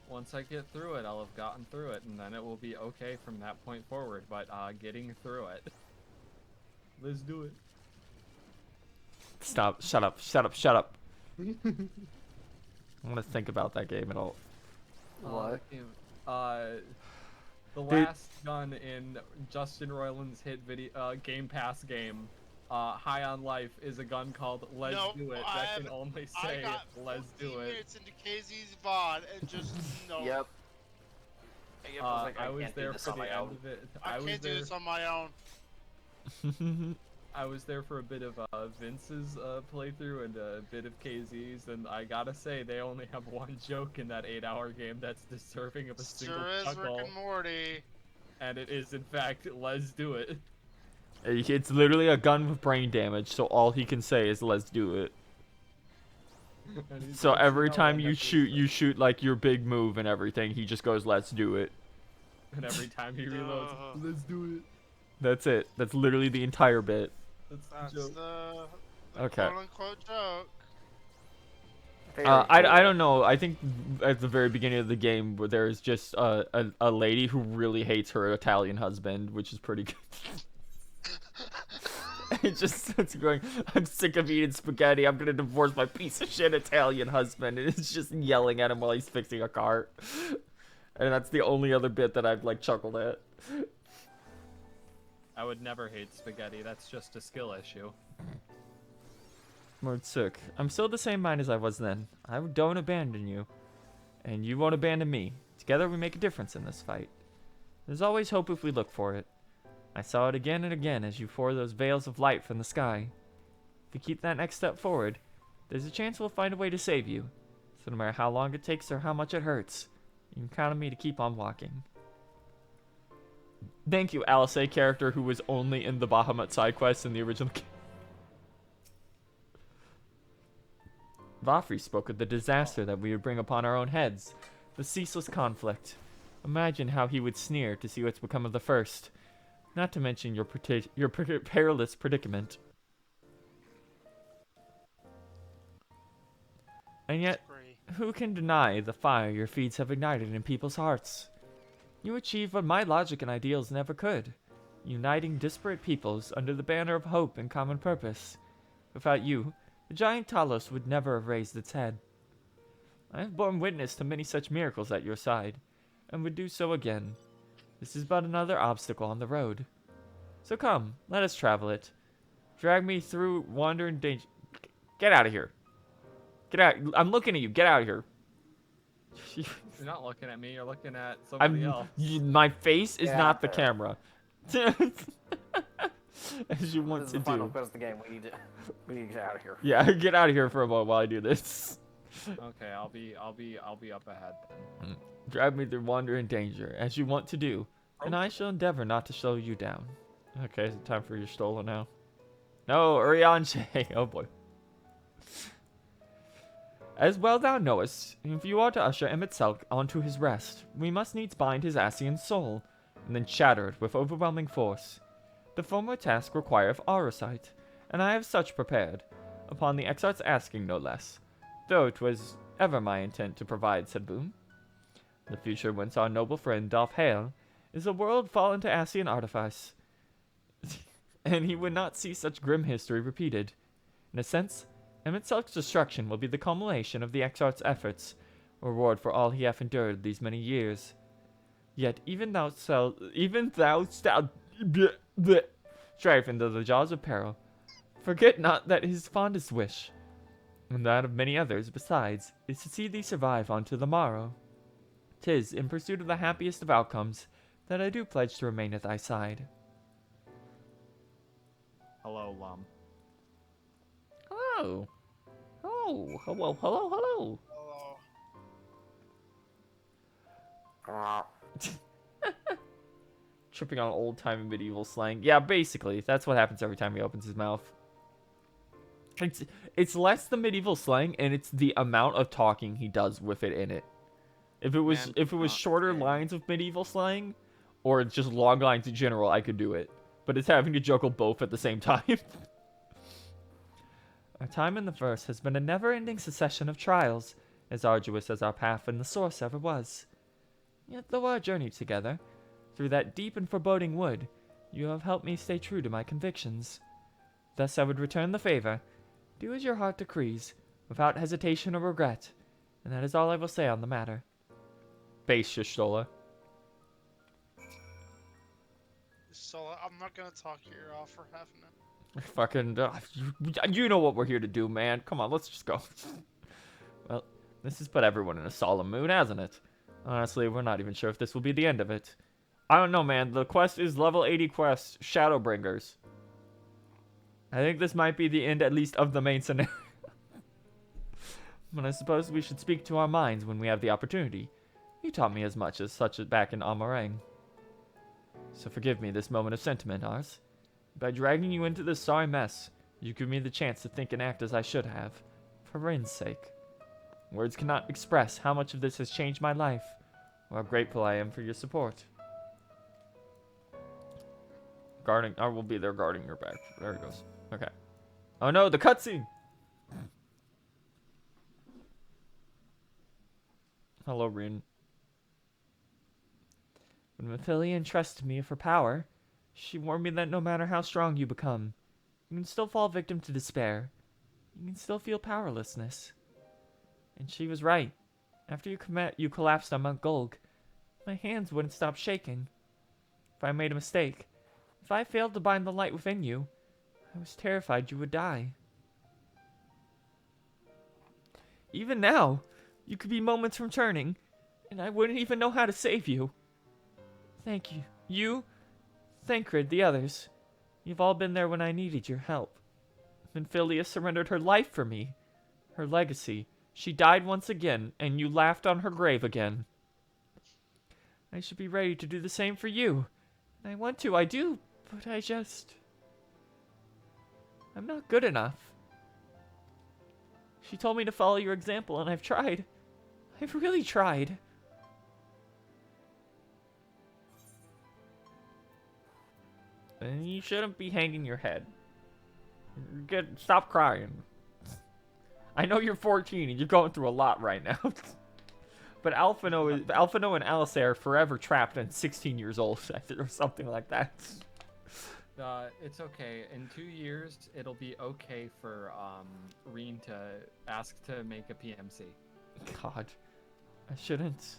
Once I get through it, I'll have gotten through it, and then it will be okay from that point forward. But getting through it. Let's do it. Stop. Shut up. Shut up. Shut up. I want to think about that game at all. What? The last gun in Justin Roiland's hit video Game Pass game, High on Life, is a gun called Let's Nope, Do It. That can only I say got Let's 15 Do It. minutes into KZ's VOD and just no. Yep. I was there for the end of it. I can't do this on my own. I was there for a bit of Vince's playthrough and a bit of KZ's, and I gotta say, they only have one joke in that 8-hour game that's deserving of a single Sure is chuckle. Rick and Morty. And it is, in fact, Let's Do It. It's literally a gun with brain damage, so all he can say is let's do it. So every time you shoot like your big move and everything, he just goes, let's do it. And every time he reloads, let's do it. That's it. That's literally the entire bit. That's That's the joke. the Okay. quote-unquote joke. I don't know. I think at the very beginning of the game, where there's just a lady who really hates her Italian husband, which is pretty good. It just starts going, I'm sick of eating spaghetti. I'm gonna divorce my piece of shit Italian husband. And it's just yelling at him while he's fixing a cart. And that's the only other bit that I've like chuckled at. I would never hate spaghetti. That's just a skill issue. Mordsook, I'm still the same mind as I was then. I don't abandon you. And you won't abandon me. Together we make a difference in this fight. There's always hope if we look for it. I saw it again and again as you pour those veils of light from the sky. If we keep that next step forward, there's a chance we'll find a way to save you. So no matter how long it takes or how much it hurts, you can count on me to keep on walking. Thank you, Alice, a character who was only in the Bahamut side quest in the original game. Vafri spoke of the disaster that we would bring upon our own heads, the ceaseless conflict. Imagine how he would sneer to see what's become of the first, not to mention your perilous predicament. And yet, who can deny the fire your feats have ignited in people's hearts? You achieve what my logic and ideals never could, uniting disparate peoples under the banner of hope and common purpose. Without you, the giant Talos would never have raised its head. I have borne witness to many such miracles at your side, and would do so again. This is but another obstacle on the road. So come, let us travel it. Drag me through wonder and danger. Get out of here. Get out. I'm looking at you. Get out of here. You're not looking at me. You're looking at somebody else. My face is Get not out the there. camera. As you want This is to the final do. quest of the game. We need to get out of here. Yeah, get out of here for a moment while I do this. Okay, I'll be up ahead then. Drive me through wonder and danger, as you want to do, and I shall endeavor not to slow you down. Okay, is it time for your stolen now? No, Urianche. Oh boy. As well thou knowest, if you are to usher Emet-Selch onto his rest, we must needs bind his Asian soul, and then shatter it with overwhelming force. The former task requireth Aurosite, and I have such prepared, upon the Exarch's asking no less, though 'twas ever my intent to provide said boon. The future whence our noble friend doth hail is a world fallen to Asian artifice, and he would not see such grim history repeated. In a sense, Emet-Selch's destruction will be the culmination of the Exarch's efforts, a reward for all he hath endured these many years. Yet even thou strive into the jaws of peril. Forget not that his fondest wish, and that of many others besides, is to see thee survive unto the morrow. 'Tis in pursuit of the happiest of outcomes that I do pledge to remain at thy side. Hello, Lum. Hello. Oh, hello, hello, hello. Hello. Tripping on old-time medieval slang. Yeah, basically, that's what happens every time he opens his mouth. It's it's less the medieval slang, and it's the amount of talking he does with it in it. If it was shorter lines of medieval slang, or just long lines in general, I could do it. But it's having to juggle both at the same time. Our time in the verse has been a never-ending succession of trials, as arduous as our path in the source ever was. Yet though our journey together, through that deep and foreboding wood, you have helped me stay true to my convictions. Thus I would return the favor. Do as your heart decrees, without hesitation or regret, and that is all I will say on the matter. Base Shishtola. So I'm not gonna talk your ear off for half a minute. Fucking, you know what we're here to do, man. Come on, let's just go. Well, this has put everyone in a solemn mood, hasn't it? Honestly, we're not even sure if this will be the end of it. I don't know, man. The quest is level 80 quest, Shadowbringers. I think this might be the end, at least, of the main scenario. But I suppose we should speak to our minds when we have the opportunity. You taught me as much as such back in Amarang. So forgive me this moment of sentiment, Ars. By dragging you into this sorry mess, you give me the chance to think and act as I should have, for Rin's sake. Words cannot express how much of this has changed my life, or how grateful I am for your support. I will be there guarding your back. There it goes. Okay. Oh no, the cutscene! Hello, Rin. When Mephilia entrusted me with her power, she warned me that no matter how strong you become, you can still fall victim to despair. You can still feel powerlessness. And she was right. After you collapsed on Mount Gulg, my hands wouldn't stop shaking. If I made a mistake, if I failed to bind the light within you, I was terrified you would die. Even now, you could be moments from turning, and I wouldn't even know how to save you. Thank you. You, Thancred, the others. You've all been there when I needed your help. Mephilia surrendered her life for me. Her legacy. She died once again, and you laughed on her grave again. I should be ready to do the same for you. I want to, I do, but I'm not good enough. She told me to follow your example, and I've tried. I've really tried. And you shouldn't be hanging your head. Stop crying. I know you're 14 and you're going through a lot right now. But Alphino and Alisair are forever trapped and 16 years old or something like that. It's okay. In 2 years, it'll be okay for Reen to ask to make a PMC. God, I shouldn't.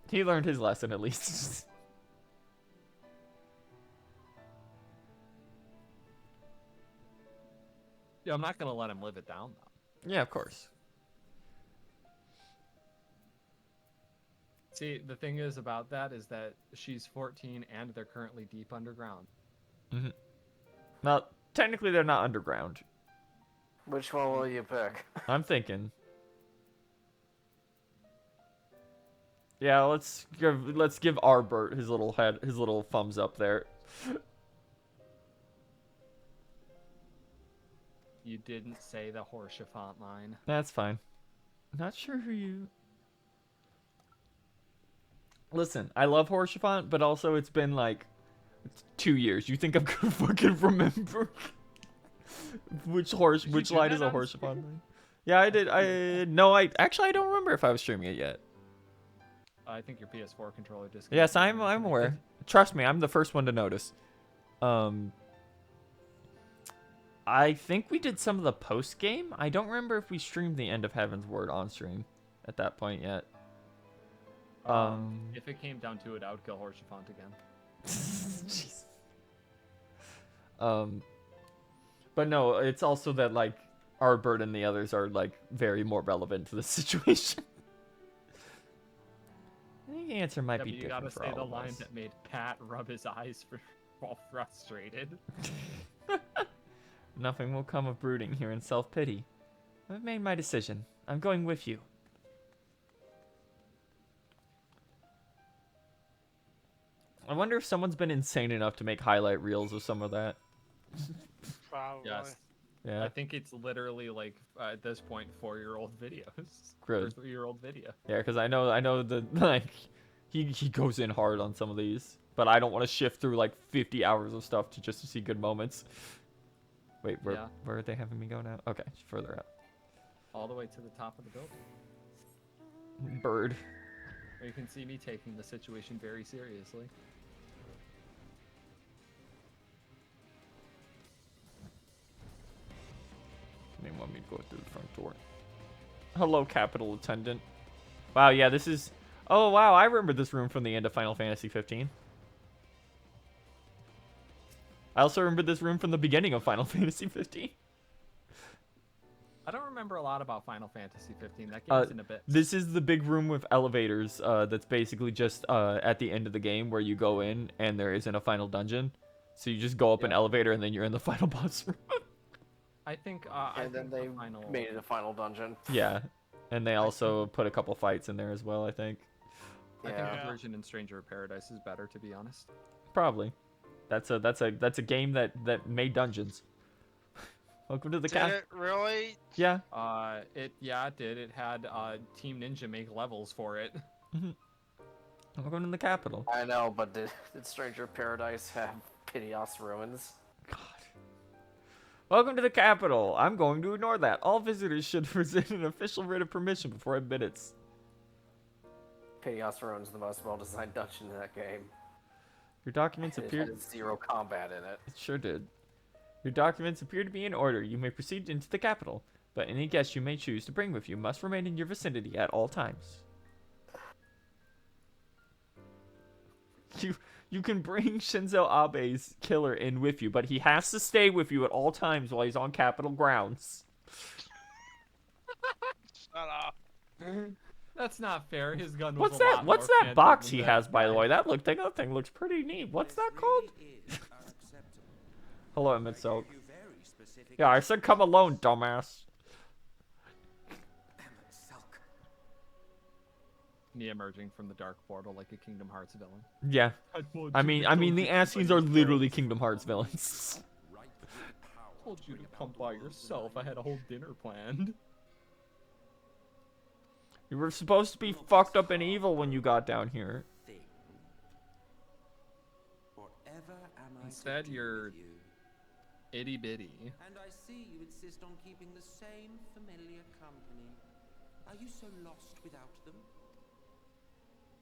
He learned his lesson at least. Yeah, I'm not gonna let him live it down though. Yeah, of course. See, the thing is about that is that she's 14 and they're currently deep underground. Mm-hmm. Well, technically they're not underground. Which one will you pick? I'm thinking. Yeah, let's give Arbert his little thumbs up there. You didn't say the Horshafont line. That's fine. Not sure who you... Listen, I love Horshafont, but also it's been like 2 years. You think I'm gonna fucking remember which line is a Horshafont line? Yeah, I did. I don't remember if I was streaming it yet. I think your PS4 controller just... Yes, I'm aware. Trust me, I'm the first one to notice. I think we did some of the post game. I don't remember if we streamed the end of Heaven's Word on stream at that point yet. If it came down to it, I would kill Horshafont again. Jeez. But no, it's also that like Arbert and the others are like very more relevant to the situation. I think the answer might be different. You gotta for say all the of line us. that made Pat rub his eyes for while frustrated. Nothing will come of brooding here in self-pity. I've made my decision. I'm going with you. I wonder if someone's been insane enough to make highlight reels of some of that. Probably. Yes. Yeah. I think it's literally like at this point 4-year-old videos. Good. Or 3-year-old video. Yeah, because I know the like he goes in hard on some of these, but I don't want to shift through like 50 hours of stuff just to see good moments. Wait, Yeah. where are they having me go now? Okay, further up. All the way to the top of the building. Bird. Where you can see me taking the situation very seriously. They want me to go through the front door. Hello, Capitol Attendant. Wow, yeah, this is... Oh, wow, I remember this room from the end of Final Fantasy 15. I also remember this room from the beginning of Final Fantasy 15. I don't remember a lot about Final Fantasy 15. That game's in a bit. This is the big room with elevators that's basically just at the end of the game where you go in and there isn't a final dungeon. So you just go up an elevator and then you're in the final boss room. I think. And then they made it a final dungeon. Yeah. And they also put a couple fights in there as well, I think. I think Yeah. the version in Stranger of Paradise is better, to be honest. Probably. That's a game that made dungeons. Welcome to the Did it really? Yeah. It did. It had Team Ninja make levels for it. Welcome to the capital. I know, but did Stranger Paradise have Piteous Ruins? God. Welcome to the capital. I'm going to ignore that. All visitors should present an official writ of permission before admittance. Piteous Ruins is the most well-designed dungeon in that game. Your documents It appear... had zero combat in it. It sure did. Your documents appear to be in order. You may proceed into the capital, but any guests you may choose to bring with you must remain in your vicinity at all times. You can bring Shinzo Abe's killer in with you, but he has to stay with you at all times while he's on Capitol grounds. Shut up. That's not fair. His gun was What's a that? lot What's more that fancy box than he that has, by the guy. way? That thing looks pretty neat. What's that called? Hello, Emmett Silk. Yeah, I said come alone, dumbass. Me emerging from the dark portal like a Kingdom Hearts villain. Yeah. I mean, the Ascians are literally Kingdom Hearts villains. Told you to come by yourself. I had a whole dinner planned. You were supposed to be fucked up and evil when you got down here. Instead, you're itty bitty. And I see you insist on keeping the same familiar company. Are you so lost without them?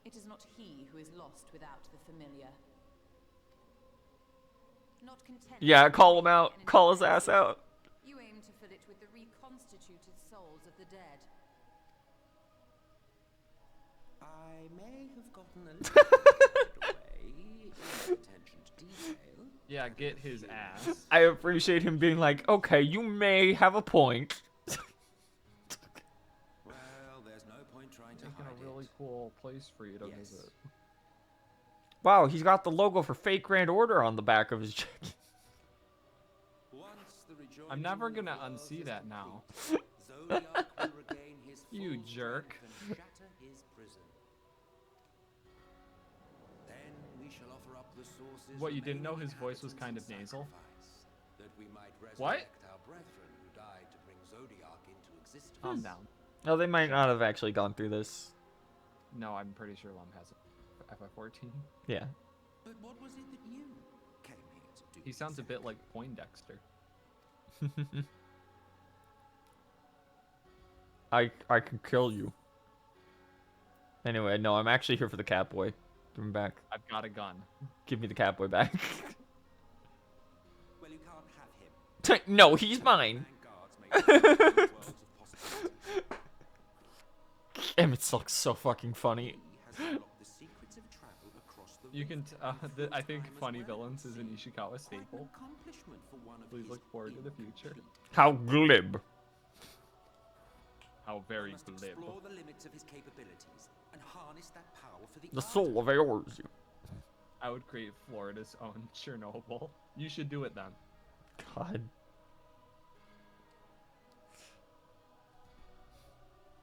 It is not he who is lost without the familiar. Not content. Yeah, call him with out. an Call his ass inheritance, out. You aim to fill it with the reconstituted souls of the dead. I may have gotten a little carried away in attention to detail. Yeah, get his ass. I appreciate him being like, okay, you may have a point. Well, there's no point trying to Making hide a really it. cool place for you to Yes. visit. Wow, he's got the logo for Fate Grand Order on the back of his jacket. Once the rejoining I'm never of gonna worlds unsee is that now. complete, Zodiac will regain his You full jerk. strength and shatter his prison. Then we shall offer up the sources What, you didn't know remaining his voice was kind of inhabitants nasal? sacrifice, that we might What? resurrect our brethren who died to bring Zodiac into existence. Calm down. No, they might not have actually gone through this. No, I'm pretty sure Lum has a FF14. Yeah. But what was it that you came here to do? He sounds a bit like Poindexter. I can kill you. Anyway, no, I'm actually here for the Catboy. Give him back. I've got a gun. Give me the Catboy back. Well, you can't have him. No, he's mine. Vanguards make worlds of possibilities. Emmett Silk's so fucking funny. He has unlocked the secrets of travel across the You can. rift I think time as funny well. villains is an Ishikawa Quite an staple. accomplishment for one of Please his look forward to the ilk future. feat. How glib. How He very must glib. explore the limits of his capabilities and harness that power for the The soul of Eorzea. I would create Florida's own Chernobyl. You should do it then. God.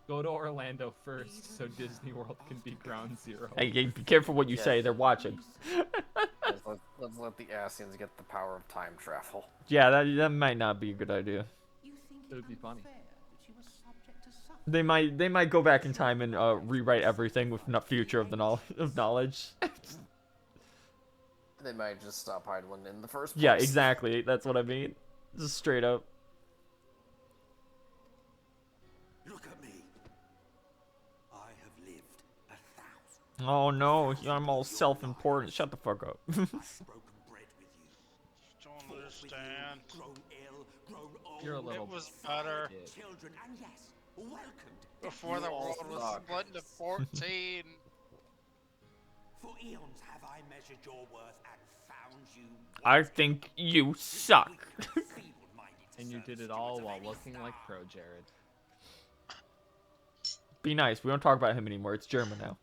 Go to Orlando first, so Disney World can be ground zero. Hey, be careful what you say. They're watching. There's let's let the Asians get the power of time travel. Yeah, that might not be a good idea. You think It would be funny. unfair that you were subject to suffering? They might go back in time and rewrite everything with no future of the knowledge. They might just stop idling in the first place. Yeah, exactly. That's what I mean. Just straight up. Look at me. I have lived 1,000. Oh no, I'm all self-important. Shut the fuck up. I've broken bread with you. Don't Fought with understand. you, grown ill, grown old. You're a little It was better shit. Children, and yes, welcomed. before the world was suck. split into 14. For eons have I measured your worth and found you. I think you suck. And you did it all while looking like Pro Jared. Be nice. We don't talk about him anymore. It's German now.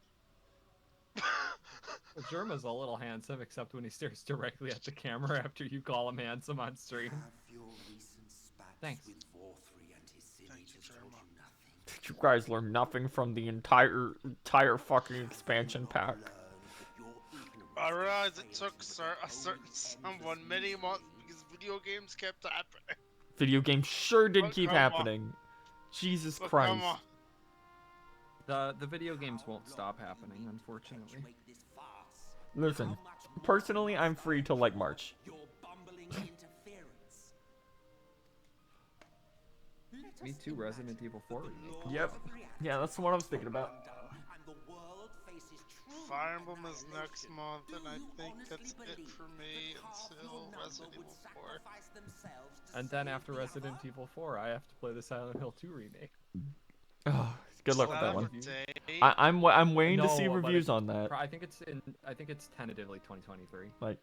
Well, Germa's a little handsome, except when he stares directly at the camera after you call him handsome on stream. Have your recent spats Thanks. with Vorthri and his signatures told you nothing. You guys learn nothing from the entire fucking expansion pack. I realized it took a certain someone many months because video games kept happening. Video games sure did But keep come on. happening. Jesus But Christ. come on. The video games won't stop happening, unfortunately. Listen, personally, I'm free till like March. Your bumbling interference. Me too, Resident Evil 4 remake. Yep. Yeah, that's what I was thinking about. And the world faces true Fire Emblem is annihilation. next month, and I Do you think honestly that's it believe for that me half your until number Resident would Evil 4. sacrifice themselves to And then save after the Resident other? Evil 4, I have to play the Silent Hill 2 remake. Oh, good luck with that one. Day. I'm waiting to see No, but reviews it's- on that. I think it's tentatively 2023. Like,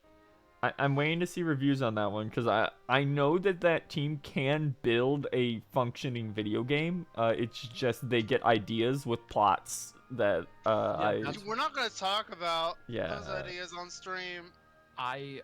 I'm waiting to see reviews on that one because I know that team can build a functioning video game. It's just they get ideas with plots that that's- We're not going to talk about Yeah. those ideas on stream. I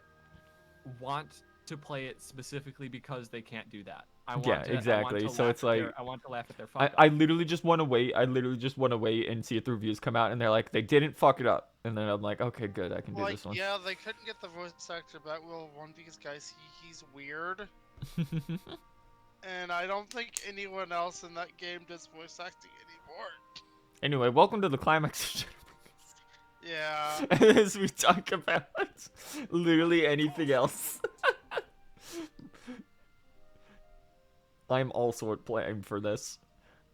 want to play it specifically because they can't do that. Yeah, exactly. So it's like I want to laugh at their I fuck literally just want to wait. I literally just want to wait and see if the reviews come out and they're like they didn't fuck it up, and then I'm like, okay, good, I can do Like, this one. yeah, they couldn't get the voice actor back Will 1 because, guys, he's weird. And I don't think anyone else in that game does voice acting anymore. Anyway, welcome to the climax of Yeah. ShadowBringers. As we talk about literally anything else. I'm also playing for this.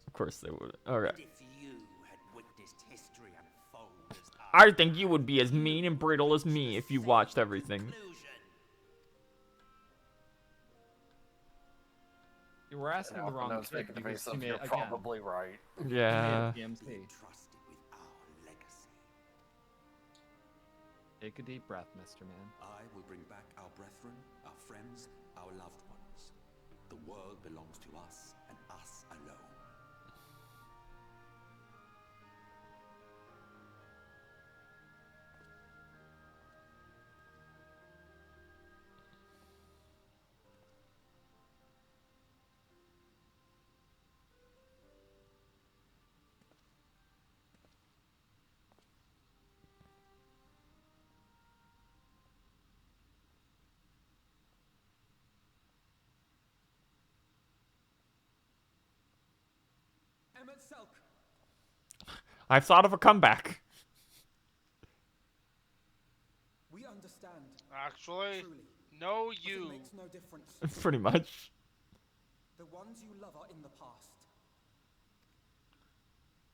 Of course they would. Alright. And if you had witnessed history unfold as I think you would be as mean and brittle as me if you watched everything. conclusion, You were asking the wrong Notes kid making the because face he of made you're again. probably right. Yeah. He made a DMC. be trusted with our legacy. Take a deep breath, Mr. Man. I will bring back our brethren, our friends, our loved ones. The world belongs to us and us alone. I've thought of a comeback. We understand. Actually, Truly. no, But you. it makes no difference. Pretty much. The ones you love are in the past.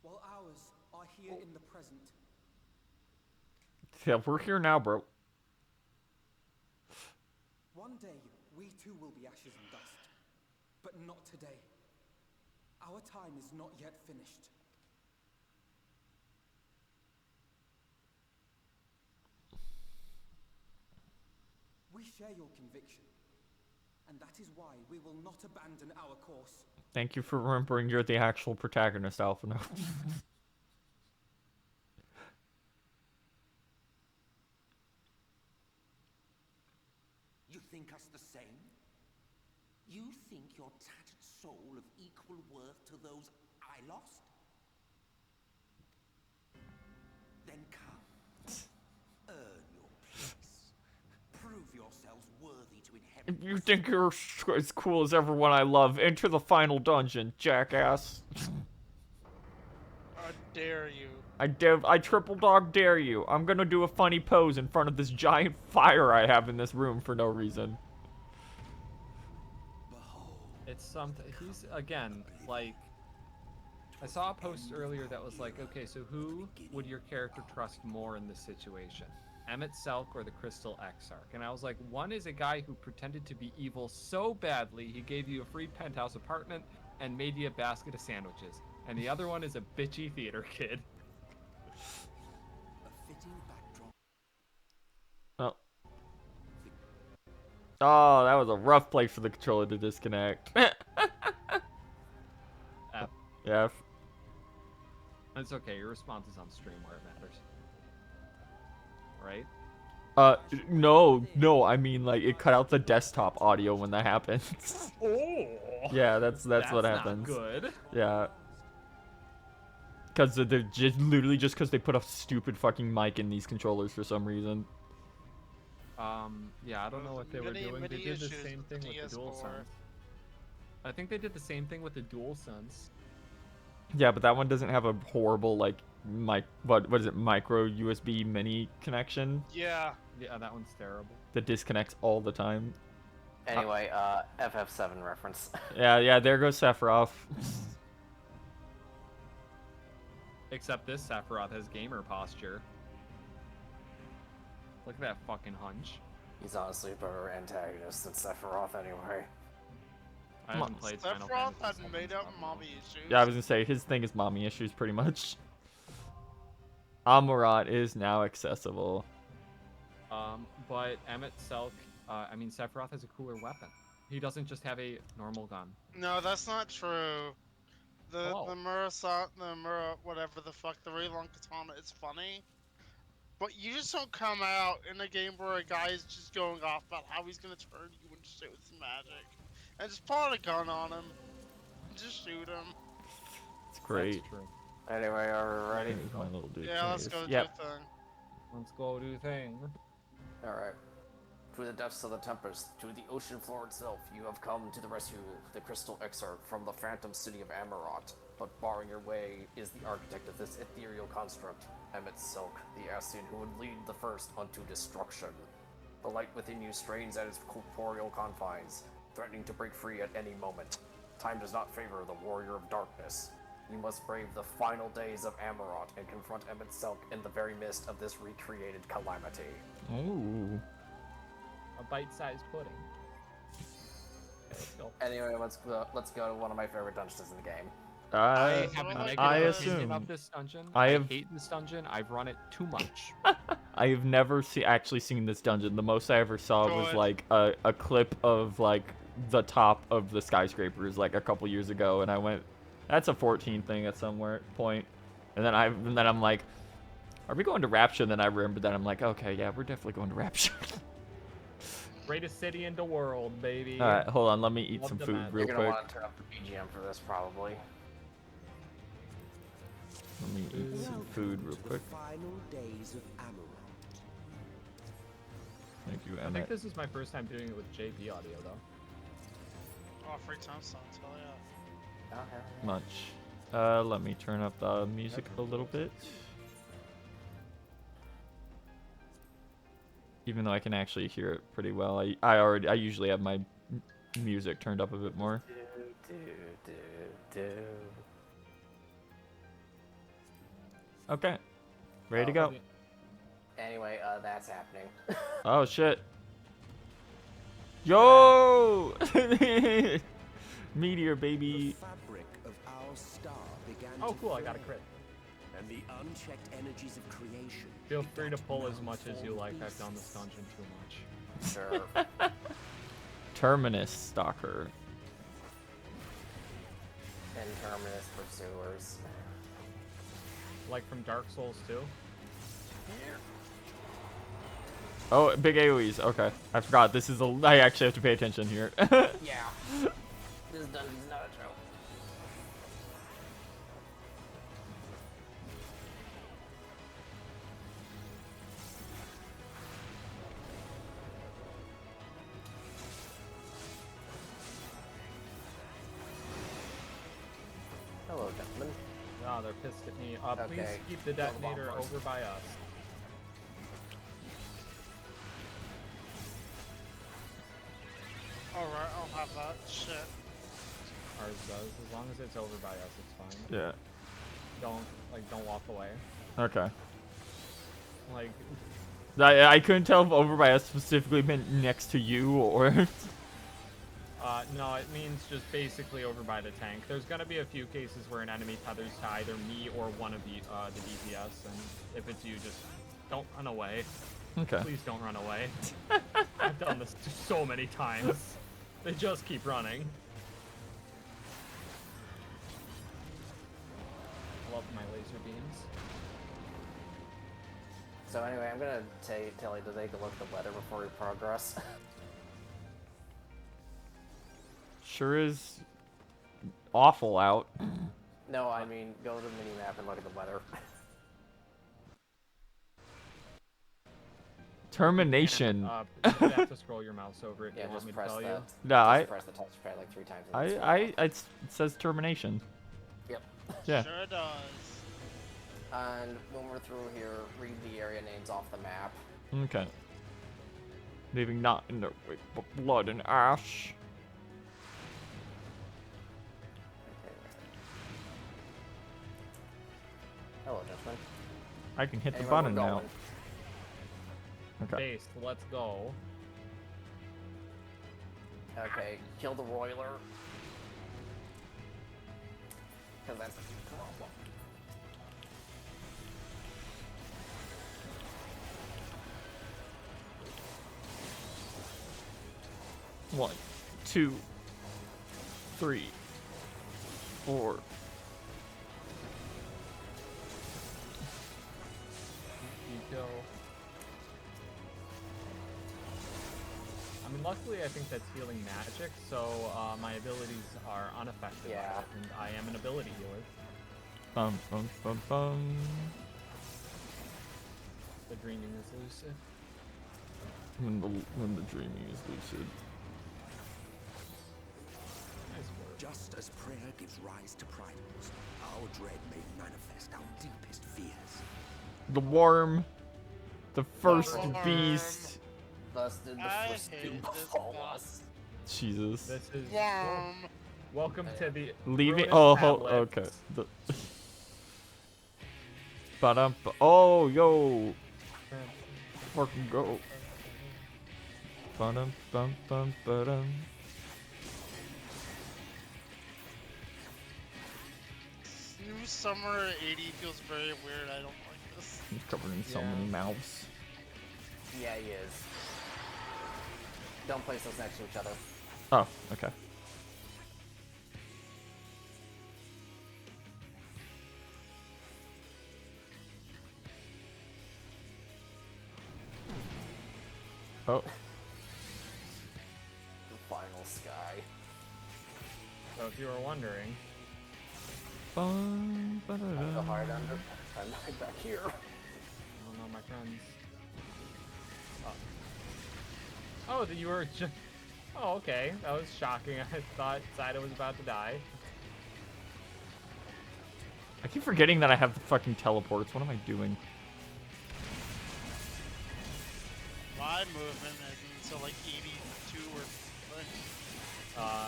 While ours are here in the present. Yeah, we're here now, bro. One day, we too will be ashes and dust. But not today. Our time is not yet finished. We share your conviction. And that is why we will not abandon our course. Thank you for remembering you're the actual protagonist, Alphino. You think us the same? You think your tattered soul of equal worth to those I lost? Then come. Earn your place. If you think you're as cool as everyone I love, enter the final dungeon, jackass. I dare you. I triple dog dare you. I'm gonna do a funny pose in front of this giant fire I have in this room for no reason. It's something. He's again like. I saw a post earlier that was like, okay, so who would your character trust more in this situation? Emmett Selk or the Crystal Exarch? And I was like, one is a guy who pretended to be evil so badly he gave you a free penthouse apartment and made you a basket of sandwiches. And the other one is a bitchy theater kid. Oh. Oh, that was a rough place for the controller to disconnect. F. Yeah. It's okay, your response is on stream where it matters. Right? No, I mean, like, it cut out the desktop audio when that happens. Oh! Yeah, that's what happens. Not good. Yeah. Because they're just literally just because they put a stupid fucking mic in these controllers for some reason. Yeah, I don't know what they were doing. They did the same thing with the DualSense. I think they did the same thing with the DualSense. Yeah, but that one doesn't have a horrible, like, what is it, micro USB mini connection Yeah. Yeah, that one's terrible. that disconnects all the time. Anyway, FF7 reference. Yeah, there goes Sephiroth. Except this Sephiroth has gamer posture. Look at that fucking hunch. He's honestly a better antagonist than Sephiroth anyway. I haven't played Final Sephiroth Fantasy had VII made in up so long. mommy issues. Yeah, I was gonna say, his thing is mommy issues, pretty much. Amurat is now accessible. But Emmett Selk, Sephiroth has a cooler weapon. He doesn't just have a normal gun. No, that's not true. The whatever the fuck, the really long katana is funny. But you just don't come out in a game where a guy is just going off about how he's gonna turn you and shit with magic. And just pull out a gun on him. And just shoot him. It's great. That's true. Anyway, are we ready? My little dude Yeah, let's case. go do Yep. the thing. Let's go do thing. Alright. Through the depths of the Tempest, to the ocean floor itself, you have come to the rescue of the Crystal Exarch from the phantom city of Amarot. But barring your way is the architect of this ethereal construct, Emmett Selk, the Ascian who would lead the first unto destruction. The light within you strains at its corporeal confines, threatening to break free at any moment. Time does not favor the warrior of darkness. You must brave the final days of Amarot and confront Emmett Selk in the very midst of this recreated calamity. Ooh. A bite-sized pudding. Okay, let's go. Anyway, let's go to one of my favorite dungeons in the game. I have a I negative I opinion assume. about this dungeon. I I have- hate this dungeon. I've run it too much. I have never actually seen this dungeon. The most I ever saw was Good. like a clip of like the top of the skyscrapers like a couple years ago, and I went, "That's a 14 thing at somewhere point," and then I'm like, "Are we going to Rapture?" And then I remembered that I'm like, "Okay, yeah, we're definitely going to Rapture." Greatest city in the world, baby. All right, hold on, let me eat Love some the food map. real You're gonna quick. want to turn up the BGM for this, probably. Let me eat some food real quick. Final days of Amarot. Thank you, I think Emmett. this is my first time doing it with JP audio, though. Oh, free time songs, hell yeah. Okay. Much. Let me turn up the music a little bit. Even though I can actually hear it pretty well, I usually have my music turned up a bit more. Okay, ready to go. Anyway, that's happening. Oh shit! Yo! Meteor baby. The fabric of our star began Oh, to cool, I got a form, crit. and the unchecked energies of creation. Feel free to begat pull as much as you malformed like. I've done this beasts. dungeon too much. Sure. Terminus stalker. Interminous pursuers. Like from Dark Souls 2. Oh, big AoEs. Okay, I forgot. This is a. I actually have to pay attention here. Yeah. This dungeon's not a joke. Oh, they're pissed at me. Please Okay, keep the kill the bomb detonator first. over by us. Alright, I'll have that. Shit. Ours does. As long as it's over by us, it's fine. Yeah. Don't walk away. Okay. Like, I couldn't tell if over by us specifically meant next to you or. no, it means just basically over by the tank. There's gonna be a few cases where an enemy tethers to either me or one of the DPS, and if it's you, just don't run away. Okay. Please don't run away. I've done this so many times. They just keep running. I love my laser beams. So anyway, I'm gonna tell you to take a look at the weather before we progress. Sure is awful out. No, I mean, go to the mini-map and look at the weather. Termination. You have to scroll your mouse over it. Yeah, Do you want just me to press tell that. you? No, Just press the touchpad like 3 times. and then it says termination. Yep. Yeah. Sure does. And when we're through here, read the area names off the map. Okay. Leaving not in the wake but blood and ash. Okay. Hello, gentlemen. I can hit the Anyway, button we're now. going. Okay. Base, let's go. Okay, kill the roiler. Because that's a problem. One, 2, 3, 4. Eco. I mean, luckily I think that's healing magic, so my abilities are unaffected by Yeah. it, and I am an ability healer. Bum bum bum bum. The dreaming is lucid. When the dreaming is lucid. Nice word. Just as prayer gives rise to primals, our dread may manifest our deepest fears. The worm. The first worm. beast. Thus did the I first hate doom this befall boss. us. Jesus. This is Worm. welcome to the Leaving. Ruinous Oh, Tablets. okay. Oh, yo. Fucking go. Ba-dum, bum, bum, ba-dum. New summer 80 feels very weird. I don't like this. He's covered in so Yeah. many mouths. Yeah, he is. Don't place those next to each other. Oh, okay. Oh. The final sky. So if you were wondering, Bum, I'm the ba-da-dum. hard under. I'm right back here. I don't know, my friends. Oh, that you were just. Oh, okay. That was shocking. I thought Saito was about to die. I keep forgetting that I have the fucking teleports. What am I doing? My movement is until like 82 or something.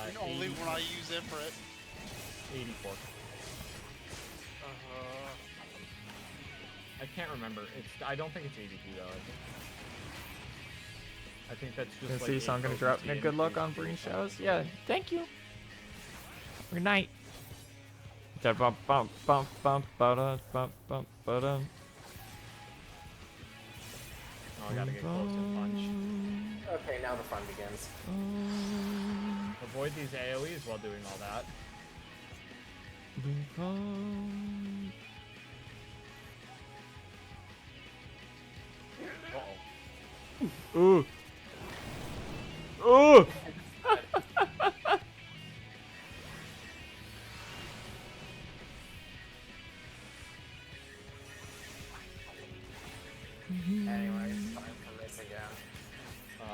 And only 80 when I use it for it. 84. I can't remember. I don't think it's 82 though. I think that's just like See, so I'm gonna drop potency good luck on increase Breen or shows. something. Yeah, thank you. Good night. Bump bump bump bump ba-da, bump bump ba-da. Oh, I gotta get close and punch. Okay, now the fun begins. Avoid these AoEs while doing all that. Uh-oh. Ooh. Ooh. Anyway, it's time for this again.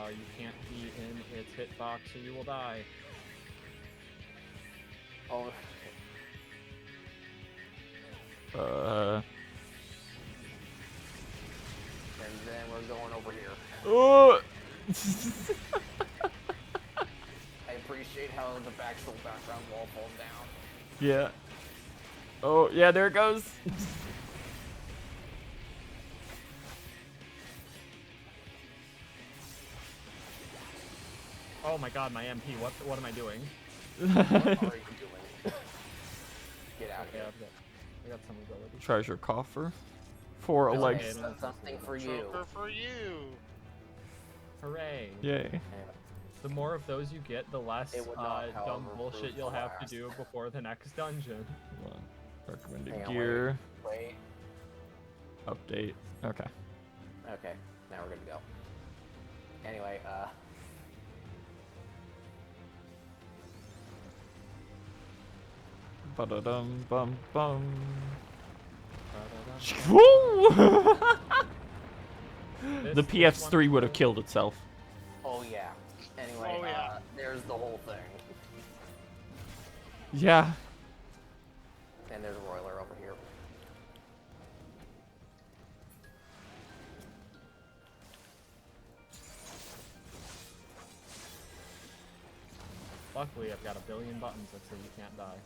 You can't be in its hitbox or you will die. Oh. And then we're going over here. Oh! I appreciate how the actual background wall falls down. Yeah. Oh, yeah, there it goes. Oh my god, my MP. What am I doing? What are you doing? Get out of Okay, here. I got some ability. Treasure coffer. For a leg. Nice, that's something for you. Joker for you. Hooray. Yay. The more of those you get, the less It would not, dumb however, bullshit prove you'll the have to last. do before the next dungeon. Hold on. Recommended Hang on, gear. Wait. Update. Okay. Okay, now we're good to go. Anyway, Ba-da-dum bum bum. This- The this PX3 one- would have killed itself. oh yeah. Anyway, Oh, yeah. there's the whole thing. Yeah. And there's Roiler over here. Luckily, I've got a billion buttons that say you can't die.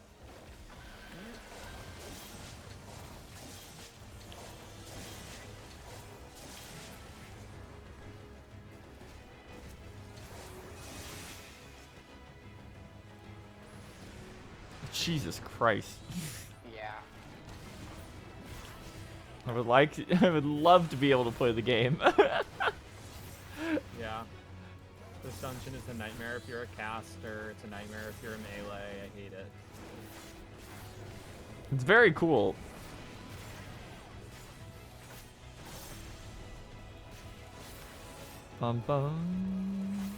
Jesus Christ. Yeah. I would love to be able to play the game. Yeah. This dungeon is a nightmare if you're a caster. It's a nightmare if you're a melee. I hate it. It's very cool. Bum bum.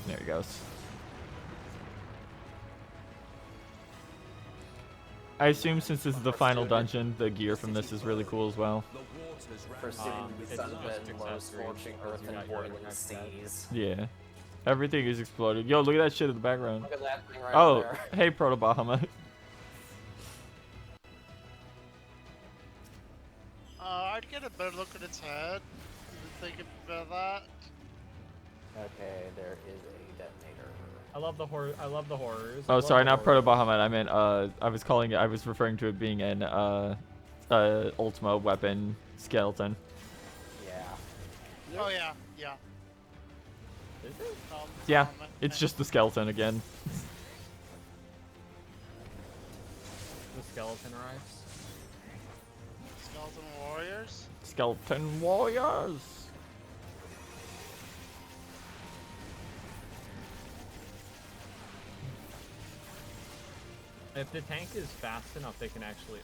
There he goes. I assume since this is the final dungeon, the gear from this is really cool as well. The waters For soon it's the just sunbed, low accessories scorching because earth you and got your boiling next step. seas. Yeah. Everything is exploded. Yo, look at that shit in the background. Look at that thing right Oh, there. hey, Proto Bahamut. I'd get a better look at its head. Thinking about that. Okay, there is a detonator. I love the horrors. I Oh, love sorry, the not Proto horrors. Bahamut. I meant, I was referring to it being an, Ultima weapon skeleton. Yeah. Oh yeah, yeah. Is it? Yeah, it's just the skeleton again. The skeleton arrives. Skeleton warriors. Skeleton warriors. If the tank is fast enough, they can actually.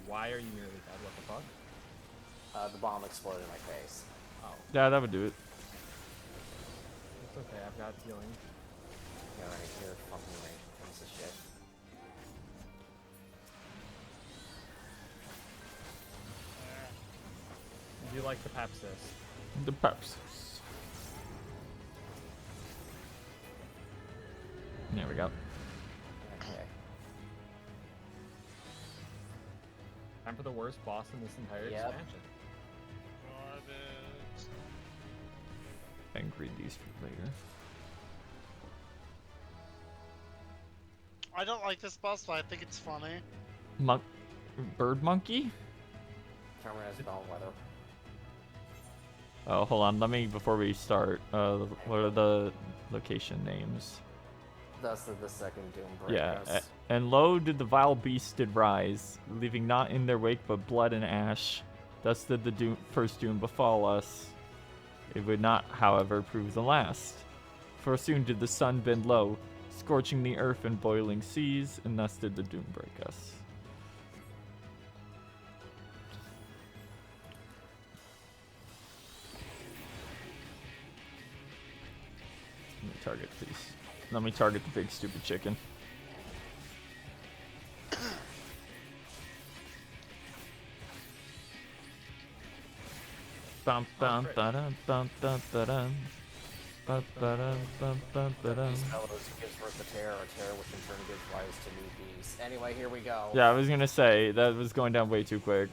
Why are you nearly dead? What the fuck? The bomb exploded in my face. Oh, Yeah, that would do it. it's okay. I've got healing. Alright, you're fucking right. Piece of shit. Do you like the Pepsis? The peps. There we go. Okay. Time for the worst boss in this entire Yep. expansion. Garbage. I can read these for later. I don't like this boss, but I think it's funny. Bird monkey? Terminus Bellwether. Oh, hold on. Let me, before we start, what are the location names? Thus did the second Doom break Yeah. us. And lo did the vile beast did rise, leaving not in their wake but blood and ash. Thus did the first doom befall us. It would not, however, prove the last. For soon did the sun bend low, scorching the earth and boiling seas, and thus did the doom break us. Let me target these. Let me target the big stupid chicken. Bum bum great. ba-dum bum bum ba-dum. Ba-ba-dum-bum-bum-ba-dum. These fellows gives birth to terror, which in turn gives rise to new beasts. Anyway, here we go. Yeah, I was gonna say that was going down way too quick.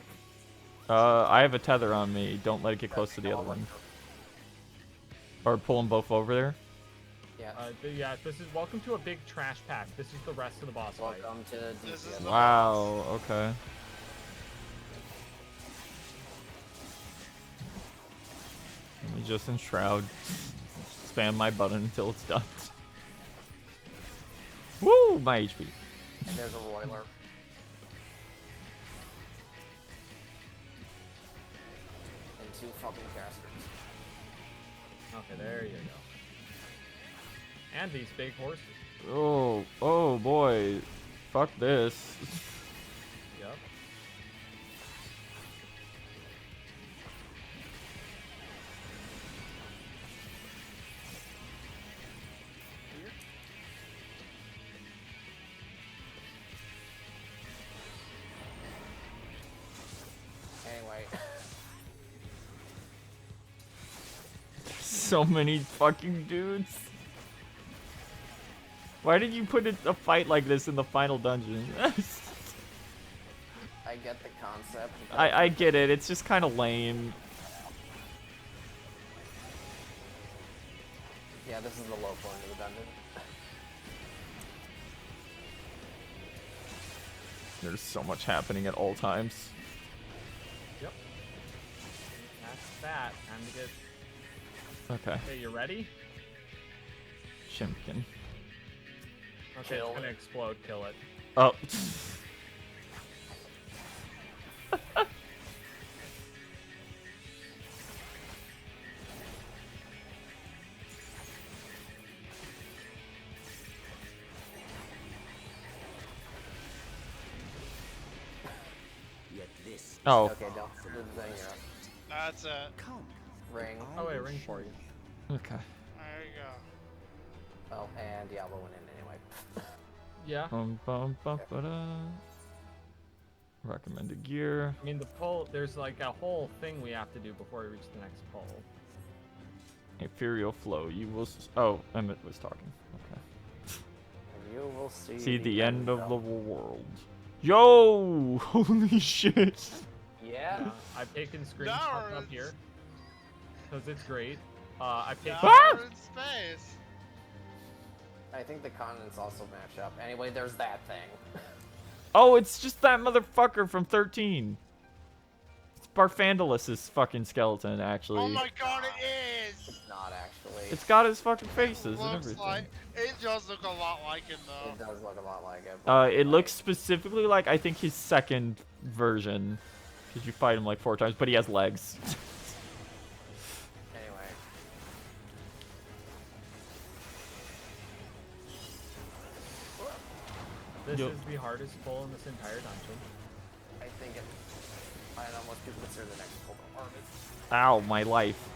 I have a tether on me. Don't let it get close to the other one. Or pull them both over there. Yeah. Yeah, this is welcome to a big trash pack. This is the rest of the boss fight. Welcome to This is DPS. the Wow. Okay. Let me just enshroud. Spam my button until it's done. Woo! My HP. And there's a roiler. And 2 fucking casters. Okay, there you go. And these big horses. Oh boy. Fuck this. Yep. Anyway. So many fucking dudes. Why did you put a fight like this in the final dungeon? I get the concept. I get it. It's just kind of lame. Yeah, this is the low point of the dungeon. There's so much happening at all times. Yep. That's that. Time to get. Okay. Okay, you ready? Shimkin. Okay, Kill it's gonna it. explode. Kill it. Oh. Yet this Oh. Okay, don't do the thing here. That's it. come. Ring. Oh wait, ring for you. Okay. There you go. Oh, and Diablo went in anyway. Yeah. Ba-da. Recommended gear. I mean, the pull. There's like a whole thing we have to do before we reach the next pull. Ethereal flow. You will. Oh, Emmett was talking. Okay. And you will see. See the end of the world. Yo! Holy shit! Yeah. I've taken screenshots up here because it's great. I've taken. Ah! Now we're in space. I think the continents also match up. Anyway, there's that thing. Oh, it's just that motherfucker from 13. It's Barfandulus' fucking skeleton, actually. Oh my god, it is! It's not actually. It's got his fucking faces and Looks everything. like it does look a lot like him though. It does look a lot like it. but, It like, looks specifically like, I think, his second version. Because you fight him like 4 times, but he has legs. Anyway. This Yo. is the hardest pull in this entire dungeon. I think it. I don't know. Most people consider the next pull the hardest. Ow, my life.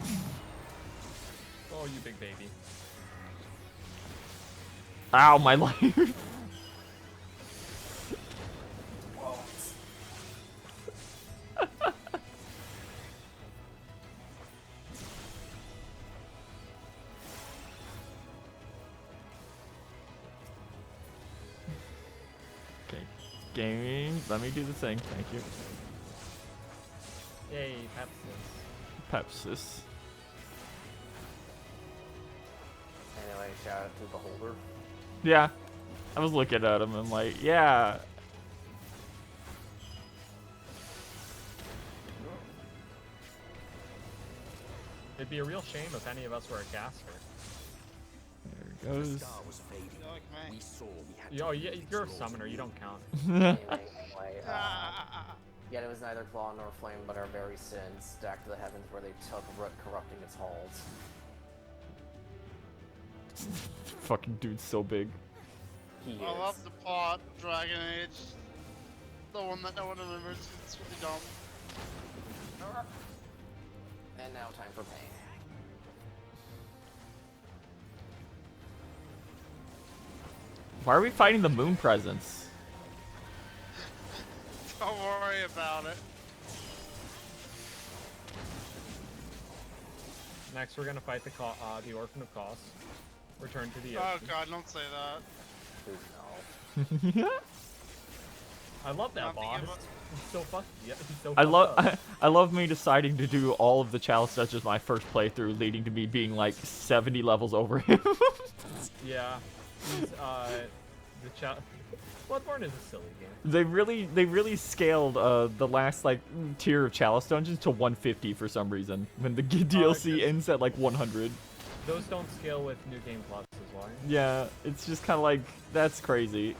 Oh, you big baby. Ow, my life. Whoa. Okay, gaming. Let me do the thing. Thank you. Yay, Pepsi. Pepsis. Anyway, shout out to Beholder. Yeah. I was looking at him and like, yeah. It'd be a real shame if any of us were a caster. There it The goes. star was fading. You like me? We saw we had Yo, to yeah, complete you're a explore summoner. the You don't count. Anyway, Ah, yet it was neither claw nor flame, but our very sins, stacked to the heavens where they took root, corrupting its halls. Fucking dude's so big. He is. I love the plot of Dragon Age. The one that no one remembers. It's really dumb. And now time for pain. Why are we fighting the moon presence? Don't worry about it. Next, we're gonna fight the Orphan of Kos. Return to the Oh ocean. god, don't say that. Dude, no. I love that Nothing boss. about- He's so fucked. Yeah, he's so I fucked love up. I love me deciding to do all of the chalice touches my first playthrough, leading to me being like 70 levels over him. Yeah. He's, Bloodborne is a silly game. They really scaled the last like tier of chalice dungeons to 150 for some reason. When the DLC just- ends at like 100. Those don't scale with New Game Plus, is why. Yeah, it's just kind of like that's crazy.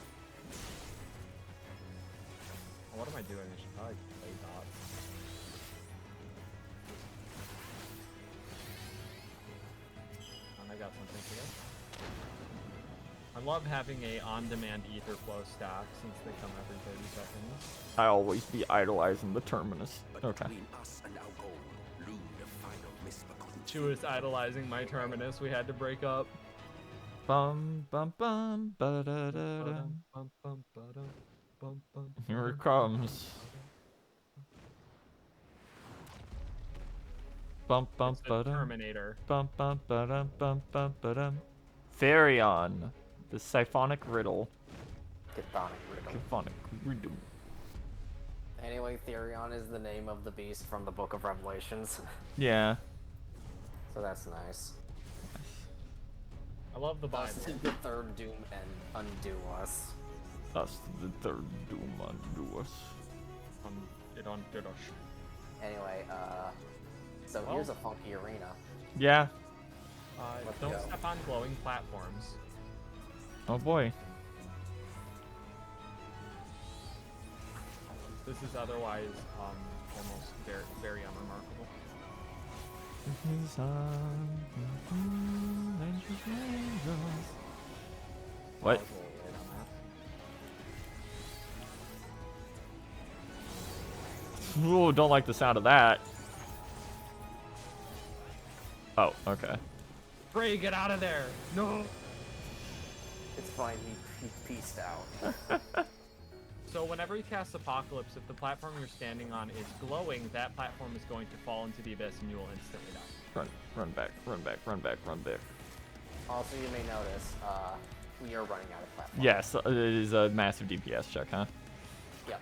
What am I doing? I should probably play dots. I got something here. I love having a on-demand ether flow stack since they come every 30 seconds. I always be idolizing the terminus. But Okay. between us and our goal loomed a final misbegotten She was idolizing my terminus. We had to break up. Bum bum bum ba da da da. Bum, bum, ba-dum, bum, bum, Here it ba-dum. comes. Bum bum It's the ba dum. Terminator. Bum bum ba dum bum bum ba dum. Therion, the siphonic riddle. Chthonic riddle. Siphonic riddle. Anyway, Therion is the name of the beast from the Book of Revelations. Yeah. So that's nice. I love the Bible. Thus did the third doom and undo us. That's the third doom undo us. It undid us. Anyway, so Well- here's a funky arena. Yeah. Let's Don't go. step on glowing platforms. Oh boy. This is otherwise almost very, very unremarkable. What? I was a little late on that. Ooh, don't like the sound of that. Oh, okay. Bray, get out of there! No! It's fine, he pieced out. So whenever you cast Apocalypse, if the platform you're standing on is glowing, that platform is going to fall into the abyss and you will instantly die. Run back, run back, run back, run back. Also, you may notice, we are running out of platforms. Yes, it is a massive DPS check, huh? Yep.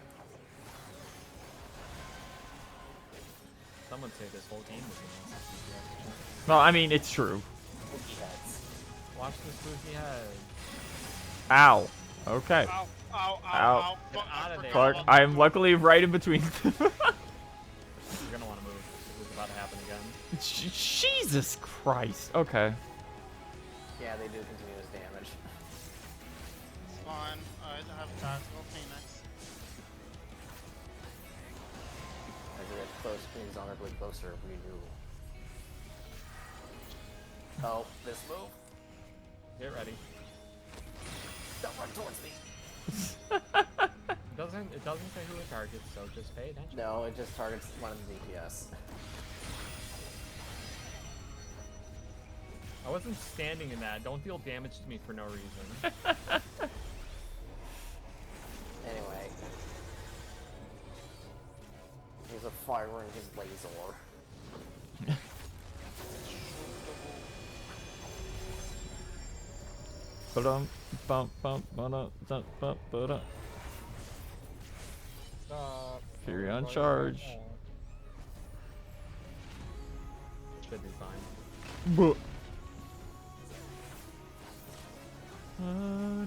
Some would say this whole game was a massive DPS. Well, I mean, it's true. Spooky heads. Watch the spooky head. Ow. Okay. Ow, ow, ow, Ow. ow. Get Fuck, I outta there. forgot Clark, about I am luckily right in between. You're gonna want to move. This is about to happen again. Jesus Christ. Okay. Yeah, they do continuous damage. It's fine. I have tactical Phoenix. As we get close, he's honorably closer, we do. Oh, this move? Get ready. Don't run towards me! It doesn't say who it targets, so just pay attention. No, it just targets one of the DPS. I wasn't standing in that. Don't deal damage to me for no reason. Anyway. He's a firing his laser. Ba-dum, bum, bum, ba-dum, dum, bum, ba-dum. Stop. Fury on charge. Should be fine. Buh.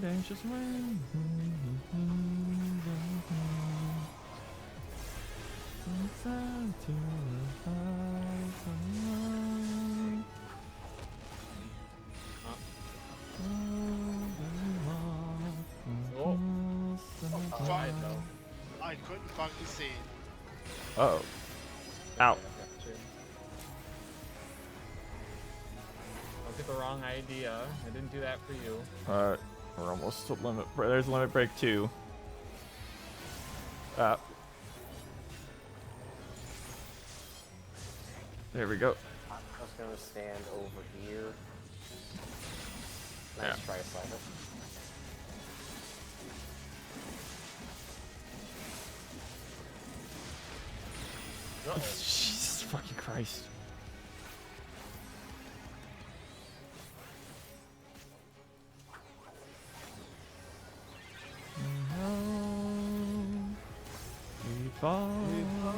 Anxious rain. Inside to the heights of light. Oh. Fine. though. I couldn't fucking see. Uh-oh. Ow. Look at the wrong idea. I didn't do that for you. Alright. We're almost to limit. There's limit break 2. There we go. I'm just gonna stand over here. Nice Yeah. try, Slider. Jesus fucking Christ. fall. We fall.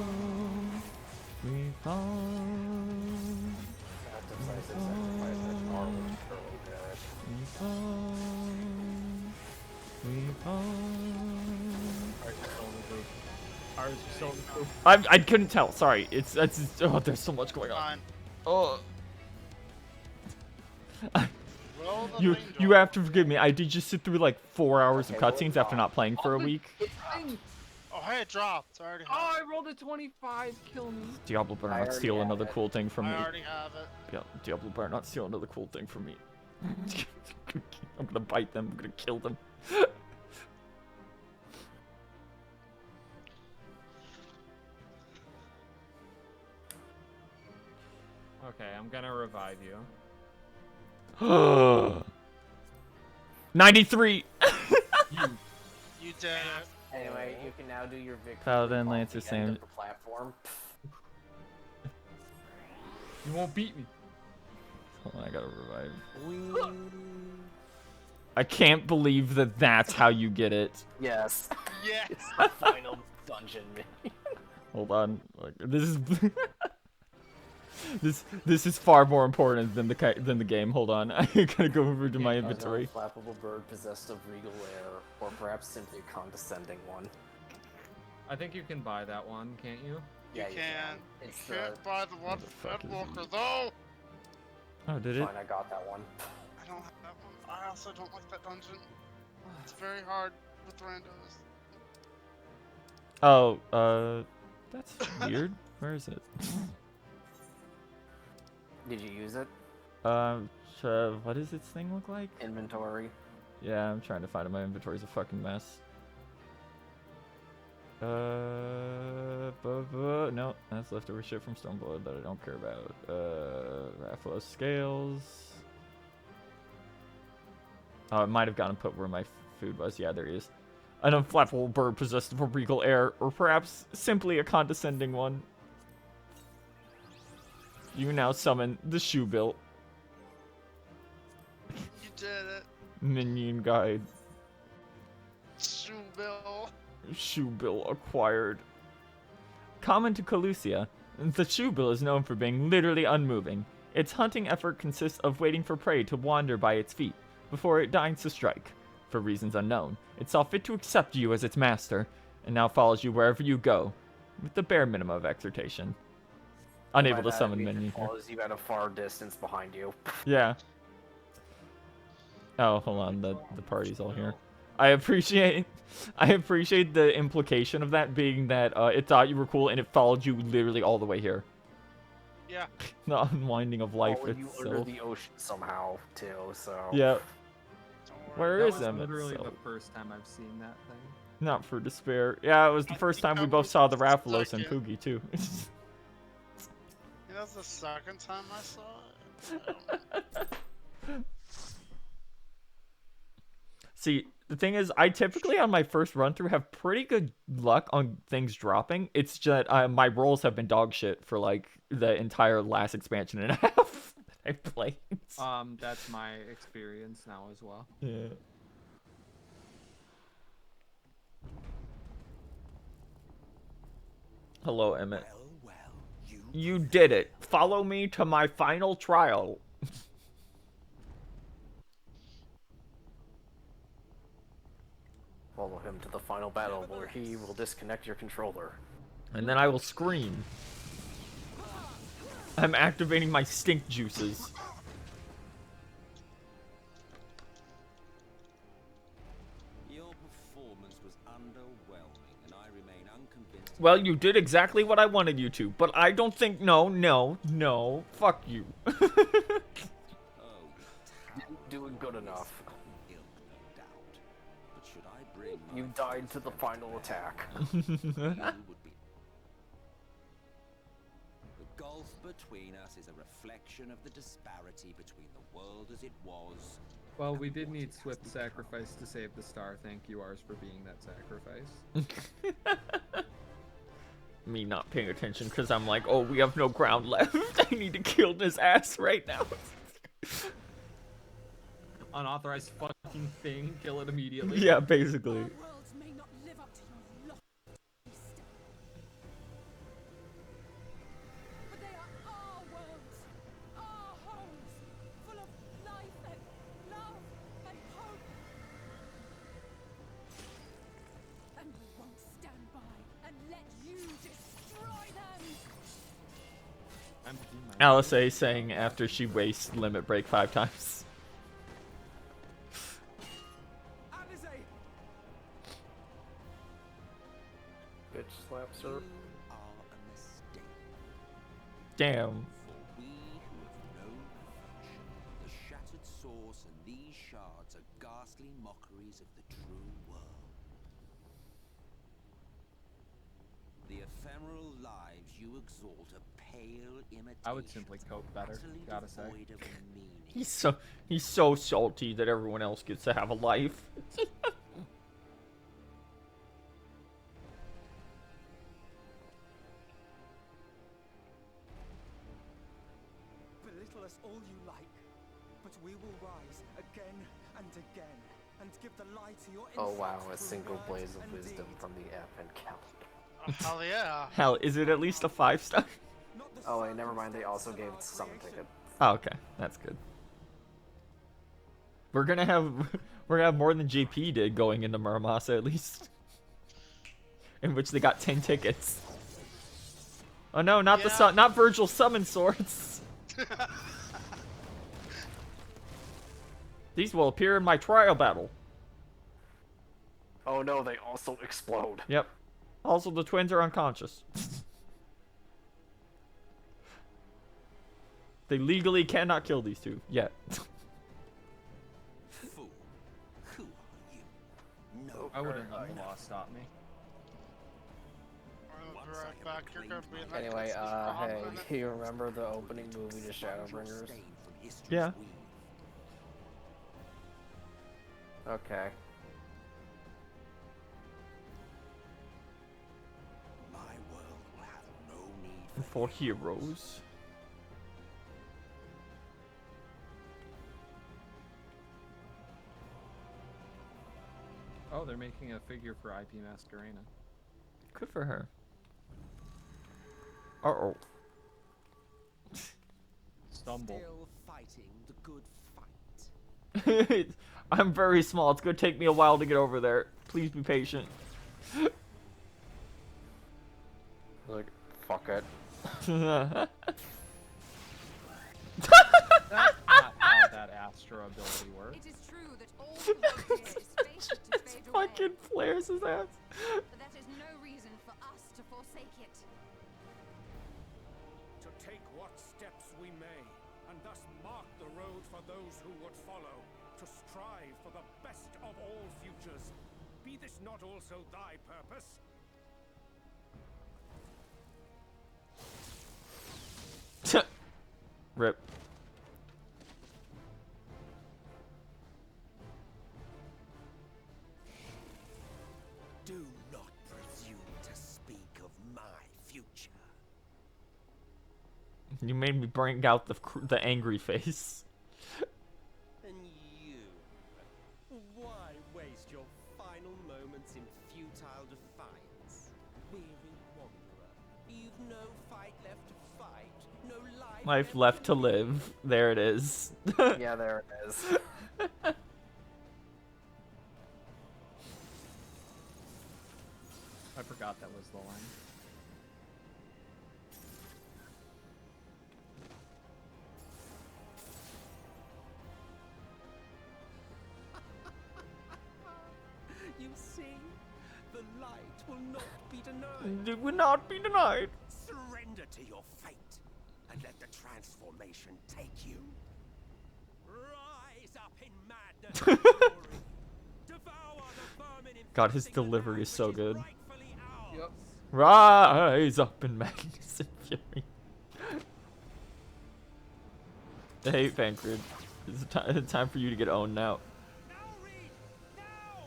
We fall. We fall. Ours are still in the group. I couldn't tell. Sorry. It's oh, there's so much going on. Fine. Oh. Roll the You thing you drop. have to forgive me. I did just sit through like 4 hours of cutscenes after not playing for a week. Oh, hey, it dropped. I already Oh, have I rolled a 25. Kill me. Diablo better I not already steal have another it. cool thing from it. me. I already have it. Yeah, Diablo better not steal another cool thing from me. I'm gonna bite them. I'm gonna kill them. Okay, I'm gonna revive you. 93. You did it. Anyway, you can now do your victory. Paladin, on Lancer, the end same. of the platform. You won't beat me. Hold on, I gotta revive. I can't believe that that's how you get it. Yes. Yeah. It's the final dungeon. Hold on, like this is this is far more important than the game. Hold on, I gotta go over to my inventory. Flappable bird possessed of regal air, or perhaps simply a condescending one. I think you can buy that one, can't you? You Yeah, can. You It's can't buy the one the from fuck is Redwalker, though. Oh, did it? Fine, I got that one. I don't have that one. I also don't like that dungeon. It's very hard with randos. Oh, that's weird. Where is it? Did you use it? What does its thing look like? Inventory. Yeah, I'm trying to find it. My inventory's a fucking mess. No, that's leftover shit from Stormblood that I don't care about. Raphael scales. Oh, it might have gotten put where my food was. Yeah, there he is. An unflappable bird possessed of a regal air, or perhaps simply a condescending one. You now summon the Shoebill. You did it. Minion guide. Shoebill. Shoebill acquired. Common to Calusia, the Shoebill is known for being literally unmoving. Its hunting effort consists of waiting for prey to wander by its feet, before it deigns to strike. For reasons unknown, it saw fit to accept you as its master, and now follows you wherever you go, with the bare minimum of exhortation. Unable to summon minion here. Follows you at a far distance behind you. Yeah. Oh, hold on, the party's all here. I appreciate the implication of that being that it thought you were cool and it followed you literally all the way here. Yeah. The unwinding of life Oh, you under itself. the ocean somehow too. So. Yeah. Don't worry. Where That is was them literally itself? the first time I've seen that thing. Not for despair. Yeah, it was the I first think time we that both was saw the the Rathalos and second. Poogie too. That's the second time I saw it. See, the thing is, I typically on my first run through have pretty good luck on things dropping. It's just my rolls have been dog shit for like the entire last expansion and a half that I played. That's my experience now as well. Yeah. Hello, Emmett. Well, You did it. Follow me to my final trial. Follow him to the final battle where he will disconnect your controller. And then I will scream. I'm activating my stink juices. your performance was underwhelming, and I remain unconvinced. Well, you did exactly what I wanted you to, but I don't think. No. Fuck you. Oh, you Didn't do it good enough. ilk, no doubt. But should I bring my You died to the final attack. you would be. The gulf between us is a reflection of the disparity between the world as it was. Well, we did need swift sacrifice to save the star. Thank you, ours, for being that sacrifice. Me not paying attention because I'm like, oh, we have no ground left. I need to kill this ass right now. Unauthorized fucking thing. Kill it immediately. Yeah, basically. Our worlds may not live up to your lofty Alice A saying after she wastes limit break 5 times. Bitch slaps her. You are a mistake. Damn. For we who have known perfection, the shattered source and these shards are ghastly mockeries of the true world. The ephemeral lives you exalt are pale imitations. I would simply cope better, utterly gotta say. devoid of meaning. He's so salty that everyone else gets to have a life. Belittle us all you like, but we will rise again and again and give the lie to your Oh wow, a inflexible single word blaze of and wisdom deed. from the advent calendar. Oh, hell yeah. Hell, is it at least a 5-star? Not the Oh wait, never mind, they also gave it circumstance of summon our ticket. Oh, okay, that's good. We're gonna have more than JP did going into Muramasa at least, in which they got 10 tickets. Oh no, not Yeah. not Virgil's summon swords. These will appear in my trial battle. Oh no, they also explode. Yep. Also, the twins are unconscious. They legally cannot kill these two yet. Fool. Who are you? No. I wouldn't let the law stop me. I'll be right back. You're gonna be in that Anyway, cutscene for a hot hey, minute. do you remember the opening movie to Shadowbringers? Yeah. Okay. My world will have no need For heroes. Oh, they're making a figure for IP Masquerena. Good for her. Uh-oh. Stumble. Still fighting the good fight. I'm very small. It's gonna take me a while to get over there. Please be patient. Like, fuck it. That's not how that Astro ability works. It is true that all who hold dear is fated to fade away, Fucking flares his ass. but that is no reason for us to forsake it. To take what steps we may, and thus mark the road for those who would follow, to strive for the best of all futures. Be this not also thy purpose? Rip. Do not presume to speak of my future. You made me bring out the angry face. And you? Why waste your final moments in futile defiance? Weary wanderer, you've no fight left to fight, no life Left to live. There it is. Yeah, there it is. I forgot that was the line. You see, the light will not be denied. It will not be denied. Surrender to your fate, and let the transformation take you. Rise up in madness and glory. Devour the vermin God, his infesting the delivery land is so which good. rightfully ours. Yep. Rise up in madness and fury. Hey, Vancrid. It's time for you to get owned now. Now read! Now!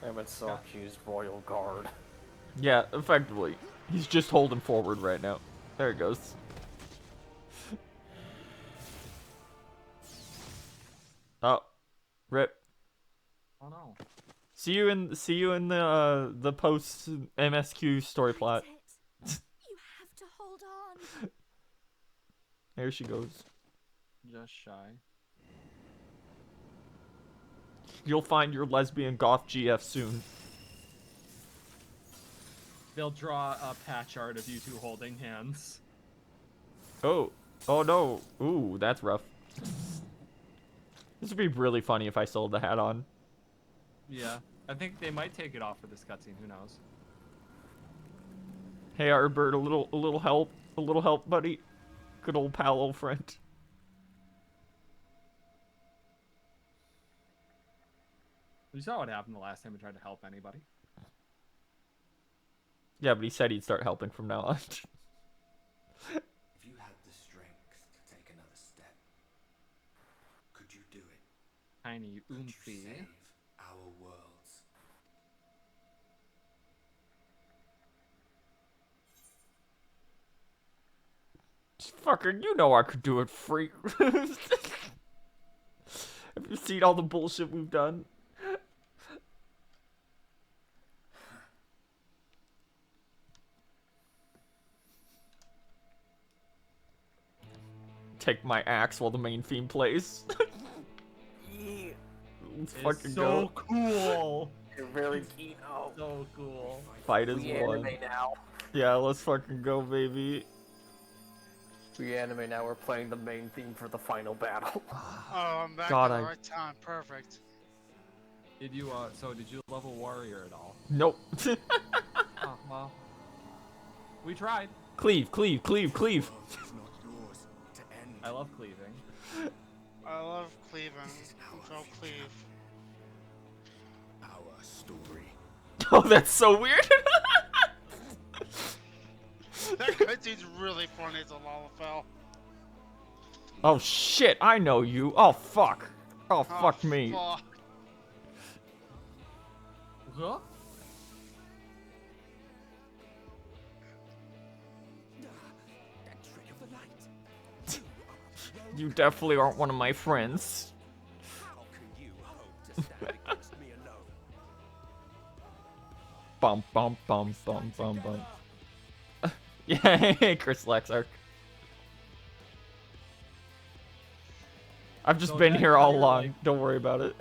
Emmett so accused Royal Guard. Yeah, effectively. He's just holding forward right now. There it goes. Oh, rip. Oh no. See you in the post MSQ story plot. That's it. You have to hold on. There she goes. Just shy. You'll find your lesbian goth GF soon. They'll draw a patch art of you two holding hands. Oh. Oh no. Ooh, that's rough. This would be really funny if I sold the hat on. Yeah, I think they might take it off for this cutscene. Who knows? Hey, Arbert, a little help, buddy. Good old pal, old friend. You saw what happened the last time we tried to help anybody. Yeah, but he said he'd start helping from now on. If you had the strength to take another step, could you do it? Tiny Could you oomphy. save our worlds? Fucker, you know I could do it, freak. Have you seen all the bullshit we've done? Take my axe while the main theme plays. Yeah. Let's It's fucking so go. cool. You're very keen. Oh, So cool. Fight is we one. anime now. Yeah, let's fucking go, baby. We anime now. We're playing the main theme for the final battle. Oh, I'm back God, at the I- right time. Perfect. Did you did you level warrior at all? Nope. Oh, well. We tried. Cleave, cleave, cleave, cleave. The world is not yours to end. I love cleaving. I love cleaving. This is our Control future. cleave. Our story. Oh, that's so weird. That cutscene's really funny as a Lalafell. Oh shit, I know you. Oh fuck. Oh fuck me. Fuck. Huh? That trick of the light. You definitely aren't one of my friends. How can you hope to stand against me alone? Bum bum bum bum bum bum. Yeah, hey, Chris Lexark. I've just So been that here all entire, along. like- Don't worry about it.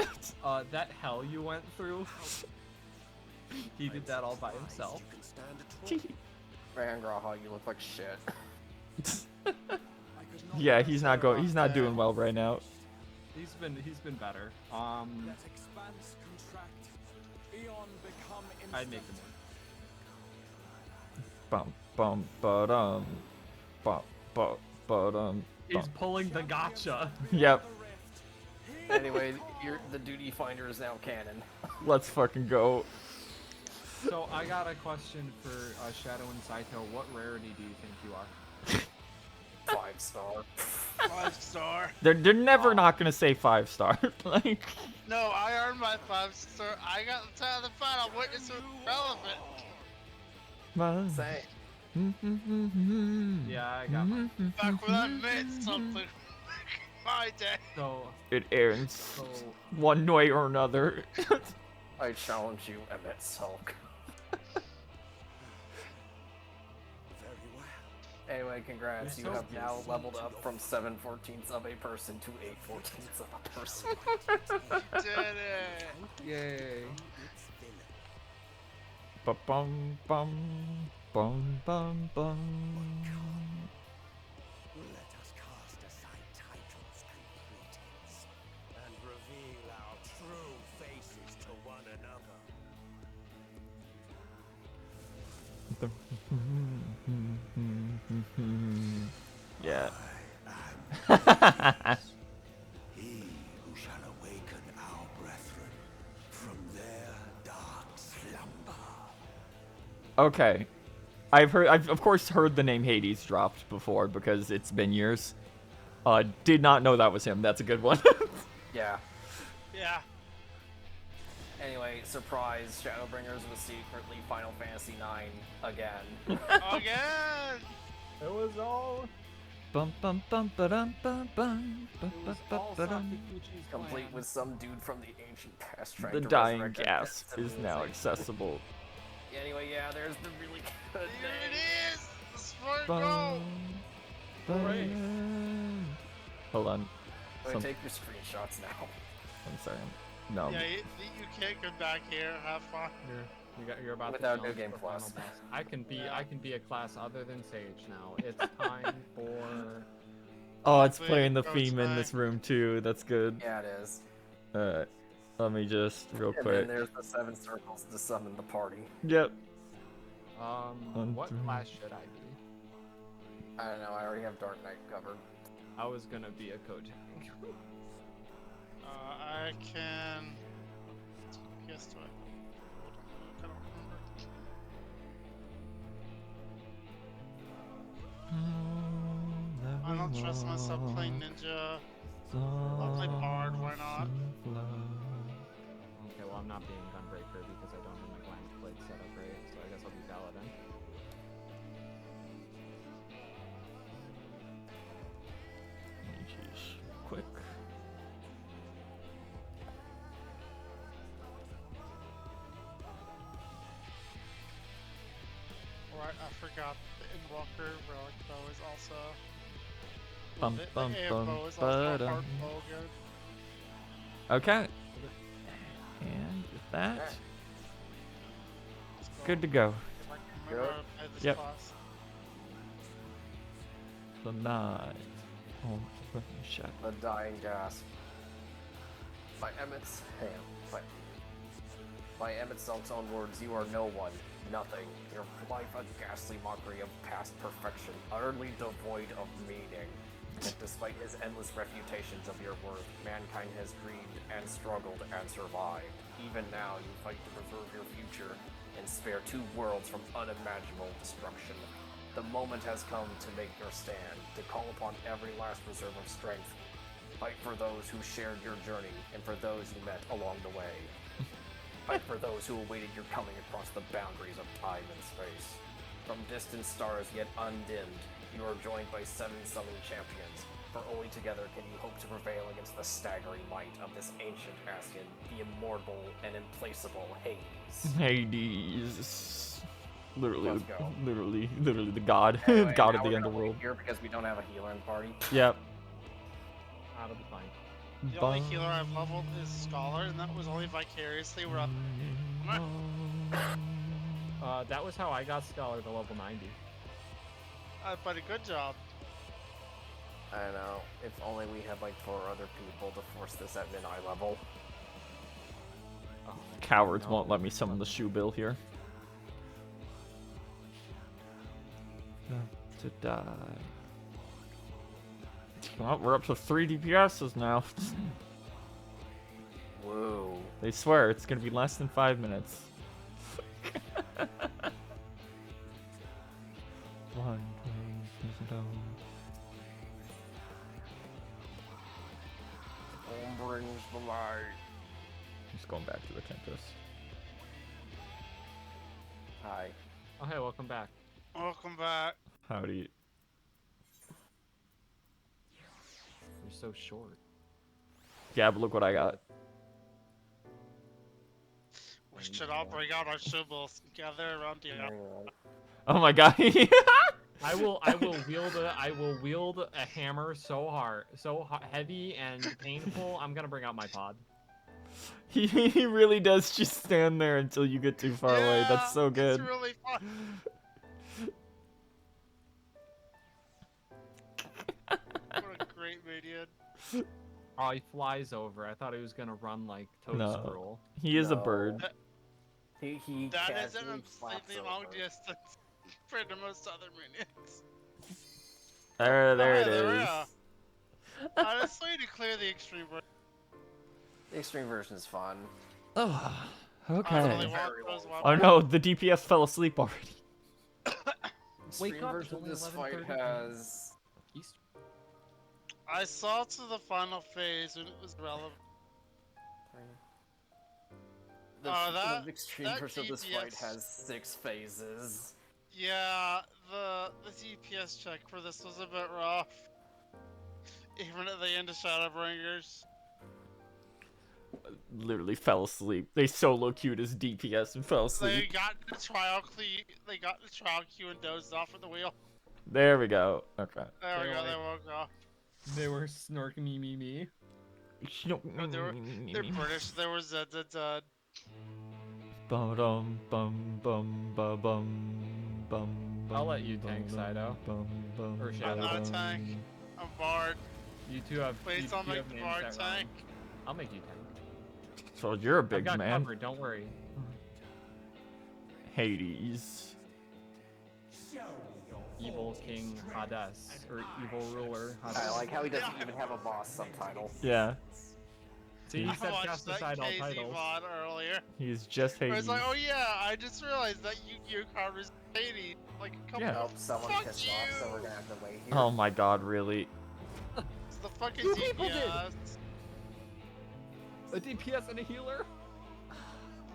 That hell you went through. He did that all by himself. You can stand a trial. Man, Graha, you look like shit. Yeah, he's not doing well right now. He's been better. Let expanse contract. Eon become I'd make instant. him Bum bum ba-dum. Bum bum ba-dum. He's pulling the gotcha. Yep. Anyway, the duty finder is now canon. Let's fucking go. So I got a question for Shadow and Saito. What rarity do you think you are? 5-star. 5-star. They're never not gonna say 5-star. Like. No, I earned my 5-star. I got the time of the final witness relevant. Say. Yeah, I got mine. Back when I meant something. My day. So It ends so one way or another. I challenge you, Emmett Sulk. Very well. Anyway, congrats. You're You so have now leveled up from 7/14 of a person to 8/14 of a person. Did it. yay. Its villain. Ba bum bum bum bum bum. Let us cast aside titles and pretense, and reveal our true faces to one another. Yeah. He who shall awaken our brethren from their dark slumber. Okay. I've of course heard the name Hades dropped before because it's been years. Did not know that was him. That's a good one. Yeah. Yeah. Anyway, surprise, Shadowbringers was secretly Final Fantasy IX again. Again. It was all. Bum bum bum ba-dum bum bum It was all ba-dum. Sakiguchi's Complete plan. with some dude from the ancient past trying The to dying resurrect gasp that is now civilization. accessible. Anyway, yeah, there's the really good Here name. it is. The smart Bum, goal. Hooray. bum. Hold on. Wait, Some- take your screenshots now. I'm sorry. No. Yeah, you can't come back here. Have fun. You're about Without to New challenge Game the Plus. final boss. I can be a class other than Sage now. It's time for. Oh, it's Wait, playing the go theme in tonight. this room too. That's good. Yeah, it is. Alright. Let me just real And then quick. there's the 7 circles to summon the party. Yep. What class should I be? I don't know, I already have Dark Knight covered. I was gonna be a Kojak. I can. Yes, do I? I don't remember. I don't trust myself playing ninja. I'll play bard. Why not? Okay, well I'm not being Gunbreaker because I don't have my Glamour Blade set up right, so I guess I'll be Paladin. Jeez. Quick. Right, I forgot the Inwalker Relic Bow is also. Bum, the bum, AF bum, bow is also a ba-dum. hard bow good. Okay. And with that, Let's go. good to go. If I can remember how to play this Yep. class. The 9. Oh, shot. The Dying Gasp. By Emmett's hand. By Emmett Selk's own words, you are no one, nothing. Your life a ghastly mockery of past perfection, utterly devoid of meaning. And despite his endless refutations of your worth, mankind has dreamed and struggled and survived. Even now, you fight to preserve your future and spare 2 worlds from unimaginable destruction. The moment has come to make your stand, to call upon every last reserve of strength. Fight for those who shared your journey and for those you met along the way. Fight for those who awaited your coming across the boundaries of time and space. From distant stars yet undimmed, you are joined by 7 summoned champions, for only together can you hope to prevail against the staggering might of this ancient Askin, the immortal and implacable Hades. Hades. Literally, Let's go. literally the god, Anyway, god now of the we're gonna underworld. leave here because we don't have a healer in party. Yep. That'll be fine. The only healer I've leveled is Scholar, and that was only vicariously where That was how I got Scholar to level 90. but a good job. I know. If only we had like 4 other people to force this at mid-eye level. Cowards won't let me summon the shoe bill here. To die. Well, we're up to 3 DPSs now. Whoa. They swear it's gonna be less than 5 minutes. One Home brings the light. Just going back to the Tempest. Hi. Oh hey, welcome back. Welcome back. Howdy. You're so short. Yeah, but look what I got. We should all bring out our symbols and gather around the Oh my god. I will wield a hammer so hard, heavy and painful. I'm gonna bring out my pod. He really does just stand there until you get too far away. That's so good. It's really fun. What a great minion. Oh, he flies over. I thought he was gonna run like Toad No. Squirrel. He is a bird. He That is casually an flaps completely long over. distance for the most other minions. There Oh, it yeah, there we is. are. Honestly, to clear the extreme version. The extreme version is fun. Oh, I only okay. want those Oh weapons. no, the DPS fell asleep already. Extreme Wake up, it's version of only this fight 11:30. has East. I saw to the final phase when it was relevant. the extreme that version of this fight DPS has 6 phases. Yeah, the DPS check for this was a bit rough. Even at the end of ShadowBringers. Literally fell asleep. They solo queued as DPS and fell They asleep. got the trial queue and dozed off at the wheel. There we go. Okay. There we go, Really? they woke up. They were snorking me. No, they're British, there was a Bum dum bum bum ba bum bum. I'll let you tank, Saito. Or I'm Shadow. not a tank. I'm Bard. You two have. Please don't make the names Bard that tank. rhyme. I'll make you tank. So you're a I've big got man. cover. Don't worry. Hades. Evil King Hades, or Evil Ruler Hades. I like how he doesn't even have a boss subtitle. Yeah. See, he I said watched cast that aside all KZ titles. VOD earlier. He's just Where Hades. it's like, oh yeah, I just realized that Yu-Gi-Oh card is Hades. Like a couple. Yeah. Nope, someone Fuck pissed you. off, so we're gonna have to wait here. Oh my god, really? It's the fucking Two people did. DPS. A DPS and a healer?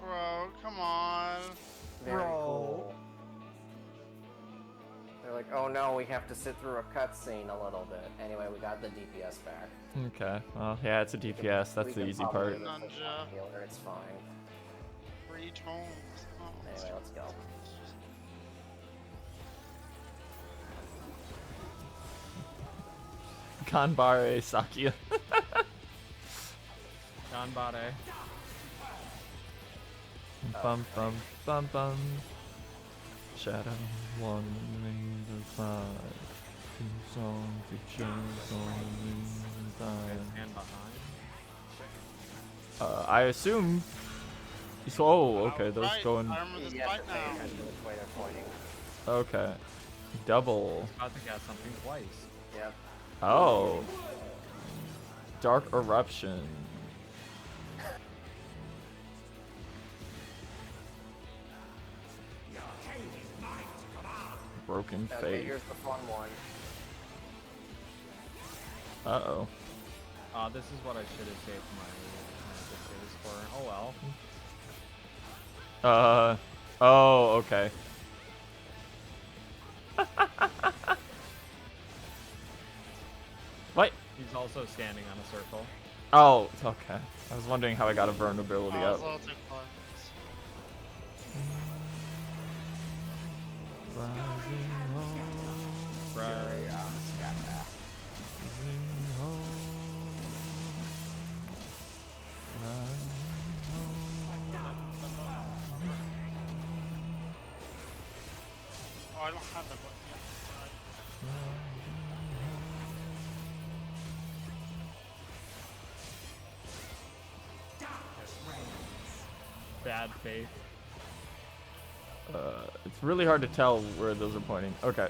Bro, come on. Very Bro. cool. They're like, oh no, we have to sit through a cutscene a little bit. Anyway, we got the DPS back. Okay. Well, yeah, it's a DPS. That's We the can easy probably part. live with Ninja. one healer, it's fine. Reach homes. Oh, Anyway, let's go. Kanbare Sakia. Ganbare. Bum bum bum bum. Shadow wandering the fire. Song features on And behind. I assume. So, oh, okay, those right, going. I remember this You have fight to pay now. attention to which way they're pointing. Okay. Double. About to cast something twice. Yep. Oh. Dark Eruption. Broken Okay, Fate. here's the fun one. Uh-oh. This is what I should have saved my saves for. Oh well. Oh, okay. What? He's also standing on a circle. Oh, okay. I was wondering how I got a vulnerability I was up. a little too close. Right. Oh, I don't have the button yet. Bad faith. It's really hard to tell where those are pointing. Okay.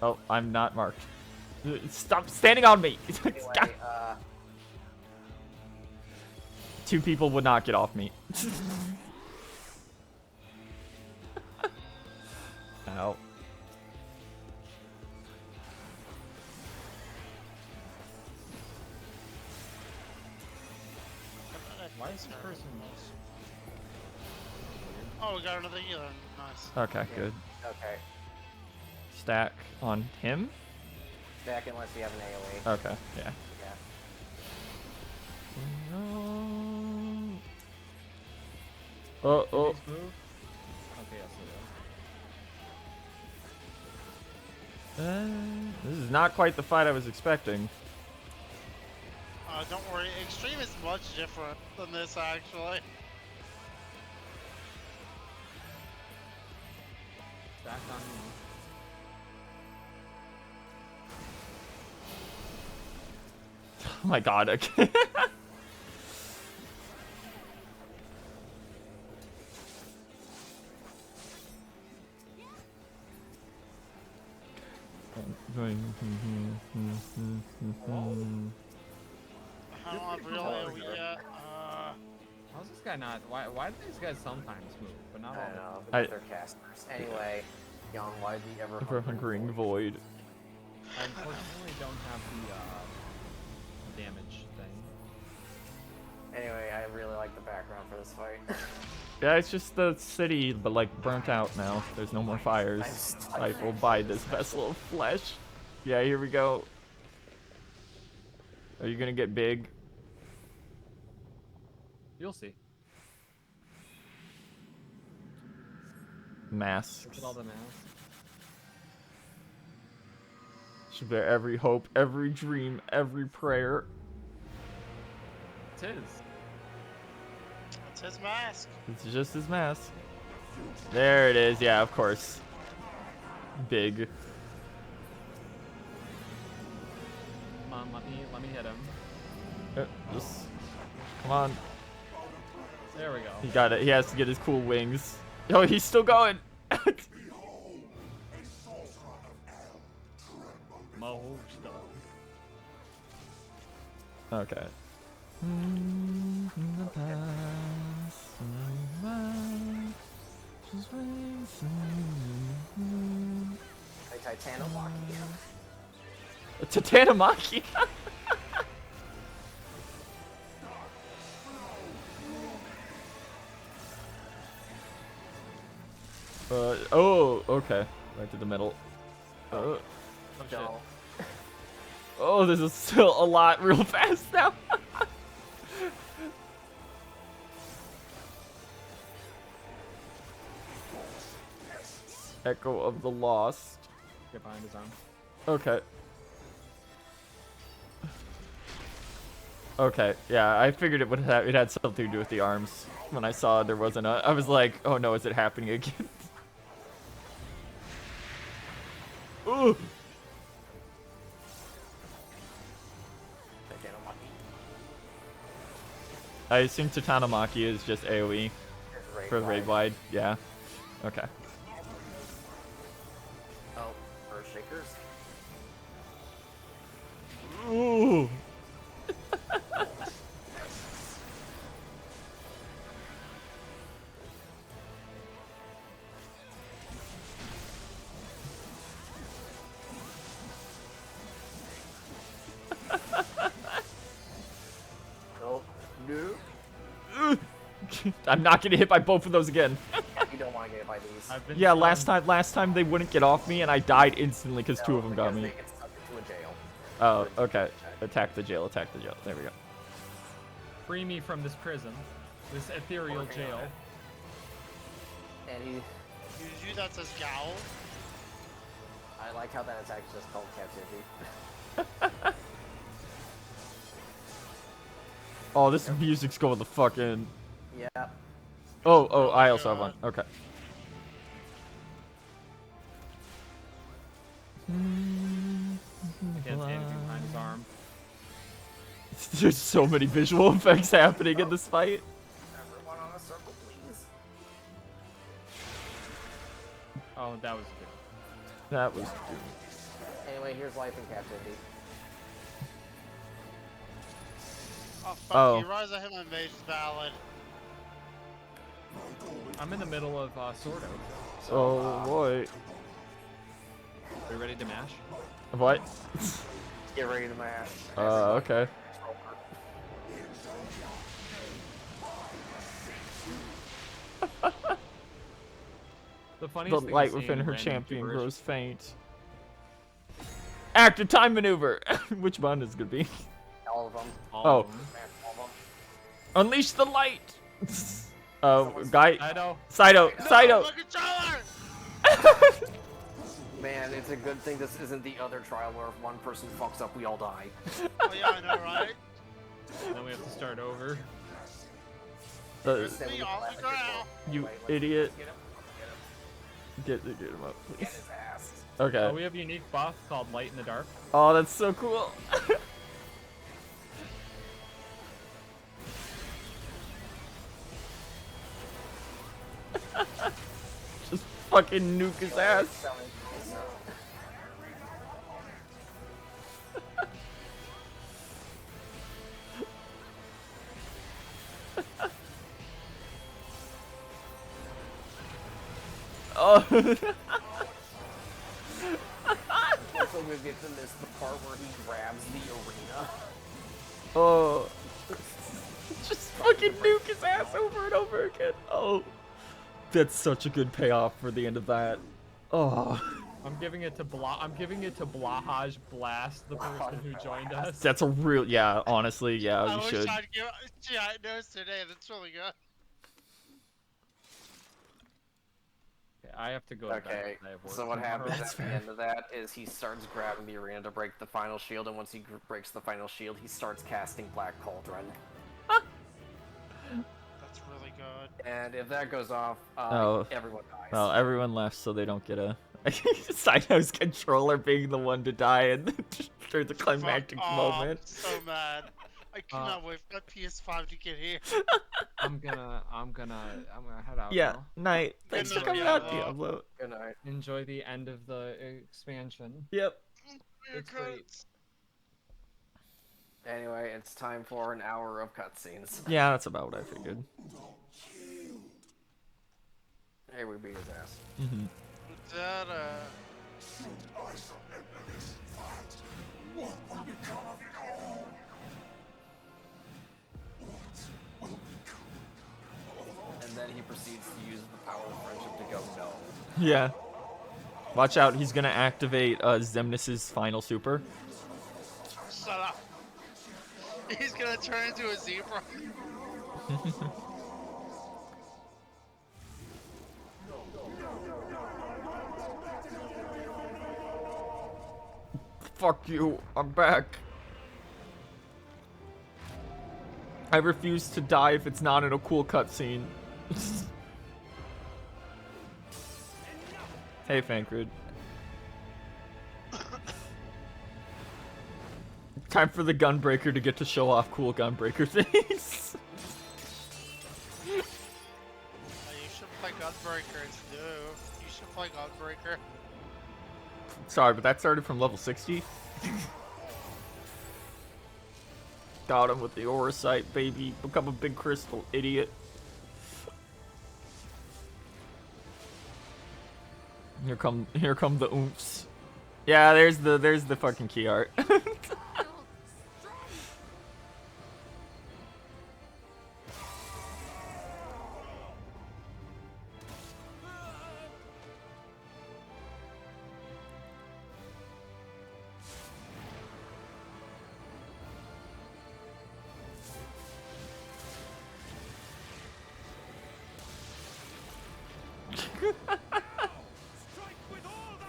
Oh, I'm not marked. Stop standing on me! Anyway, Two people would not get off me. Ow. Why is this person? Oh, we got another healer. Nice. Okay, good. okay. Stack on him? Back unless you have an AoE. Okay, yeah. Yeah. Oh, oh. Please move. Okay, yes, This is not quite the fight I was expecting. Don't worry, Extreme is much different than this, actually. Back on me. Oh my god, okay. I don't have really AoE yet. How's this guy not? Why do these guys sometimes move, but not I all? don't know, I- because they're casters. Anyway, Young, why the ever Ever hungering void. I unfortunately don't have the damage thing. Anyway, I really like the background for this fight. Yeah, it's just the city, but like burnt out now. There's no more fires. I will buy this vessel of flesh. Yeah, here we go. Are you gonna get big? You'll see. Masks. Look at all the masks. Should bear every hope, every dream, every prayer. Tis. It's his mask. It's just his mask. There it is. Yeah, of course. Big. Come on, let me hit him. Just come on. There we go. He got it. He has to get his cool wings. Oh, he's still going. Okay. Titanomachy. A Titanomachy? Oh, okay. Right to the middle. No. Oh, this is still a lot real fast now. Echo of the Lost. Get behind his arm. Okay. Okay, yeah, I figured it would have it had something to do with the arms. When I saw there wasn't a, I was like, oh no, is it happening again? Ooh. I assume Titanomachy is just AoE for raid wide. Yeah. Okay. Oh, Earth Shakers. Ooh. No. No. I'm not getting hit by both of those again. You don't want to get hit by these. Yeah, last time they wouldn't get off me and I died instantly because two of them got me. They get stuck into a jail. Oh, okay. Attack the jail, attack the jail. There we go. Free me from this prison, this ethereal jail. And he. Usually that says Gowl. I like how that attack is just called captivity. Oh, this music's going the fucking. Yeah. Oh, I also have one. Okay. I can't see anything behind his arm. There's so many visual effects happening in this fight. Everyone on a circle, please. Oh, that was good. That was. Anyway, here's life in captivity. Oh, fuck Oh. you. Rise, I hit my mage's ballad. I'm in the middle of Sword Oak. Oh boy. Are you ready to mash? What? Get ready to mash. Okay. The The funniest thing light is seeing within her random champion gibberish. grows faint. Active time maneuver! Which one is it gonna be? All of them. All Oh. of them. Man, all of them. Unleash the light! Guy. Saito. Saito! Look at Tyler! Man, it's a good thing this isn't the other trial where if one person fucks up, we all die. Oh yeah, I know, right? Then we have to start over. Then we Me off clap the at your ground. phone. You Wait, idiot. Get him. Get him up, Get please. his ass. Okay. Oh, we have a unique buff called Light in the Dark. Oh, that's so cool. Just fucking nuke his ass. Oh. Also, we get to miss the part where he grabs the arena. Oh. Just fucking nuke his ass over and over again. Oh. That's such a good payoff for the end of that. Oh. I'm giving it to Blahaj Blast, the person who joined us. That's a real, yeah, honestly, yeah, I you wish should. I'd give. Yeah, I noticed today. That's really good. Okay, I have to go. to bed. Okay, I have work so what tomorrow. happens at the end of that is he starts grabbing the arena to break the final shield, and once he breaks the final shield, he starts casting Black Cauldron. That's really god. And if that goes off, Oh. everyone dies. Well, everyone left so they don't get a Cyno's controller being the one to die and during the climactic Fuck off, moment. I'm so mad. I cannot wait for my PS5 to get here. I'm gonna head out Yeah, now. night. Thanks for coming out, Diablo. Good night. Enjoy the end of the expansion. Yep. It's great. Anyway, it's time for an hour of cutscenes. Yeah, that's about what I figured. Hey, we beat his ass. Mm-hmm. And then he proceeds to use the power of friendship to go no. Yeah. Watch out, he's gonna activate Xemnas' final super. Shut up. He's gonna turn into a zebra. Fuck you, I'm back. I refuse to die if it's not in a cool cutscene. Hey, Fankrid. Time for the Gunbreaker to get to show off cool Gunbreaker things. You should play Gunbreakers, dude. You should play Gunbreaker. Sorry, but that started from level 60. Got him with the aura sight, baby. Become a big crystal, idiot. Here come the oomps. Yeah, there's the fucking key art.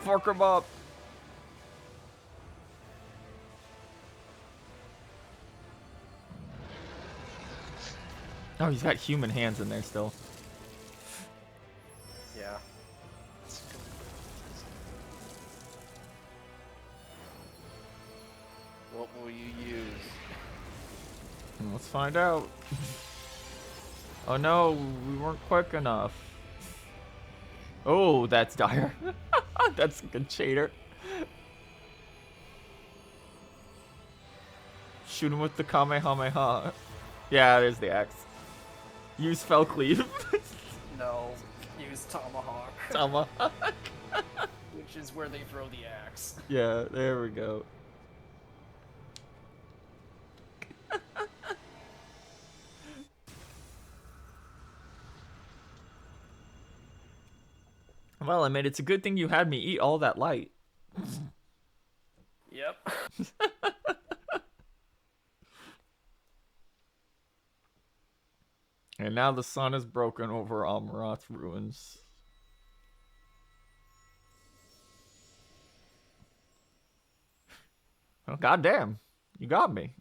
Fuck him up. Oh, he's got human hands in there still. Yeah. What will you use? Let's find out. Oh no, we weren't quick enough. Oh, that's dire. That's a good cheater. Shoot him with the Kamehameha. Yeah, there's the axe. Use Fell Cleave. No, use Tomahawk. Tomahawk. Which is where they throw the axe. Yeah, there we go. Well, I mean, it's a good thing you had me eat all that light. Yep. And now the sun is broken over Almarath's ruins. Oh, goddamn. You got me.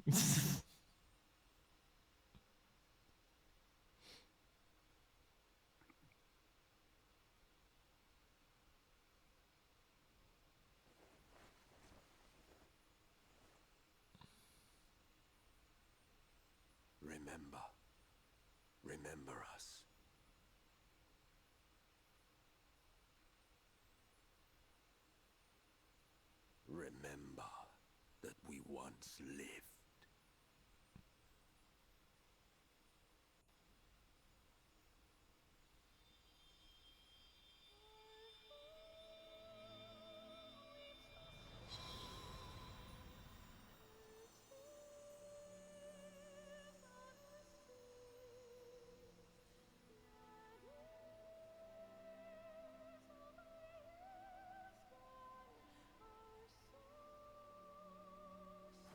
Remember us. Remember that we once lived.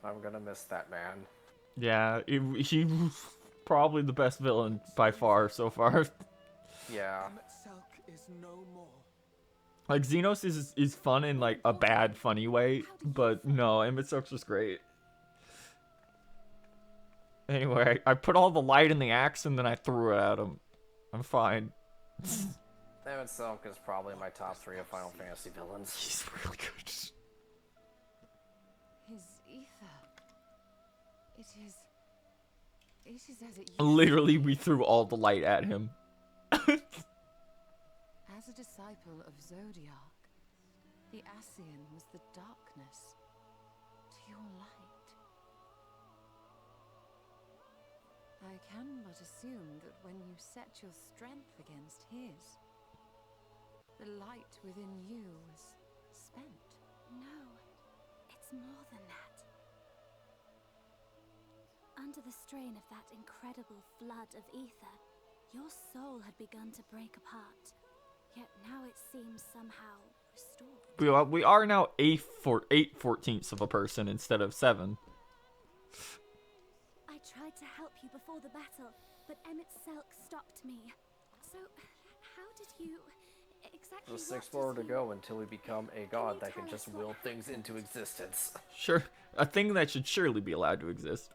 I'm gonna miss that man. Yeah, he was probably the best villain by far so far. Yeah. Is no more. Like, Xenos is fun in, like, a bad, funny way, but no, Emitsuck's just great. Anyway, I put all the light in the axe and then I threw it at him. I'm fine. Silk is probably my top 3 of Final Fantasy villains. He's really good. His ether. It is as it used Literally, to be. we threw all the light at him. As a disciple of Zodiac, the Ascian was the darkness to your light. I can but assume that when you set your strength against his, the light within you was spent. No, it's more than that. Under the strain of that incredible flood of ether, your soul had begun to break apart. Yet now it seems somehow restored. We are now 8/14ths of a person instead of 7. I tried to help you before the battle, but Emmett Selk stopped me. So, how did you exactly? There's 6 more to go until we become a god that can just will things into existence. Sure, a thing that should surely be allowed to exist.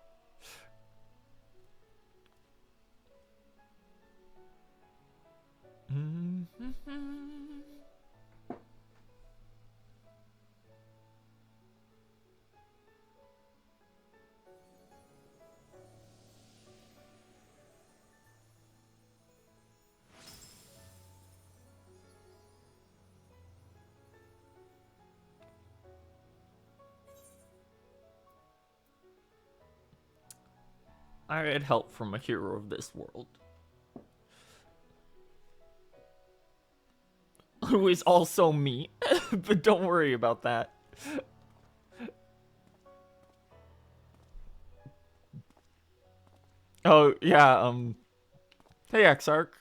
I had help from a hero of this world. Who is also me. But don't worry about that. Oh, yeah, hey, Exarch.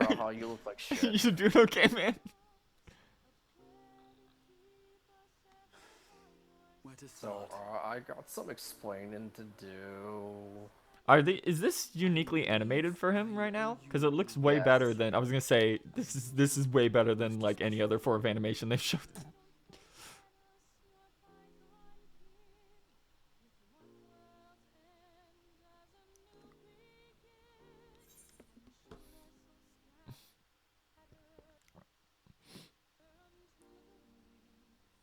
Haha, you look like shit. You doing okay, man? So, I got some explaining to do. Is this uniquely animated for him right now? Because it looks way better than, I was gonna say, this is way better than like any other form of animation they've showed.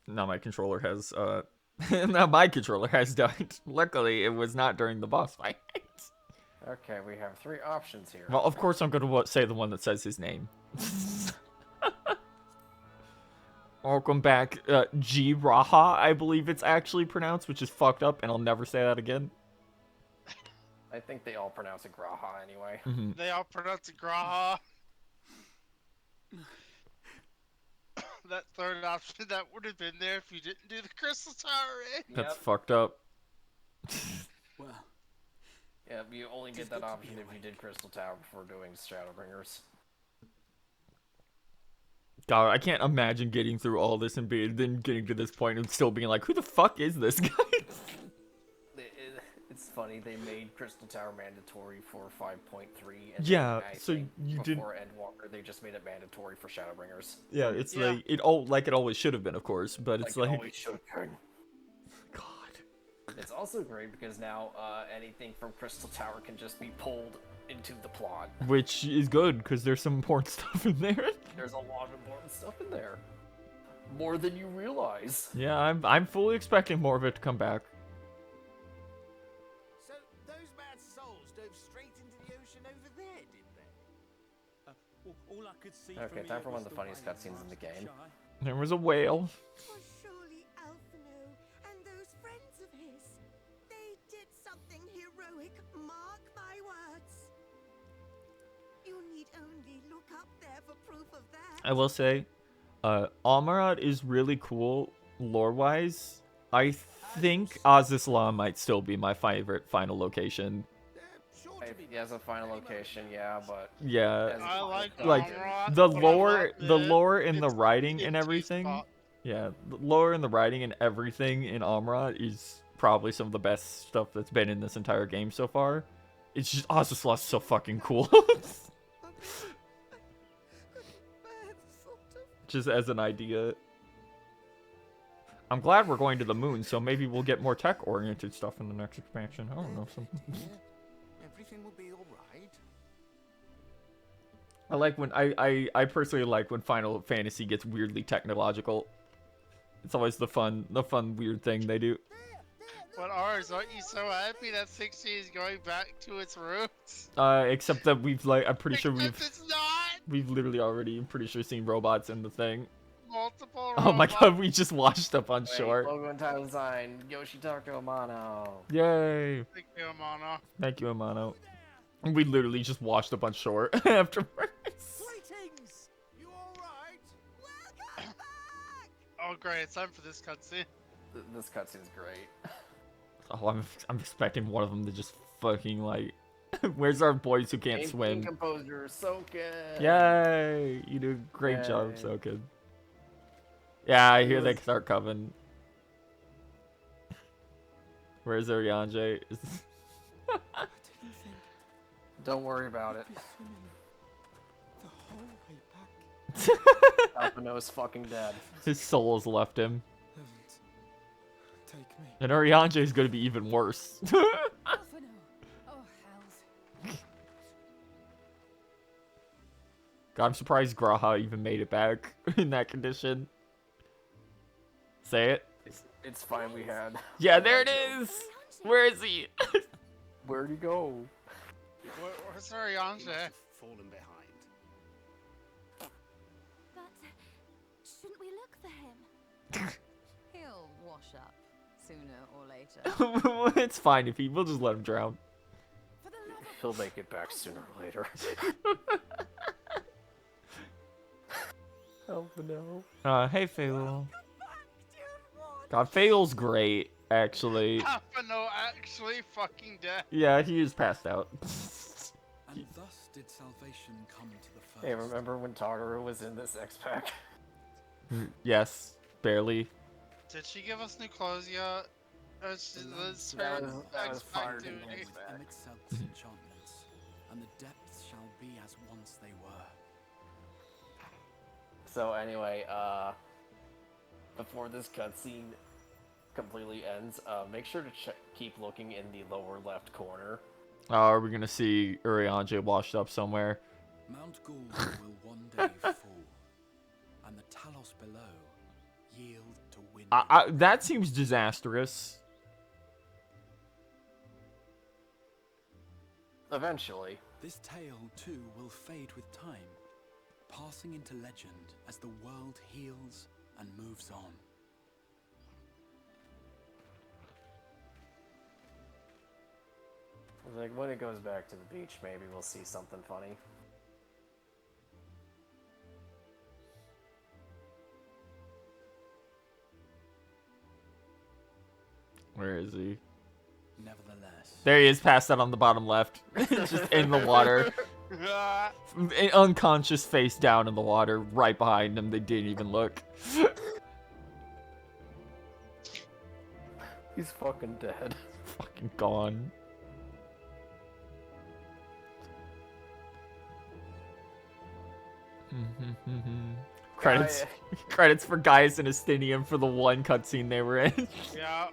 Now my controller has now my controller has died. Luckily, it was not during the boss fight. Okay, we have 3 options here. Well, of course I'm going to say the one that says his name. Welcome back, G Raha, I believe it's actually pronounced, which is fucked up, and I'll never say that again. I think they all pronounce it Graha anyway. Mm-hmm. They all pronounce it Graha. That third option that would have been there if you didn't do the Crystal Tower raid. That's fucked up. Well, yeah, you only get that option if you did Crystal Tower before doing ShadowBringers. God, I can't imagine getting through all this and then getting to this point and still being like, who the fuck is this guy? It's funny, they made Crystal Tower mandatory for 5.3. And yeah, then so you did before Endwalker, they just made it mandatory for ShadowBringers. Yeah, it's like it always should have been, of course, but it's like it always should have been. God. It's also great because now anything from Crystal Tower can just be pulled into the plot. Which is good because there's some important stuff in there. There's a lot of important stuff in there. More than you realize. Yeah, I'm fully expecting more of it to come back. So those bad souls dove straight into the ocean over there, did they? All I could see Okay, time for one of the funniest cutscenes in the game. There was a whale. For surely Alphino and those friends of his, they did something heroic, mark my words. You need only look up there for proof of that. I will say, Almarad is really cool lore-wise. I think Azizla might still be my favorite final location. He has a final location, yeah, but yeah, I like the lore and the writing and everything. Yeah, the lore and the writing and everything in Almarad is probably some of the best stuff that's been in this entire game so far. It's just Azizla's so fucking cool. Just as an idea. I'm glad we're going to the moon, so maybe we'll get more tech-oriented stuff in the next expansion. I don't know, something. everything will be all right. I like when I personally like when Final Fantasy gets weirdly technological. It's always the fun weird thing they do. But ours, aren't you so happy that 16 is going back to its roots? Except that I'm pretty sure Except it's not! we've literally already, I'm pretty sure, seen robots in the thing. Multiple Oh my robots. god, we just washed up on Wait, shore. logo and title design. Yoshitaka Amano. Yay! Thank you, Amano. Thank you, Amano. We literally just washed up on shore afterwards. Greetings! You alright? Welcome back! Oh great, it's time for this cutscene. This cutscene's great. Oh, I'm expecting one of them to just fucking like, where's our boys who can't swim? Composer, Soken. Yay! You do a great job, Yay. Soken. Yeah, I hear they start coming. Where's Arianje? Don't worry about it. The whole way back. Alpino's fucking dead. His soul has left him. Take me. And Arianje is going to be even worse. Alphino. Oh, hells. God, I'm surprised Graha even made it back in that condition. Say it. It's fine, we had. Yeah, there it is! Where is he? Where'd he go? Where's Arianje? Fallen behind. But shouldn't we look for him? He'll wash up sooner or later. It's fine if we'll just let him drown. He'll make it back sooner or later. Alpino. Hey, Fail. God, Fail's great, actually. Alpino actually fucking dead. Yeah, he is passed out. And thus did salvation come to the first. Hey, remember when Tagaru was in this X-Pack? Yes, barely. Did she give us new clothes yet? This was X-Pack far duty. Within itself enchantments, and the depths shall be as once they were. So anyway, before this cutscene completely ends, make sure to keep looking in the lower left corner. Are we gonna see Urianger washed up somewhere? Mount Gould will one day fall, and the Talos below yield to wind. That seems disastrous. Eventually. This tale, too, will fade with time, passing into legend as the world heals and moves on. Like, when it goes back to the beach, maybe we'll see something funny. Where is he? Nevertheless. There he is, passed out on the bottom left. Just in the water. Unconscious, face down in the water, right behind him. They didn't even look. He's fucking dead. Fucking gone. Credits. Credits for Gaius and Astinium for the one cutscene they were in. Yeah.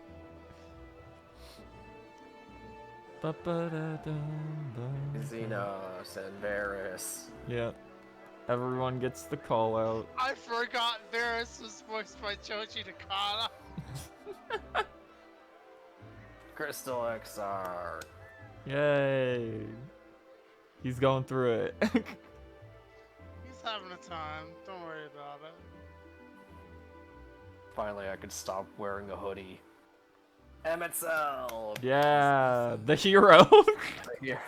Xenos and Varys. Yeah. Everyone gets the call out. I forgot Varys was voiced by Choji Nakata. Crystal XR. Yay. He's going through it. He's having a time. Don't worry about it. Finally, I could stop wearing a hoodie. Emetzel! Yeah, the hero. Yeah.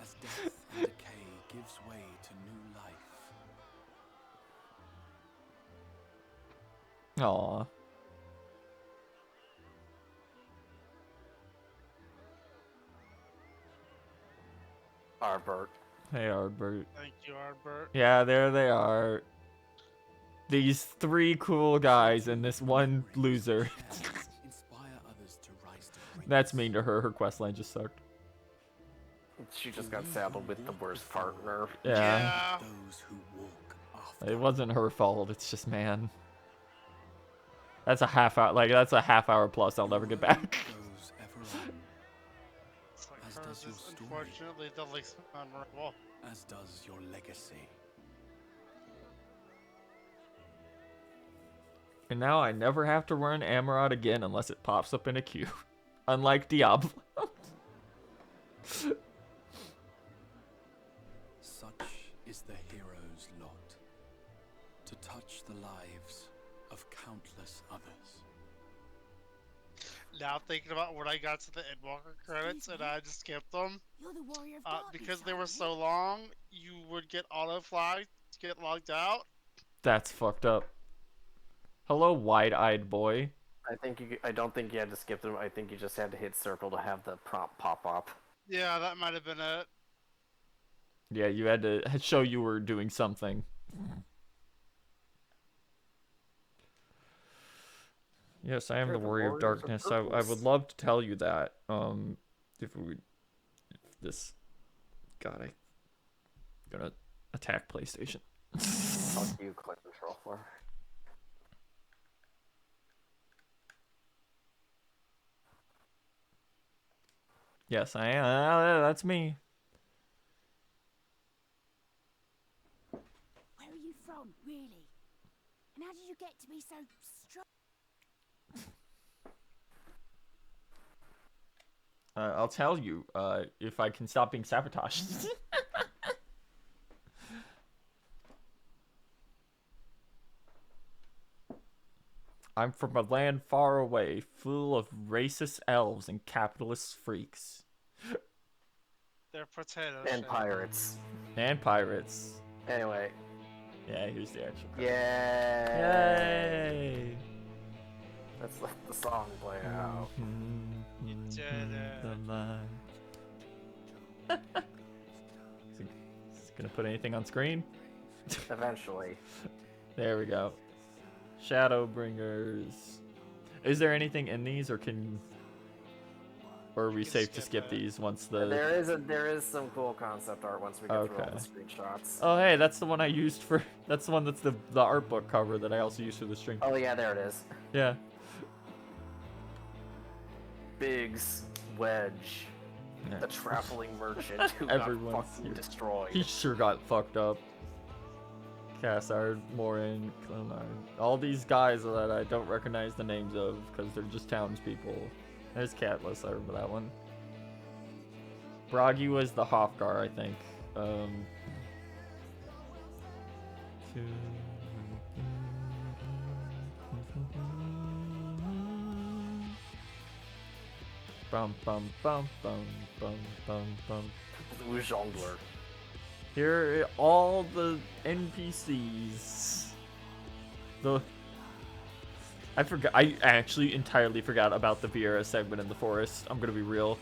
As death and decay gives way to new life. Aw. Arbert. Hey, Arbert. Thank you, Arbert. Yeah, there they are. These three cool guys and this one loser. Inspire others to rise to That's mean to her. Her questline just sucked. She just got saddled with the worst partner. Yeah. those who walk after. It wasn't her fault. It's just, man. That's a half hour. Like, that's a half hour plus. I'll never get back. Goes ever on. It's like As hers does your is story, unfortunately the least memorable. as does your legacy. And now I never have to run Amarod again unless it pops up in a queue. Unlike Diablo. Such is the hero's lot, to touch the lives of countless others. Now thinking about when I got to the Endwalker credits and I just skipped them, You're the warrior of darkness, because they were aren't you? so long, you would get auto-flagged, get logged out. That's fucked up. Hello, wide-eyed boy. I don't think you had to skip them. I think you just had to hit circle to have the prompt pop up. Yeah, that might have been it. Yeah, you had to show you were doing something. Yes, I am the Warrior of Darkness. I would love to tell you that. If this... God, I'm gonna attack PlayStation. Fuck you, click controller. Yes, I am. That's me. Where are you from, really? And how did you get to be so strong? I'll tell you, if I can stop being sabotaged. I'm from a land far away, full of racist elves and capitalist freaks. They're potato And shit. pirates. And pirates. Anyway. Yeah, here's the actual credit. Yay! Yay! Let's let the song play out. Is it gonna put anything on screen? Eventually. There we go. ShadowBringers. Is there anything in these, or are we safe to skip these once the? There is some cool concept art once we get through all the screenshots. Oh hey, that's the one I used for. That's the one that's the art book cover that I also used for the stream. Oh yeah, there it is. Yeah. Biggs, Wedge, Yeah. the traveling merchant who Everyone's got fucking here. destroyed. He sure got fucked up. Cassard, Morin, Clonard. All these guys that I don't recognize the names of because they're just townspeople. There's Catless, I remember that one. Bragi was the Hofgar, I think. Bum bum bum bum bum bum bum. Blue Jongler. Here are all the NPCs. I actually entirely forgot about the Vieira segment in the forest. I'm gonna be real.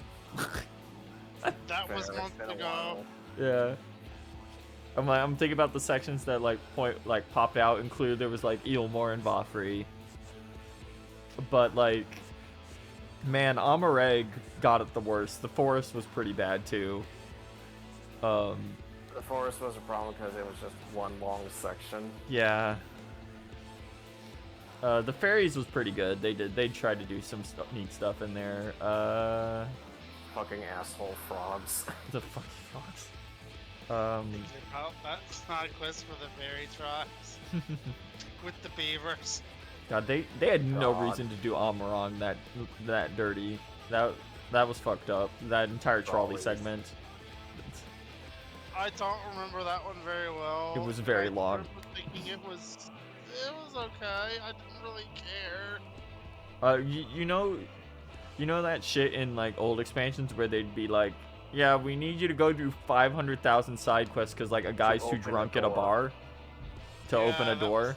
That was months ago. Yeah. I'm thinking about the sections that popped out and clear. There was like Eilmore and Vafri. But like, man, Amareg got it the worst. The forest was pretty bad too. The forest was a problem because it was just one long section. Yeah. The fairies was pretty good. They tried to do some neat stuff in there. Fucking asshole frogs. The fucking frogs. That's not a quest for the fairy tribes. With the beavers. God, they had no reason to do Amarong that dirty. That was fucked up. That entire trolley segment. I don't remember that one very well. It was very I long. remember thinking it was okay. I didn't really care. You know that shit in like old expansions where they'd be like, yeah, we need you to go do 500,000 side quests because like a guy's too drunk at a bar to open a door.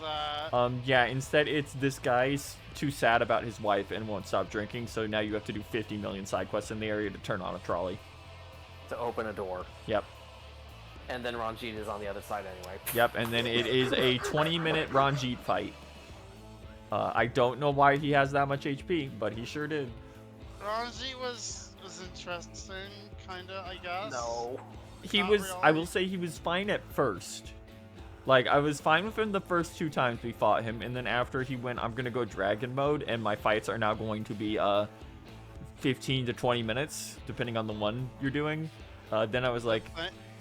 Yeah, instead it's this guy's too sad about his wife and won't stop drinking, so now you have to do 50 million side quests in the area to turn on a trolley. To open a door. Yep. And then Ranjit is on the other side anyway. Yep, and then it is a 20-minute Ranjit fight. I don't know why he has that much HP, but he sure did. Ranjit was interesting, kinda, I guess. No. He Not was, really. I will say he was fine at first. Like, I was fine with him the first 2 times we fought him, and then after he went, I'm gonna go dragon mode, and my fights are now going to be, 15 to 20 minutes, depending on the one you're doing. Then I was like,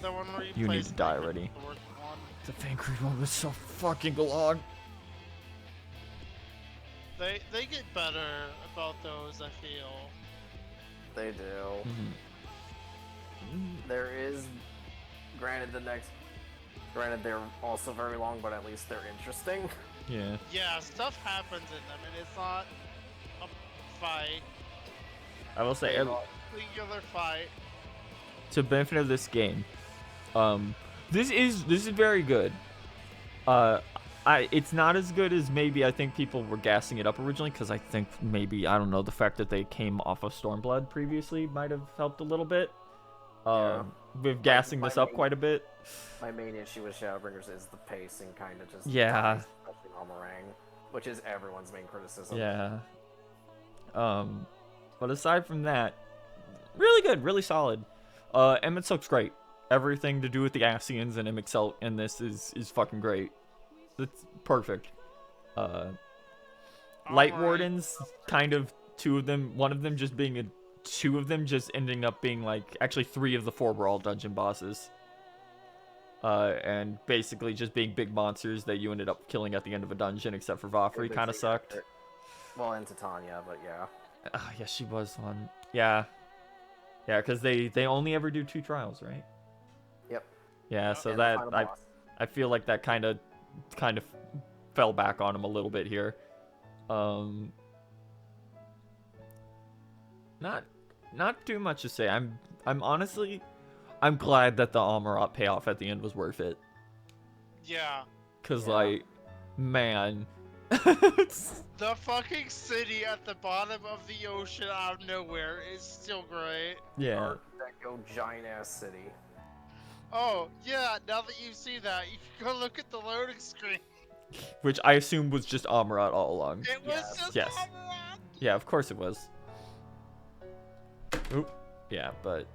The one where you play need to die Sniper, already. the worst one. The Vancouver one was so fucking long. They get better about those, I feel. They do. Mm-hmm. There is, granted they're also very long, but at least they're interesting. Yeah. Yeah, stuff happens in them, and it's not a fight. I will say, Singular fight. to benefit of this game, this is very good. It's not as good as maybe I think people were gassing it up originally, because I think maybe, I don't know, the fact that they came off of Stormblood previously might have helped a little bit. With gassing this up quite a bit. My main issue with ShadowBringers is the pacing kind of just Yeah. especially on Meringue, which is everyone's main criticism. Yeah. But aside from that, really good, really solid. Emmett looks great. Everything to do with the Ascians and MXL in this is fucking great. It's perfect. Light Wardens, kind of two of them, one of them just being two of them just ending up being like, actually 3 of the 4 were all dungeon bosses. And basically just being big monsters that you ended up killing at the end of a dungeon, except for Vafri, kind of sucked. Well, and Titania, but yeah. Yeah, she was one. Yeah. Yeah, because they only ever do 2 trials, right? Yep. Yeah, so And that, the final boss. I feel like that kind of fell back on him a little bit here. Not too much to say. I'm honestly, I'm glad that the Amarat payoff at the end was worth it. Yeah. Cause like, man, the fucking city at the bottom of the ocean out of nowhere is still great. Yeah. That go giant ass city. Oh yeah, now that you see that, you can go look at the loading screen. Which I assume was just Amarat all along. It was just Amarat. Yeah, of course it was. Oop. Yeah, but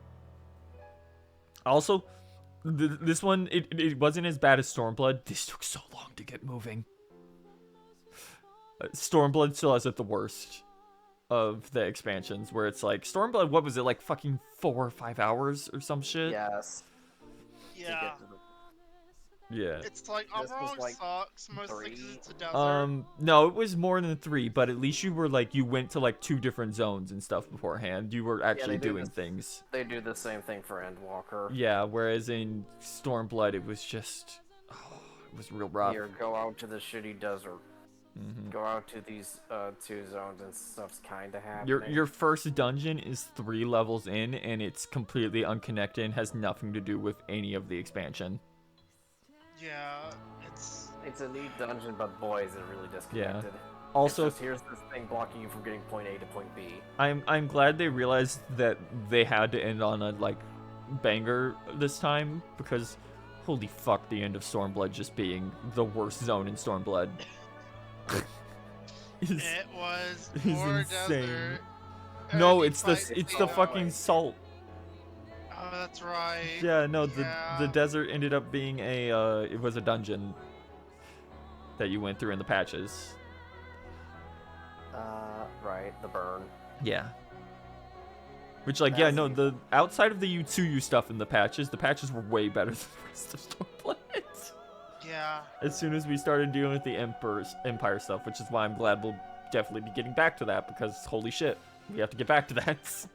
also, this one, it wasn't as bad as Stormblood. This took so long to get moving. Stormblood still has it the worst of the expansions, where it's like, Stormblood, what was it, like fucking 4 or 5 hours or some shit? Yes. Yeah. Yeah. It's like overall like sucks, mostly because it's a desert. No, it was more than 3, but at least you were like, you went to like 2 different zones and stuff beforehand. You were actually doing things. They do the same thing for Endwalker. Yeah, whereas in Stormblood, it was just, it was real rough. Here, go out to the shitty desert. Mm-hmm. Go out to these 2 zones and stuff's kind of happening. Your first dungeon is 3 levels in, and it's completely unconnected and has nothing to do with any of the expansion. Yeah, it's a neat dungeon, but boy, is it really disconnected. Yeah. Also, it's just, here's this thing blocking you from getting point A to point B. I'm glad they realized that they had to end on a like banger this time, because holy fuck, the end of Stormblood just being the worst zone in Stormblood. It was is more insane. desert. No, it's the fucking salt. Oh, that's right. Yeah, no, the desert ended up being it was a dungeon that you went through in the patches. Right, the burn. Yeah. Which, like, yeah, no, the outside of the Utsuyu stuff in the patches were way better than the rest of Stormblood. Yeah. As soon as we started dealing with the Empire stuff, which is why I'm glad we'll definitely be getting back to that, because holy shit, we have to get back to that.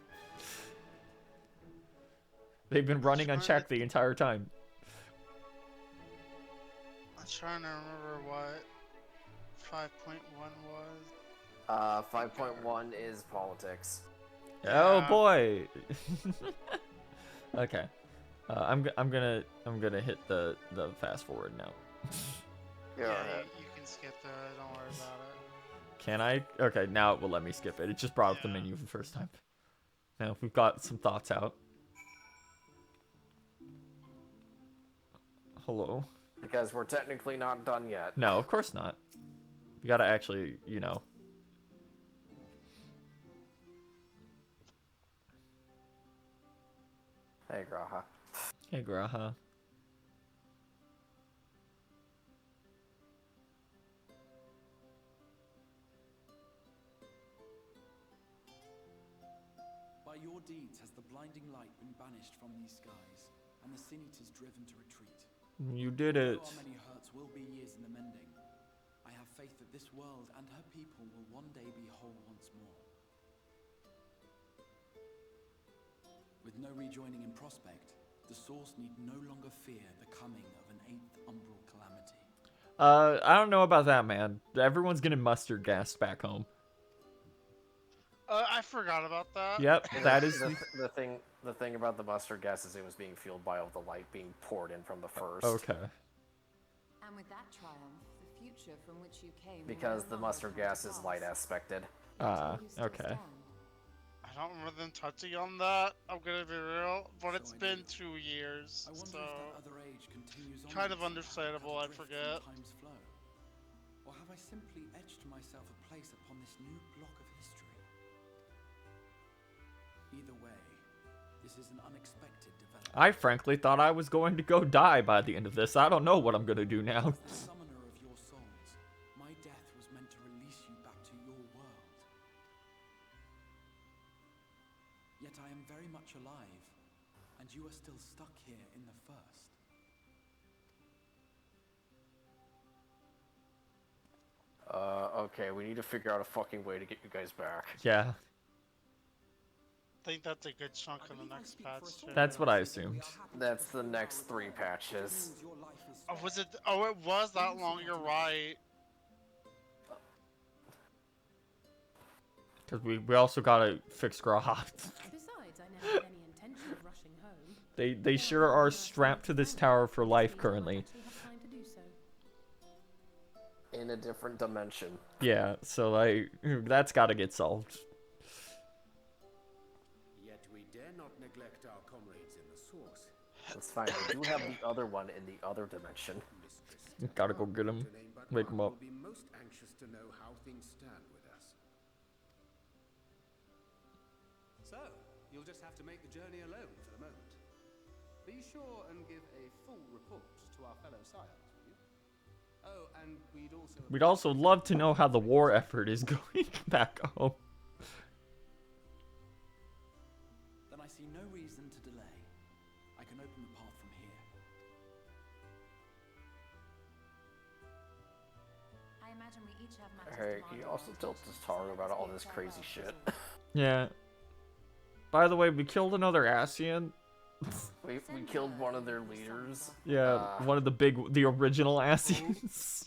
They've been running unchecked the entire time. I'm trying to remember what 5.1 was. 5.1 is politics. Oh boy. Okay. I'm gonna hit the fast forward now. Yeah, you can skip that. Don't worry about it. Can I? Okay, now it will let me skip it. It just brought up the menu for the first time. Now we've got some thoughts out. Hello. Because we're technically not done yet. No, of course not. We gotta actually, you know. Hey, Graha. Hey, Graha. deeds has the blinding light been banished from these skies, and the Sin Eaters driven to retreat. You did it. Though our many hurts will be years in the mending, I have faith that this world and her people will one day be whole once more. With no rejoining in prospect, the Source need no longer fear the coming of an 8th umbral calamity. I don't know about that, man. Everyone's getting mustard gas back home. I forgot about that. Yep, that is the thing about the mustard gas is it was being fueled by all the light being poured in from the first. Okay. And with that triumph, the future from which you came. Because the mustard gas is light aspected. Okay. I don't remember them touching on that. I'm gonna be real, but it's been 2 years, so kind of understandable. I forget. Or have I simply etched myself a place upon this new block of history? Either way, this is an unexpected development. I frankly thought I was going to go die by the end of this. I don't know what I'm gonna do now. As the summoner of your souls, my death was meant to release you back to your world. Yet I am very much alive, and you are still stuck here in the first. Okay, we need to figure out a fucking way to get you guys back. Yeah. I think that's a good chunk in the next patch. Too. That's what I assumed. That's the next 3 patches. Oh, was it? Oh, it was that long. You're right. Because we also gotta fix Grahat. Besides, I never had any intention of rushing home. They sure are strapped to this tower for life currently. In a different dimension. Yeah, so like that's gotta get solved. Yet we dare not neglect our comrades in the Source. That's fine. We do have the other one in the other dimension. Gotta go get him. Wake him up. Will be most anxious to know how things stand with us. So, you'll just have to make the journey alone for the moment. Be sure and give a full report to our fellow scions, will you? Oh, and We'd also love to know how the war effort is going back home. Then I see no reason to delay. I can open the path from here. I imagine we each have matters Hey, to he mind also tells this Taru about all this crazy shit. Yeah. By the way, we killed another Ascian. we killed one of their leaders. Yeah, one of the original Ascians.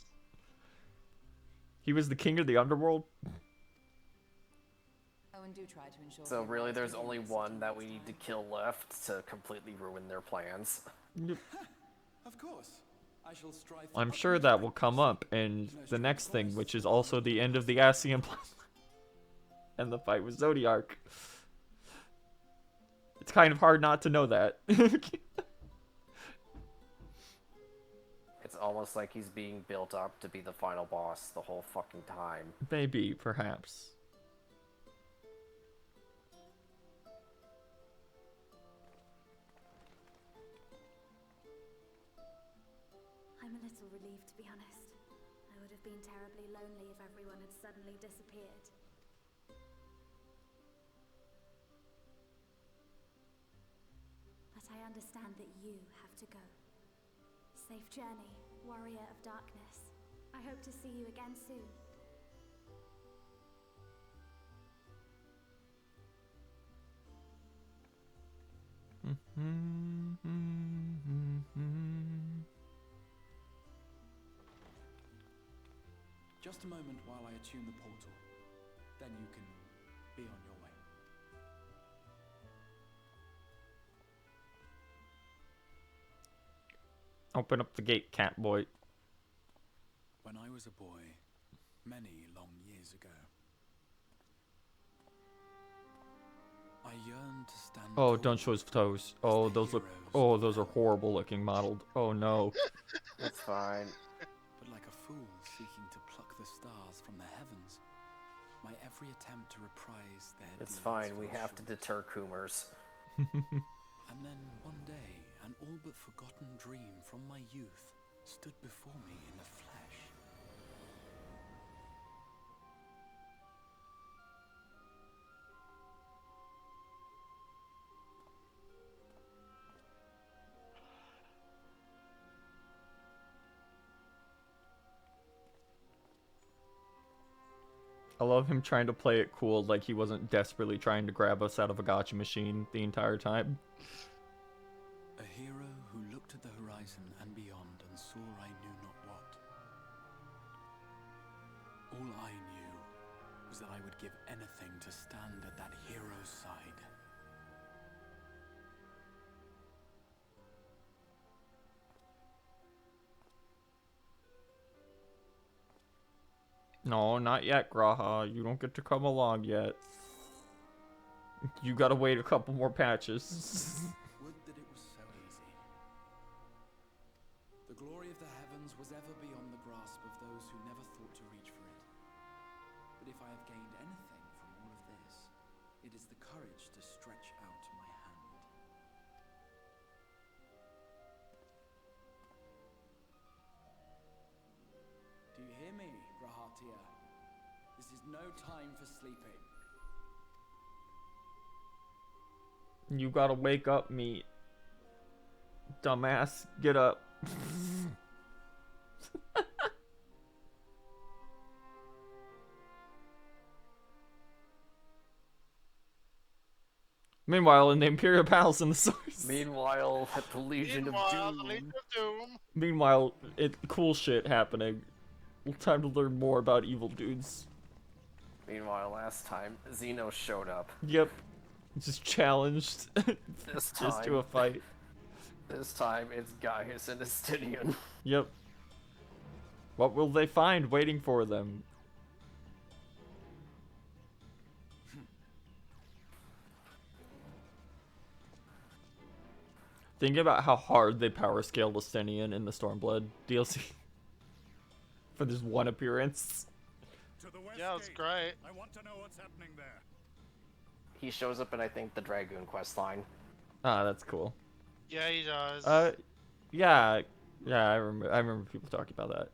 He was the king of the underworld. Oh, and do try to ensure So really, there's only one that we need to kill left to completely ruin their plans. Yep. Of course. I shall strive. I'm sure that will come up in the next thing, which is also the end of the Ascian plan and the fight with Zodiark. It's kind of hard not to know that. It's almost like he's being built up to be the final boss the whole fucking time. Maybe, perhaps. I'm a little relieved, to be honest. I would have been terribly lonely if everyone had suddenly disappeared. But I understand that you have to go. Safe journey, warrior of darkness. I hope to see you again soon. Just a moment while I attune the portal. Then you can be on your way. Open up the gate, cat boy. When I was a boy, many long years ago, I yearned to stand. Oh, don't show his toes. Oh, those look. Oh, those are horrible looking modeled. Oh no. It's fine. But like a fool seeking to pluck the stars from the heavens, my every attempt to reprise their It's deeds fine. We fell have to short. deter Coomers. And then one day, an all but forgotten dream from my youth stood before me in the flesh. I love him trying to play it cool, like he wasn't desperately trying to grab us out of a gotcha machine the entire time. A hero who looked at the horizon and beyond and saw I knew not what. All I knew was that I would give anything to stand at that hero's side. No, not yet, Graha. You don't get to come along yet. You gotta wait a couple more patches. Would that it was so easy. The glory of the heavens was ever beyond the grasp of those who never thought to reach for it. But if I have gained anything from all of this, it is the courage to stretch out my hand. Do you hear me, Grahatia? This is no time for sleeping. You gotta wake up, me. Dumbass, get up. Meanwhile, in the Imperial Palace in the source. Meanwhile, at the Legion of Doom. Meanwhile, cool shit happening. Time to learn more about evil dudes. Meanwhile, last time, Xeno showed up. Yep. Just challenged. This just to time- a fight. This time, it's Gaius and Estinian. Yep. What will they find waiting for them? Think about how hard they power scaled Estinian in the Stormblood DLC. For this one appearance. Yeah, it's great. I want to know what's happening there. He shows up in, I think, the Dragoon quest line. Ah, that's cool. Yeah, he does. Yeah, I remember people talking about that.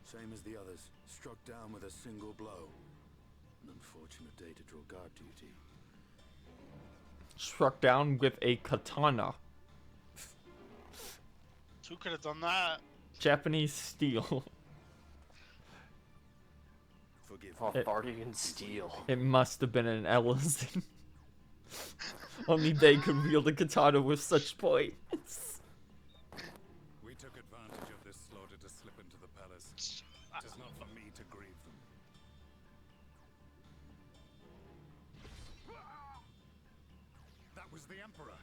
Same as the others, struck down with a single blow. An unfortunate day to draw guard duty. Struck down with a katana. Who could have done that? Japanese steel. Vardian steel. It must have been an Ellison. Only they could wield a katana with such poise. We took advantage of this slaughter to slip into the palace. It is not for me to grieve them. That was the Emperor.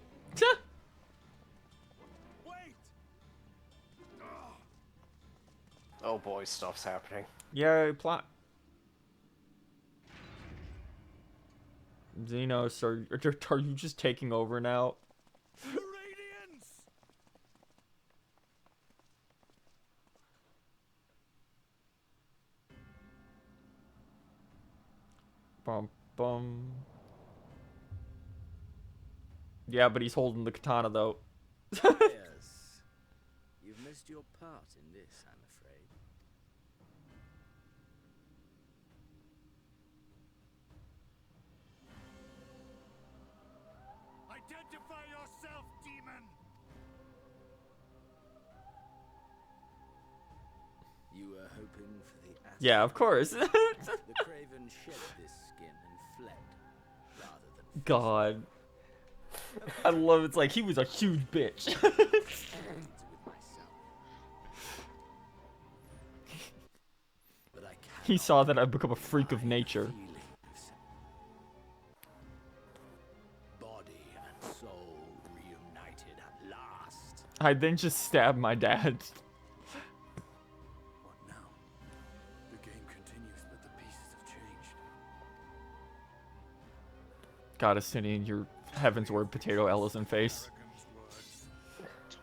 Wait! Oh boy, stuff's happening. Yeah, plot. Xenos, are you just taking over now? Bum bum. Yeah, but he's holding the katana though. Yes. You've missed your part in this, I'm afraid. Identify yourself, demon! You were hoping for the acid. Yeah, of course. The craven shed this skin and fled, rather than God. I love it's like he was a huge bitch. He saw that I've become a freak of nature. body and soul reunited at last. I then just stabbed my dad. What now? The game continues, but the pieces have changed. God, Estinian, your heaven's word potato Ellison face.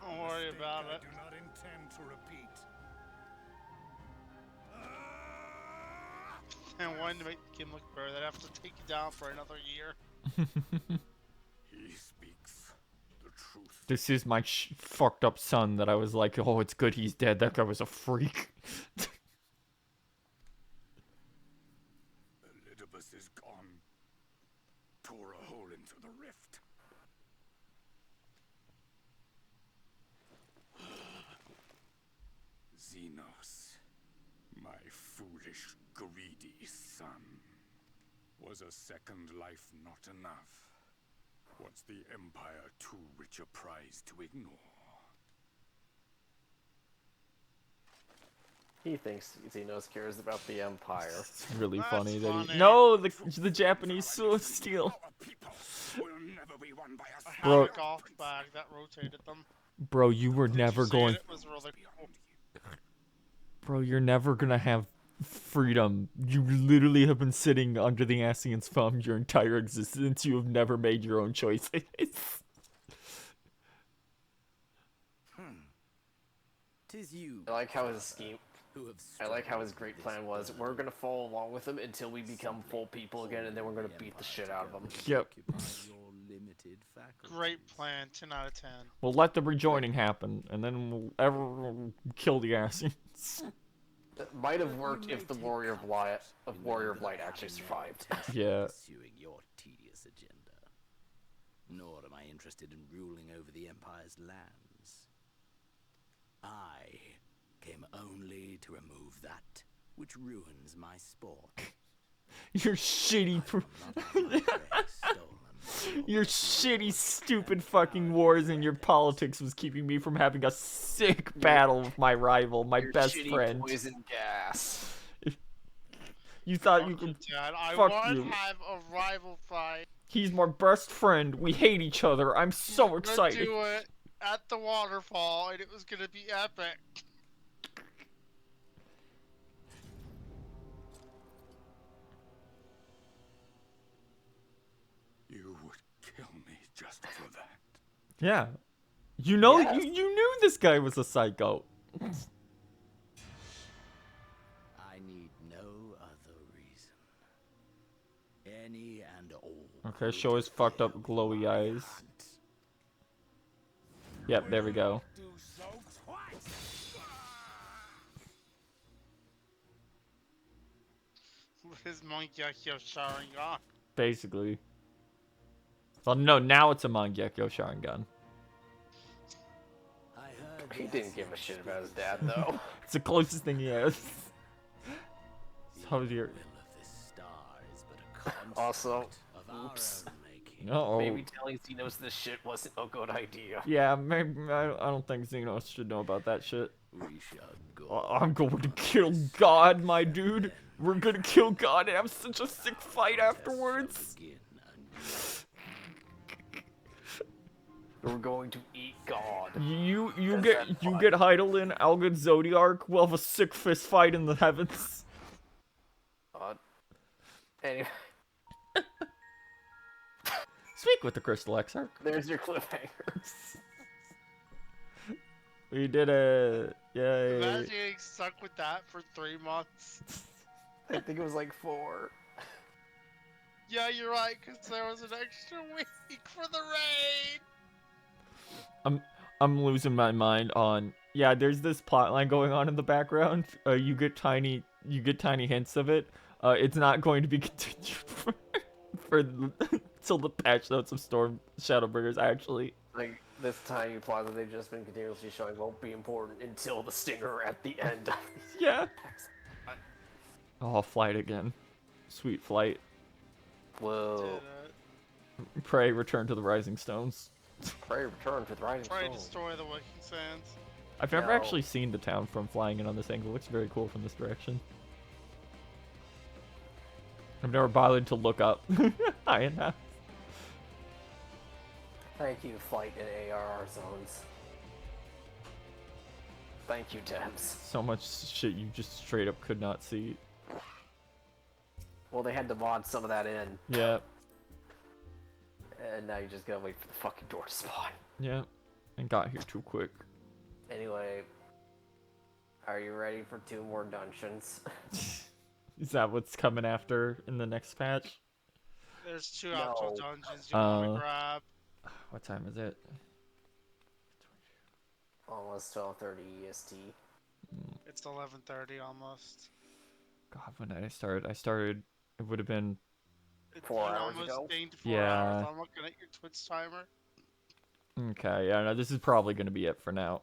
Don't worry about it. Do not intend to repeat. And wanting to make the game look better, they'd have to take you down for another year. He speaks the truth. This is my fucked up son that I was like, oh, it's good he's dead. That guy was a freak. Elidibus is gone. Tore a hole into the rift. Xenos, my foolish, greedy son. Was a second life not enough? Was the Empire too rich a prize to ignore? He thinks Xenos cares about the Empire. It's really That's funny that he... funny. No, the Japanese steel. I had Bro. a golf bag that rotated them. Bro, you were Did never you see going... It was really cool. Bro, you're never gonna have freedom. You literally have been sitting under the Ascian's thumb your entire existence. You have never made your own choices. Tis you. I like how his scheme. I like how his great plan was. We're gonna follow along with him until we become full people again, and then we're gonna beat the shit out of him. Yep. Great plan. 10 out of 10. We'll let the rejoining happen, and then we'll kill the Ascians. It might have worked if the Warrior of Light actually survived. Yeah. Pursuing your tedious agenda. Nor am I interested in ruling over the Empire's lands. I came only to remove that which ruins my sport. Your shitty... Your shitty, stupid fucking wars and your politics was keeping me from having a sick battle with my rival, my best shitty friend. Poison gas. You thought you could... Dad, I Fuck want you. to have a rival fight. He's my best friend. We hate each other. I'm so We're gonna excited. do it at the waterfall, and it was gonna be epic. You would kill me just for that. Yeah. You know, Yes. you knew this guy was a psycho. I need no other reason. Any and all. Okay, show his fucked up glowy eyes. Yep, there we go. With his Mangekyo Sharingan. Basically. Well, no, now it's a Mangekyo Sharingan. He didn't give a shit about his dad, though. It's the closest thing he has. So your... Also, oops. Uh-oh. Maybe telling Xenos this shit wasn't a good idea. Yeah, maybe, I don't think Xenos should know about that shit. I'm going to kill God, my dude. We're gonna kill God and have such a sick fight afterwards. We're going to eat God. You get Heidelin, I'll get Zodiark. We'll have a sick fist fight in the heavens. Anyway. Speak with the Crystal Exarch. There's your cliffhangers. We did it. Yay. Imagine getting stuck with that for 3 months. I think it was like 4. Yeah, you're right, because there was an extra week for the raid. I'm losing my mind on... Yeah, there's this plotline going on in the background. You get tiny hints of it. It's not going to be continued for till the patch notes of ShadowBringers, actually. Like, this tiny plot that they've just been continuously showing won't be important until the stinger at the end. Yeah. Oh, flight again. Sweet flight. Whoa. Pray return to the Rising Stones. Pray return to the Rising Try to Stones. destroy the Waking Sands. I've never No. actually seen the town from flying in on this angle. It looks very cool from this direction. I've never bothered to look up high enough. Thank you, Flight and ARR zones. Thank you, Debs. So much shit you just straight up could not see. Well, they had to mod some of that in. Yeah. And now you just gotta wait for the fucking door to spawn. Yeah. And got here too quick. Anyway, are you ready for 2 more dungeons? Is that what's coming after in the next patch? There's 2 actual dungeons you want to grab. What time is it? Almost 12:30 EST. It's 11:30 almost. God, when did I started, it would have been... It's 4 hours almost ago? gained 4 Yeah. hours. I'm looking at your Twitch timer. Okay, yeah, no, this is probably going to be it for now.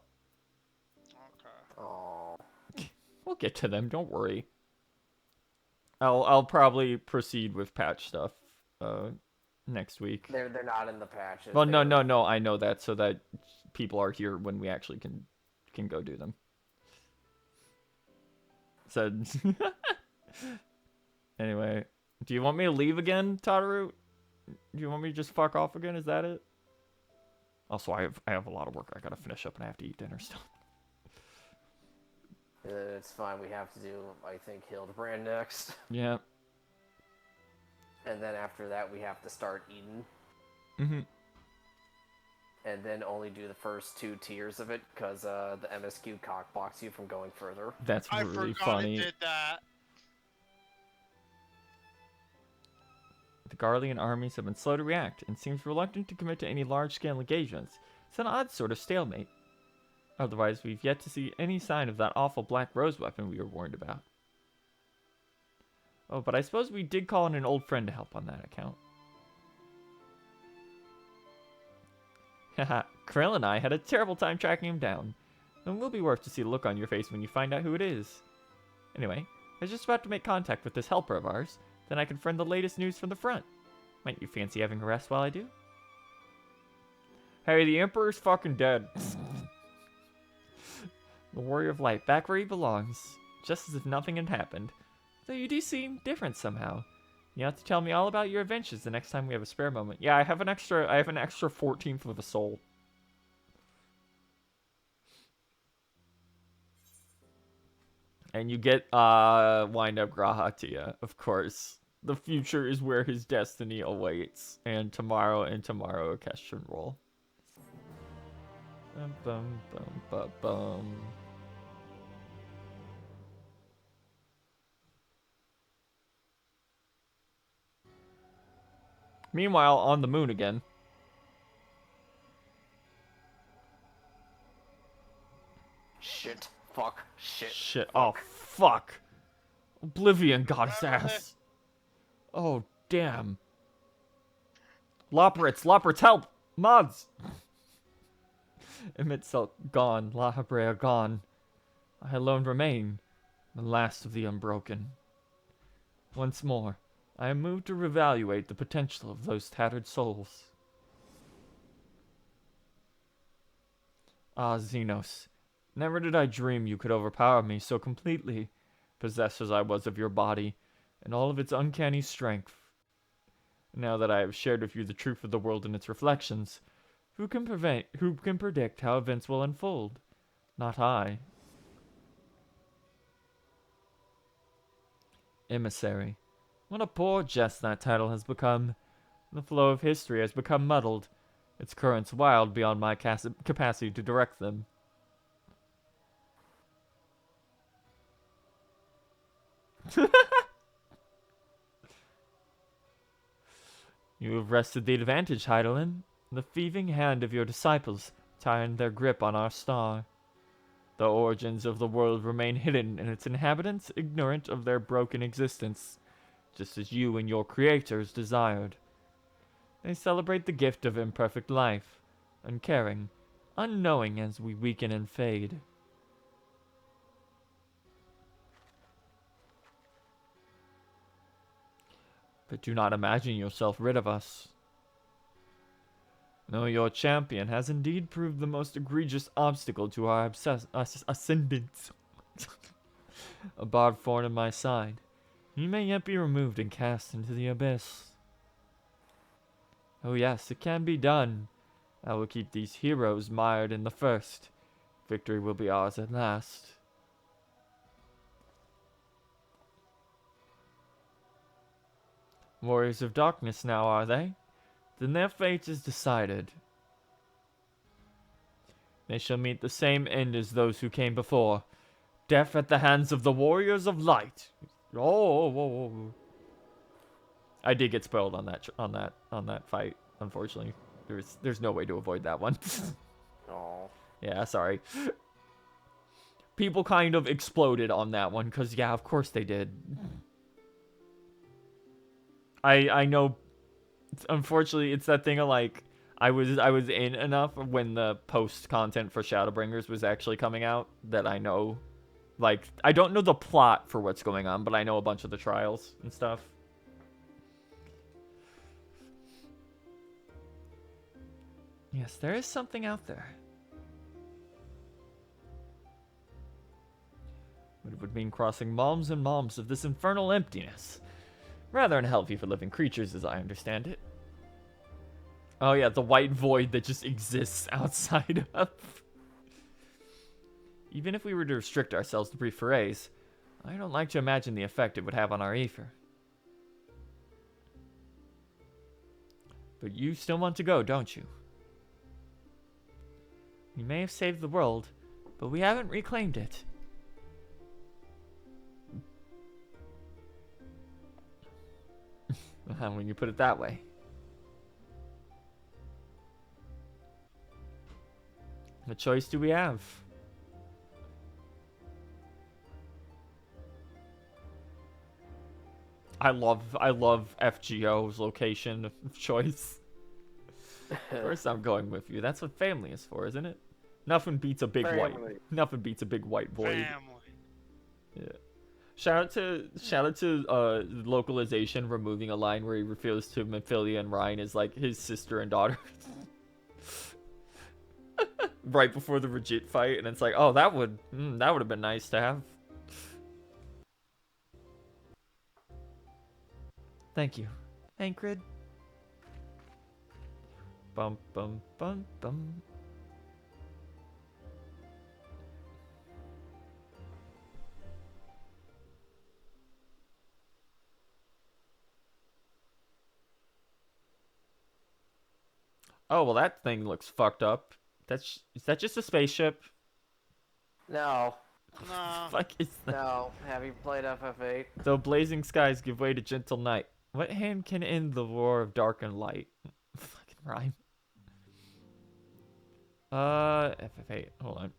Oh. We'll get to them, don't worry. I'll probably proceed with patch stuff next week. They're not in the patches. Well, no, I know that, so that people are here when we actually can go do them. So anyway, do you want me to leave again, Tataru? Do you want me to just fuck off again? Is that it? Also, I have a lot of work I gotta finish up and I have to eat dinner still. It's fine. We have to do, I think, Hildebrand next. Yeah. And then after that, we have to start Eden. Mm-hmm. And then only do the first 2 tiers of it, because the MSQ cockblocks you from going further. That's really funny. I did that. The Garlean armies have been slow to react, and seems reluctant to commit to any large-scale engagements. It's an odd sort of stalemate. Otherwise, we've yet to see any sign of that awful black rose weapon we were warned about. Oh, but I suppose we did call in an old friend to help on that account. Haha, Krill and I had a terrible time tracking him down. It will be worth to see the look on your face when you find out who it is. Anyway, I was just about to make contact with this helper of ours, then I confirmed the latest news from the front. Might you fancy having a rest while I do? Hey, the Emperor's fucking dead. The Warrior of Light, back where he belongs, just as if nothing had happened. Though you do seem different somehow. You have to tell me all about your adventures the next time we have a spare moment. Yeah, I have an extra 14th with a soul. And you get wind up Grahatia, of course. The future is where his destiny awaits. And tomorrow a Keshan roll. Bum, bum, bum, bum, bum. Meanwhile, on the moon again. Shit. Fuck. Shit. Shit. Oh, fuck. Oblivion got his ass. Oh, damn. Loporritz, help! Mods! Emitzel gone. La Habrea gone. I alone remain, the last of the unbroken. Once more, I am moved to reevaluate the potential of those tattered souls. Ah, Xenos, never did I dream you could overpower me so completely, possessed as I was of your body, and all of its uncanny strength. Now that I have shared with you the truth of the world and its reflections, who can predict how events will unfold? Not I. Emissary. What a poor jest that title has become. The flow of history has become muddled, its currents wild beyond my capacity to direct them. You have wrested the advantage, Heidelin. The thieving hand of your disciples tightened their grip on our star. The origins of the world remain hidden and its inhabitants ignorant of their broken existence, just as you and your creators desired. They celebrate the gift of imperfect life, uncaring, unknowing as we weaken and fade. But do not imagine yourself rid of us. No, your champion has indeed proved the most egregious obstacle to our ascendance. A barbed thorn in my side. He may yet be removed and cast into the abyss. Oh yes, it can be done. I will keep these heroes mired in the first. Victory will be ours at last. Warriors of Darkness now, are they? Then their fate is decided. They shall meet the same end as those who came before. Death at the hands of the Warriors of Light. Oh. I did get spoiled on that fight, unfortunately. There's no way to avoid that one. Oh. Yeah, sorry. People kind of exploded on that one, because yeah, of course they did. I know, unfortunately, it's that thing of like, I was in enough when the post content for ShadowBringers was actually coming out that I know Like, I don't know the plot for what's going on, but I know a bunch of the trials and stuff. Yes, there is something out there. But it would mean crossing malms and malms of this infernal emptiness. Rather unhealthy for living creatures, as I understand it. Oh yeah, the white void that just exists outside of... Even if we were to restrict ourselves to brief forays, I don't like to imagine the effect it would have on our ether. But you still want to go, don't you? We may have saved the world, but we haven't reclaimed it. When you put it that way. What choice do we have? I love FGO's location of choice. Of course I'm going with you. That's what family is for, isn't it? Nothing beats a big white. Nothing beats a big white void. Family. Yeah. Shout out to localization removing a line where he refers to Mephilia and Ryan as like his sister and daughter. Right before the Regit fight, and it's like, oh, that would have been nice to have. Thank you, Ankrid. Bum bum bum bum. Oh well, that thing looks fucked up. Is that just a spaceship? No. No. Fuck is that? No. Have you played FF8? Though blazing skies give way to gentle night, what hand can end the roar of dark and light? Fucking rhyme. FF8. Hold on.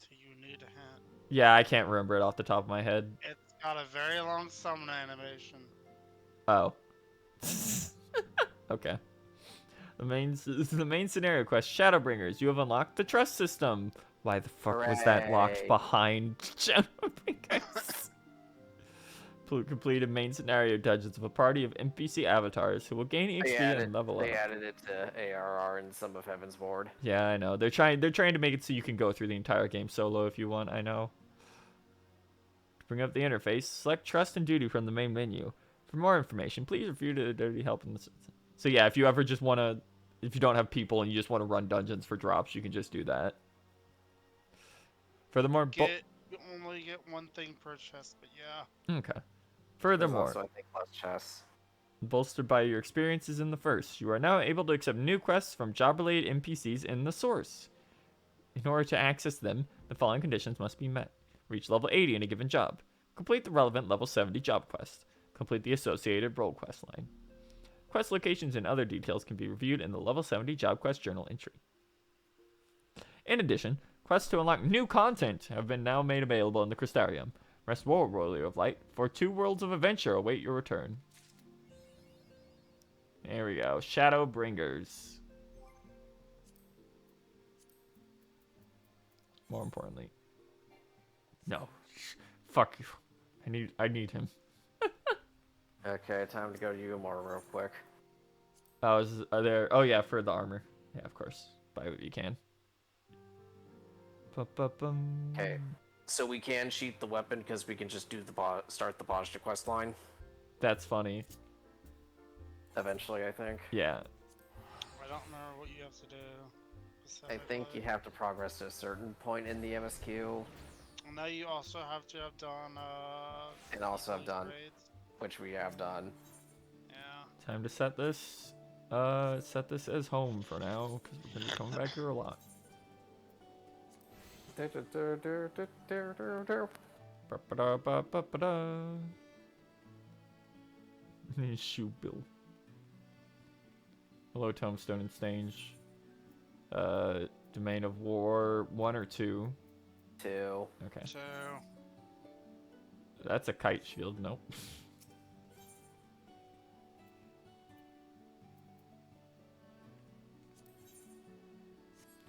Do you need a hint? Yeah, I can't remember it off the top of my head. It's got a very long summon animation. Oh. Okay. The main scenario quest, Shadowbringers. You have unlocked the trust system. Why the fuck was that locked Hooray. behind Shadowbringers? Completed main scenario dungeons of a party of NPC avatars who will gain XP and level up. They added it to ARR in some of Heaven's Ward. Yeah, I know. They're trying to make it so you can go through the entire game solo if you want. I know. To bring up the interface, select Trust and Duty from the main menu. For more information, please review the Dirty Help in the... So yeah, if you ever just want to... If you don't have people and you just want to run dungeons for drops, you can just do that. Furthermore... You only get one thing per chest, but yeah. Okay. Furthermore... Also, I think less chests. Bolstered by your experiences in the first, you are now able to accept new quests from job-related NPCs in the source. In order to access them, the following conditions must be met. Reach level 80 in a given job. Complete the relevant level 70 job quest. Complete the associated role quest line. Quest locations and other details can be reviewed in the level 70 job quest journal entry. In addition, quests to unlock new content have been now made available in the Crystarium. Rest Warrior of Light, for 2 worlds of adventure await your return. There we go. Shadowbringers. More importantly. No. Fuck you. I need him. Okay, time to go to Umar real quick. Oh, are there... Oh, yeah, for the armor. Yeah, of course. Buy what you can. Okay, so we can cheat the weapon because we can just do start the Bajta quest line. That's funny. Eventually, I think. Yeah. I don't remember what you have to do. I think you have to progress to a certain point in the MSQ. Now you also have to have done, And also have done, raids. which we have done. Yeah. Time to set this as home for now, because we're going to be coming back here a lot. Shoe Bill. Hello, Tombstone and Stange. Domain of War 1 or 2? 2. Okay. 2. That's a kite shield. Nope.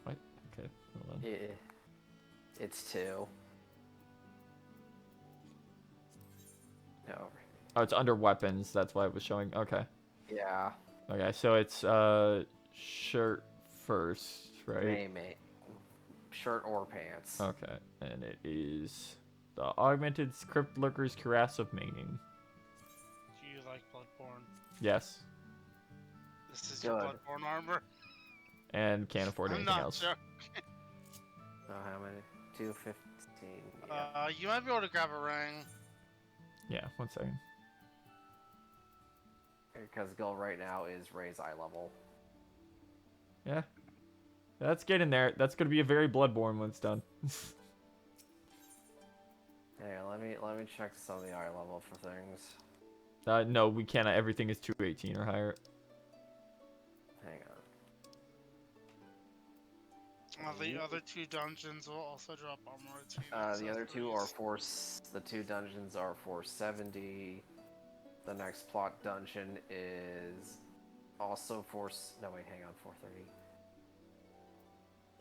What? Okay. Hold on. Yeah. It's 2. No. Oh, it's under weapons. That's why it was showing. Okay. Yeah. Okay, so it's shirt first, right? Shirt or pants. Okay, and it is the augmented script lurker's cuirass of maning. Do you like Bloodborne? Yes. This is your Bloodborne armor. And can't afford anything else. Joking. How many? 215. Yeah. You might be able to grab a ring. Yeah, 1 second. Because Gil right now is Ray's eye level. Yeah. That's getting there. That's gonna be a very Bloodborne when it's done. Hey, let me check some of the eye level for things. No, we cannot. Everything is 218 or higher. Hang on. The other 2 dungeons will also drop armor. The other 2 are the 2 dungeons are 470. The next plot dungeon is also no wait, hang on, 430.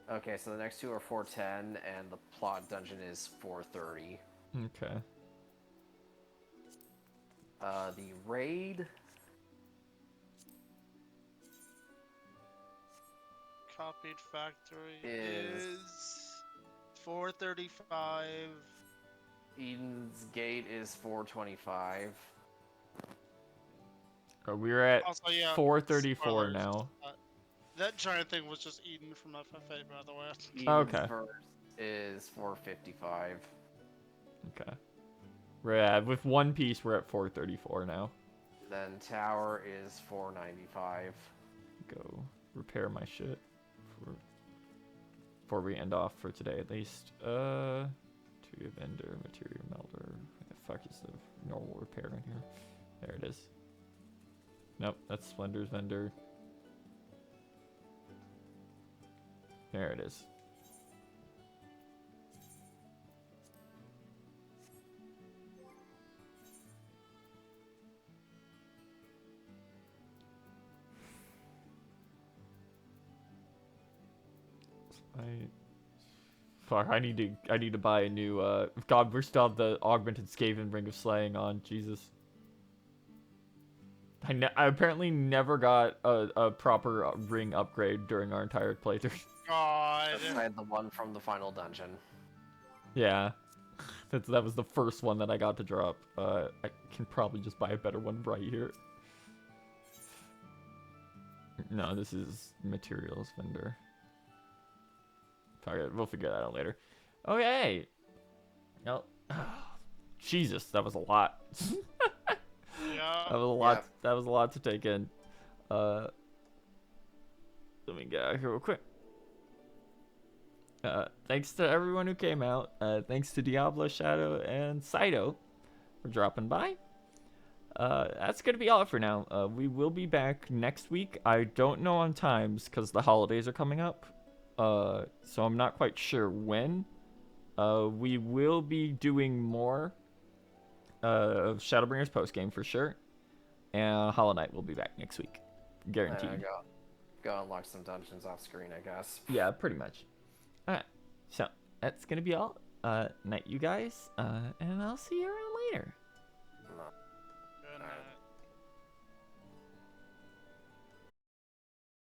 Okay, so the next 2 are 410, and the plot dungeon is 430. Okay. The raid. Copied factory is 435. Eden's Gate is 425. We're at Also, yeah, 434 spoilers. now. That giant thing was just Eden from FFA, by the way. Okay. First is 455. Okay. We're at, with one piece, we're at 434 now. Then Tower is 495. Go repair my shit before we end off for today, at least. To vendor, material melter. What the fuck is the normal repair in here? There it is. Nope, that's Splendor's vendor. There it is. Fuck, I need to buy a new God, we still have the augmented Skaven Ring of Slaying on. Jesus. I apparently never got a proper ring upgrade during our entire playthrough. God. Aside the one from the final dungeon. Yeah. That was the first one that I got to drop. I can probably just buy a better one right here. No, this is materials vendor. Fuck it, we'll figure that out later. Okay. No. Jesus, that was a lot. Yeah. That was a lot. Yeah. That was a lot to take in. Let me get out of here real quick. Thanks to everyone who came out. Thanks to Diablo, Shadow, and Saito for dropping by. That's gonna be all for now. We will be back next week. I don't know on times because the holidays are coming up. So I'm not quite sure when. We will be doing more of ShadowBringers postgame for sure. And Hollow Knight will be back next week. Guaranteed. Go unlock some dungeons off screen, I guess. Yeah, pretty much. Alright. So, that's gonna be all. Night, you guys. And I'll see you around later.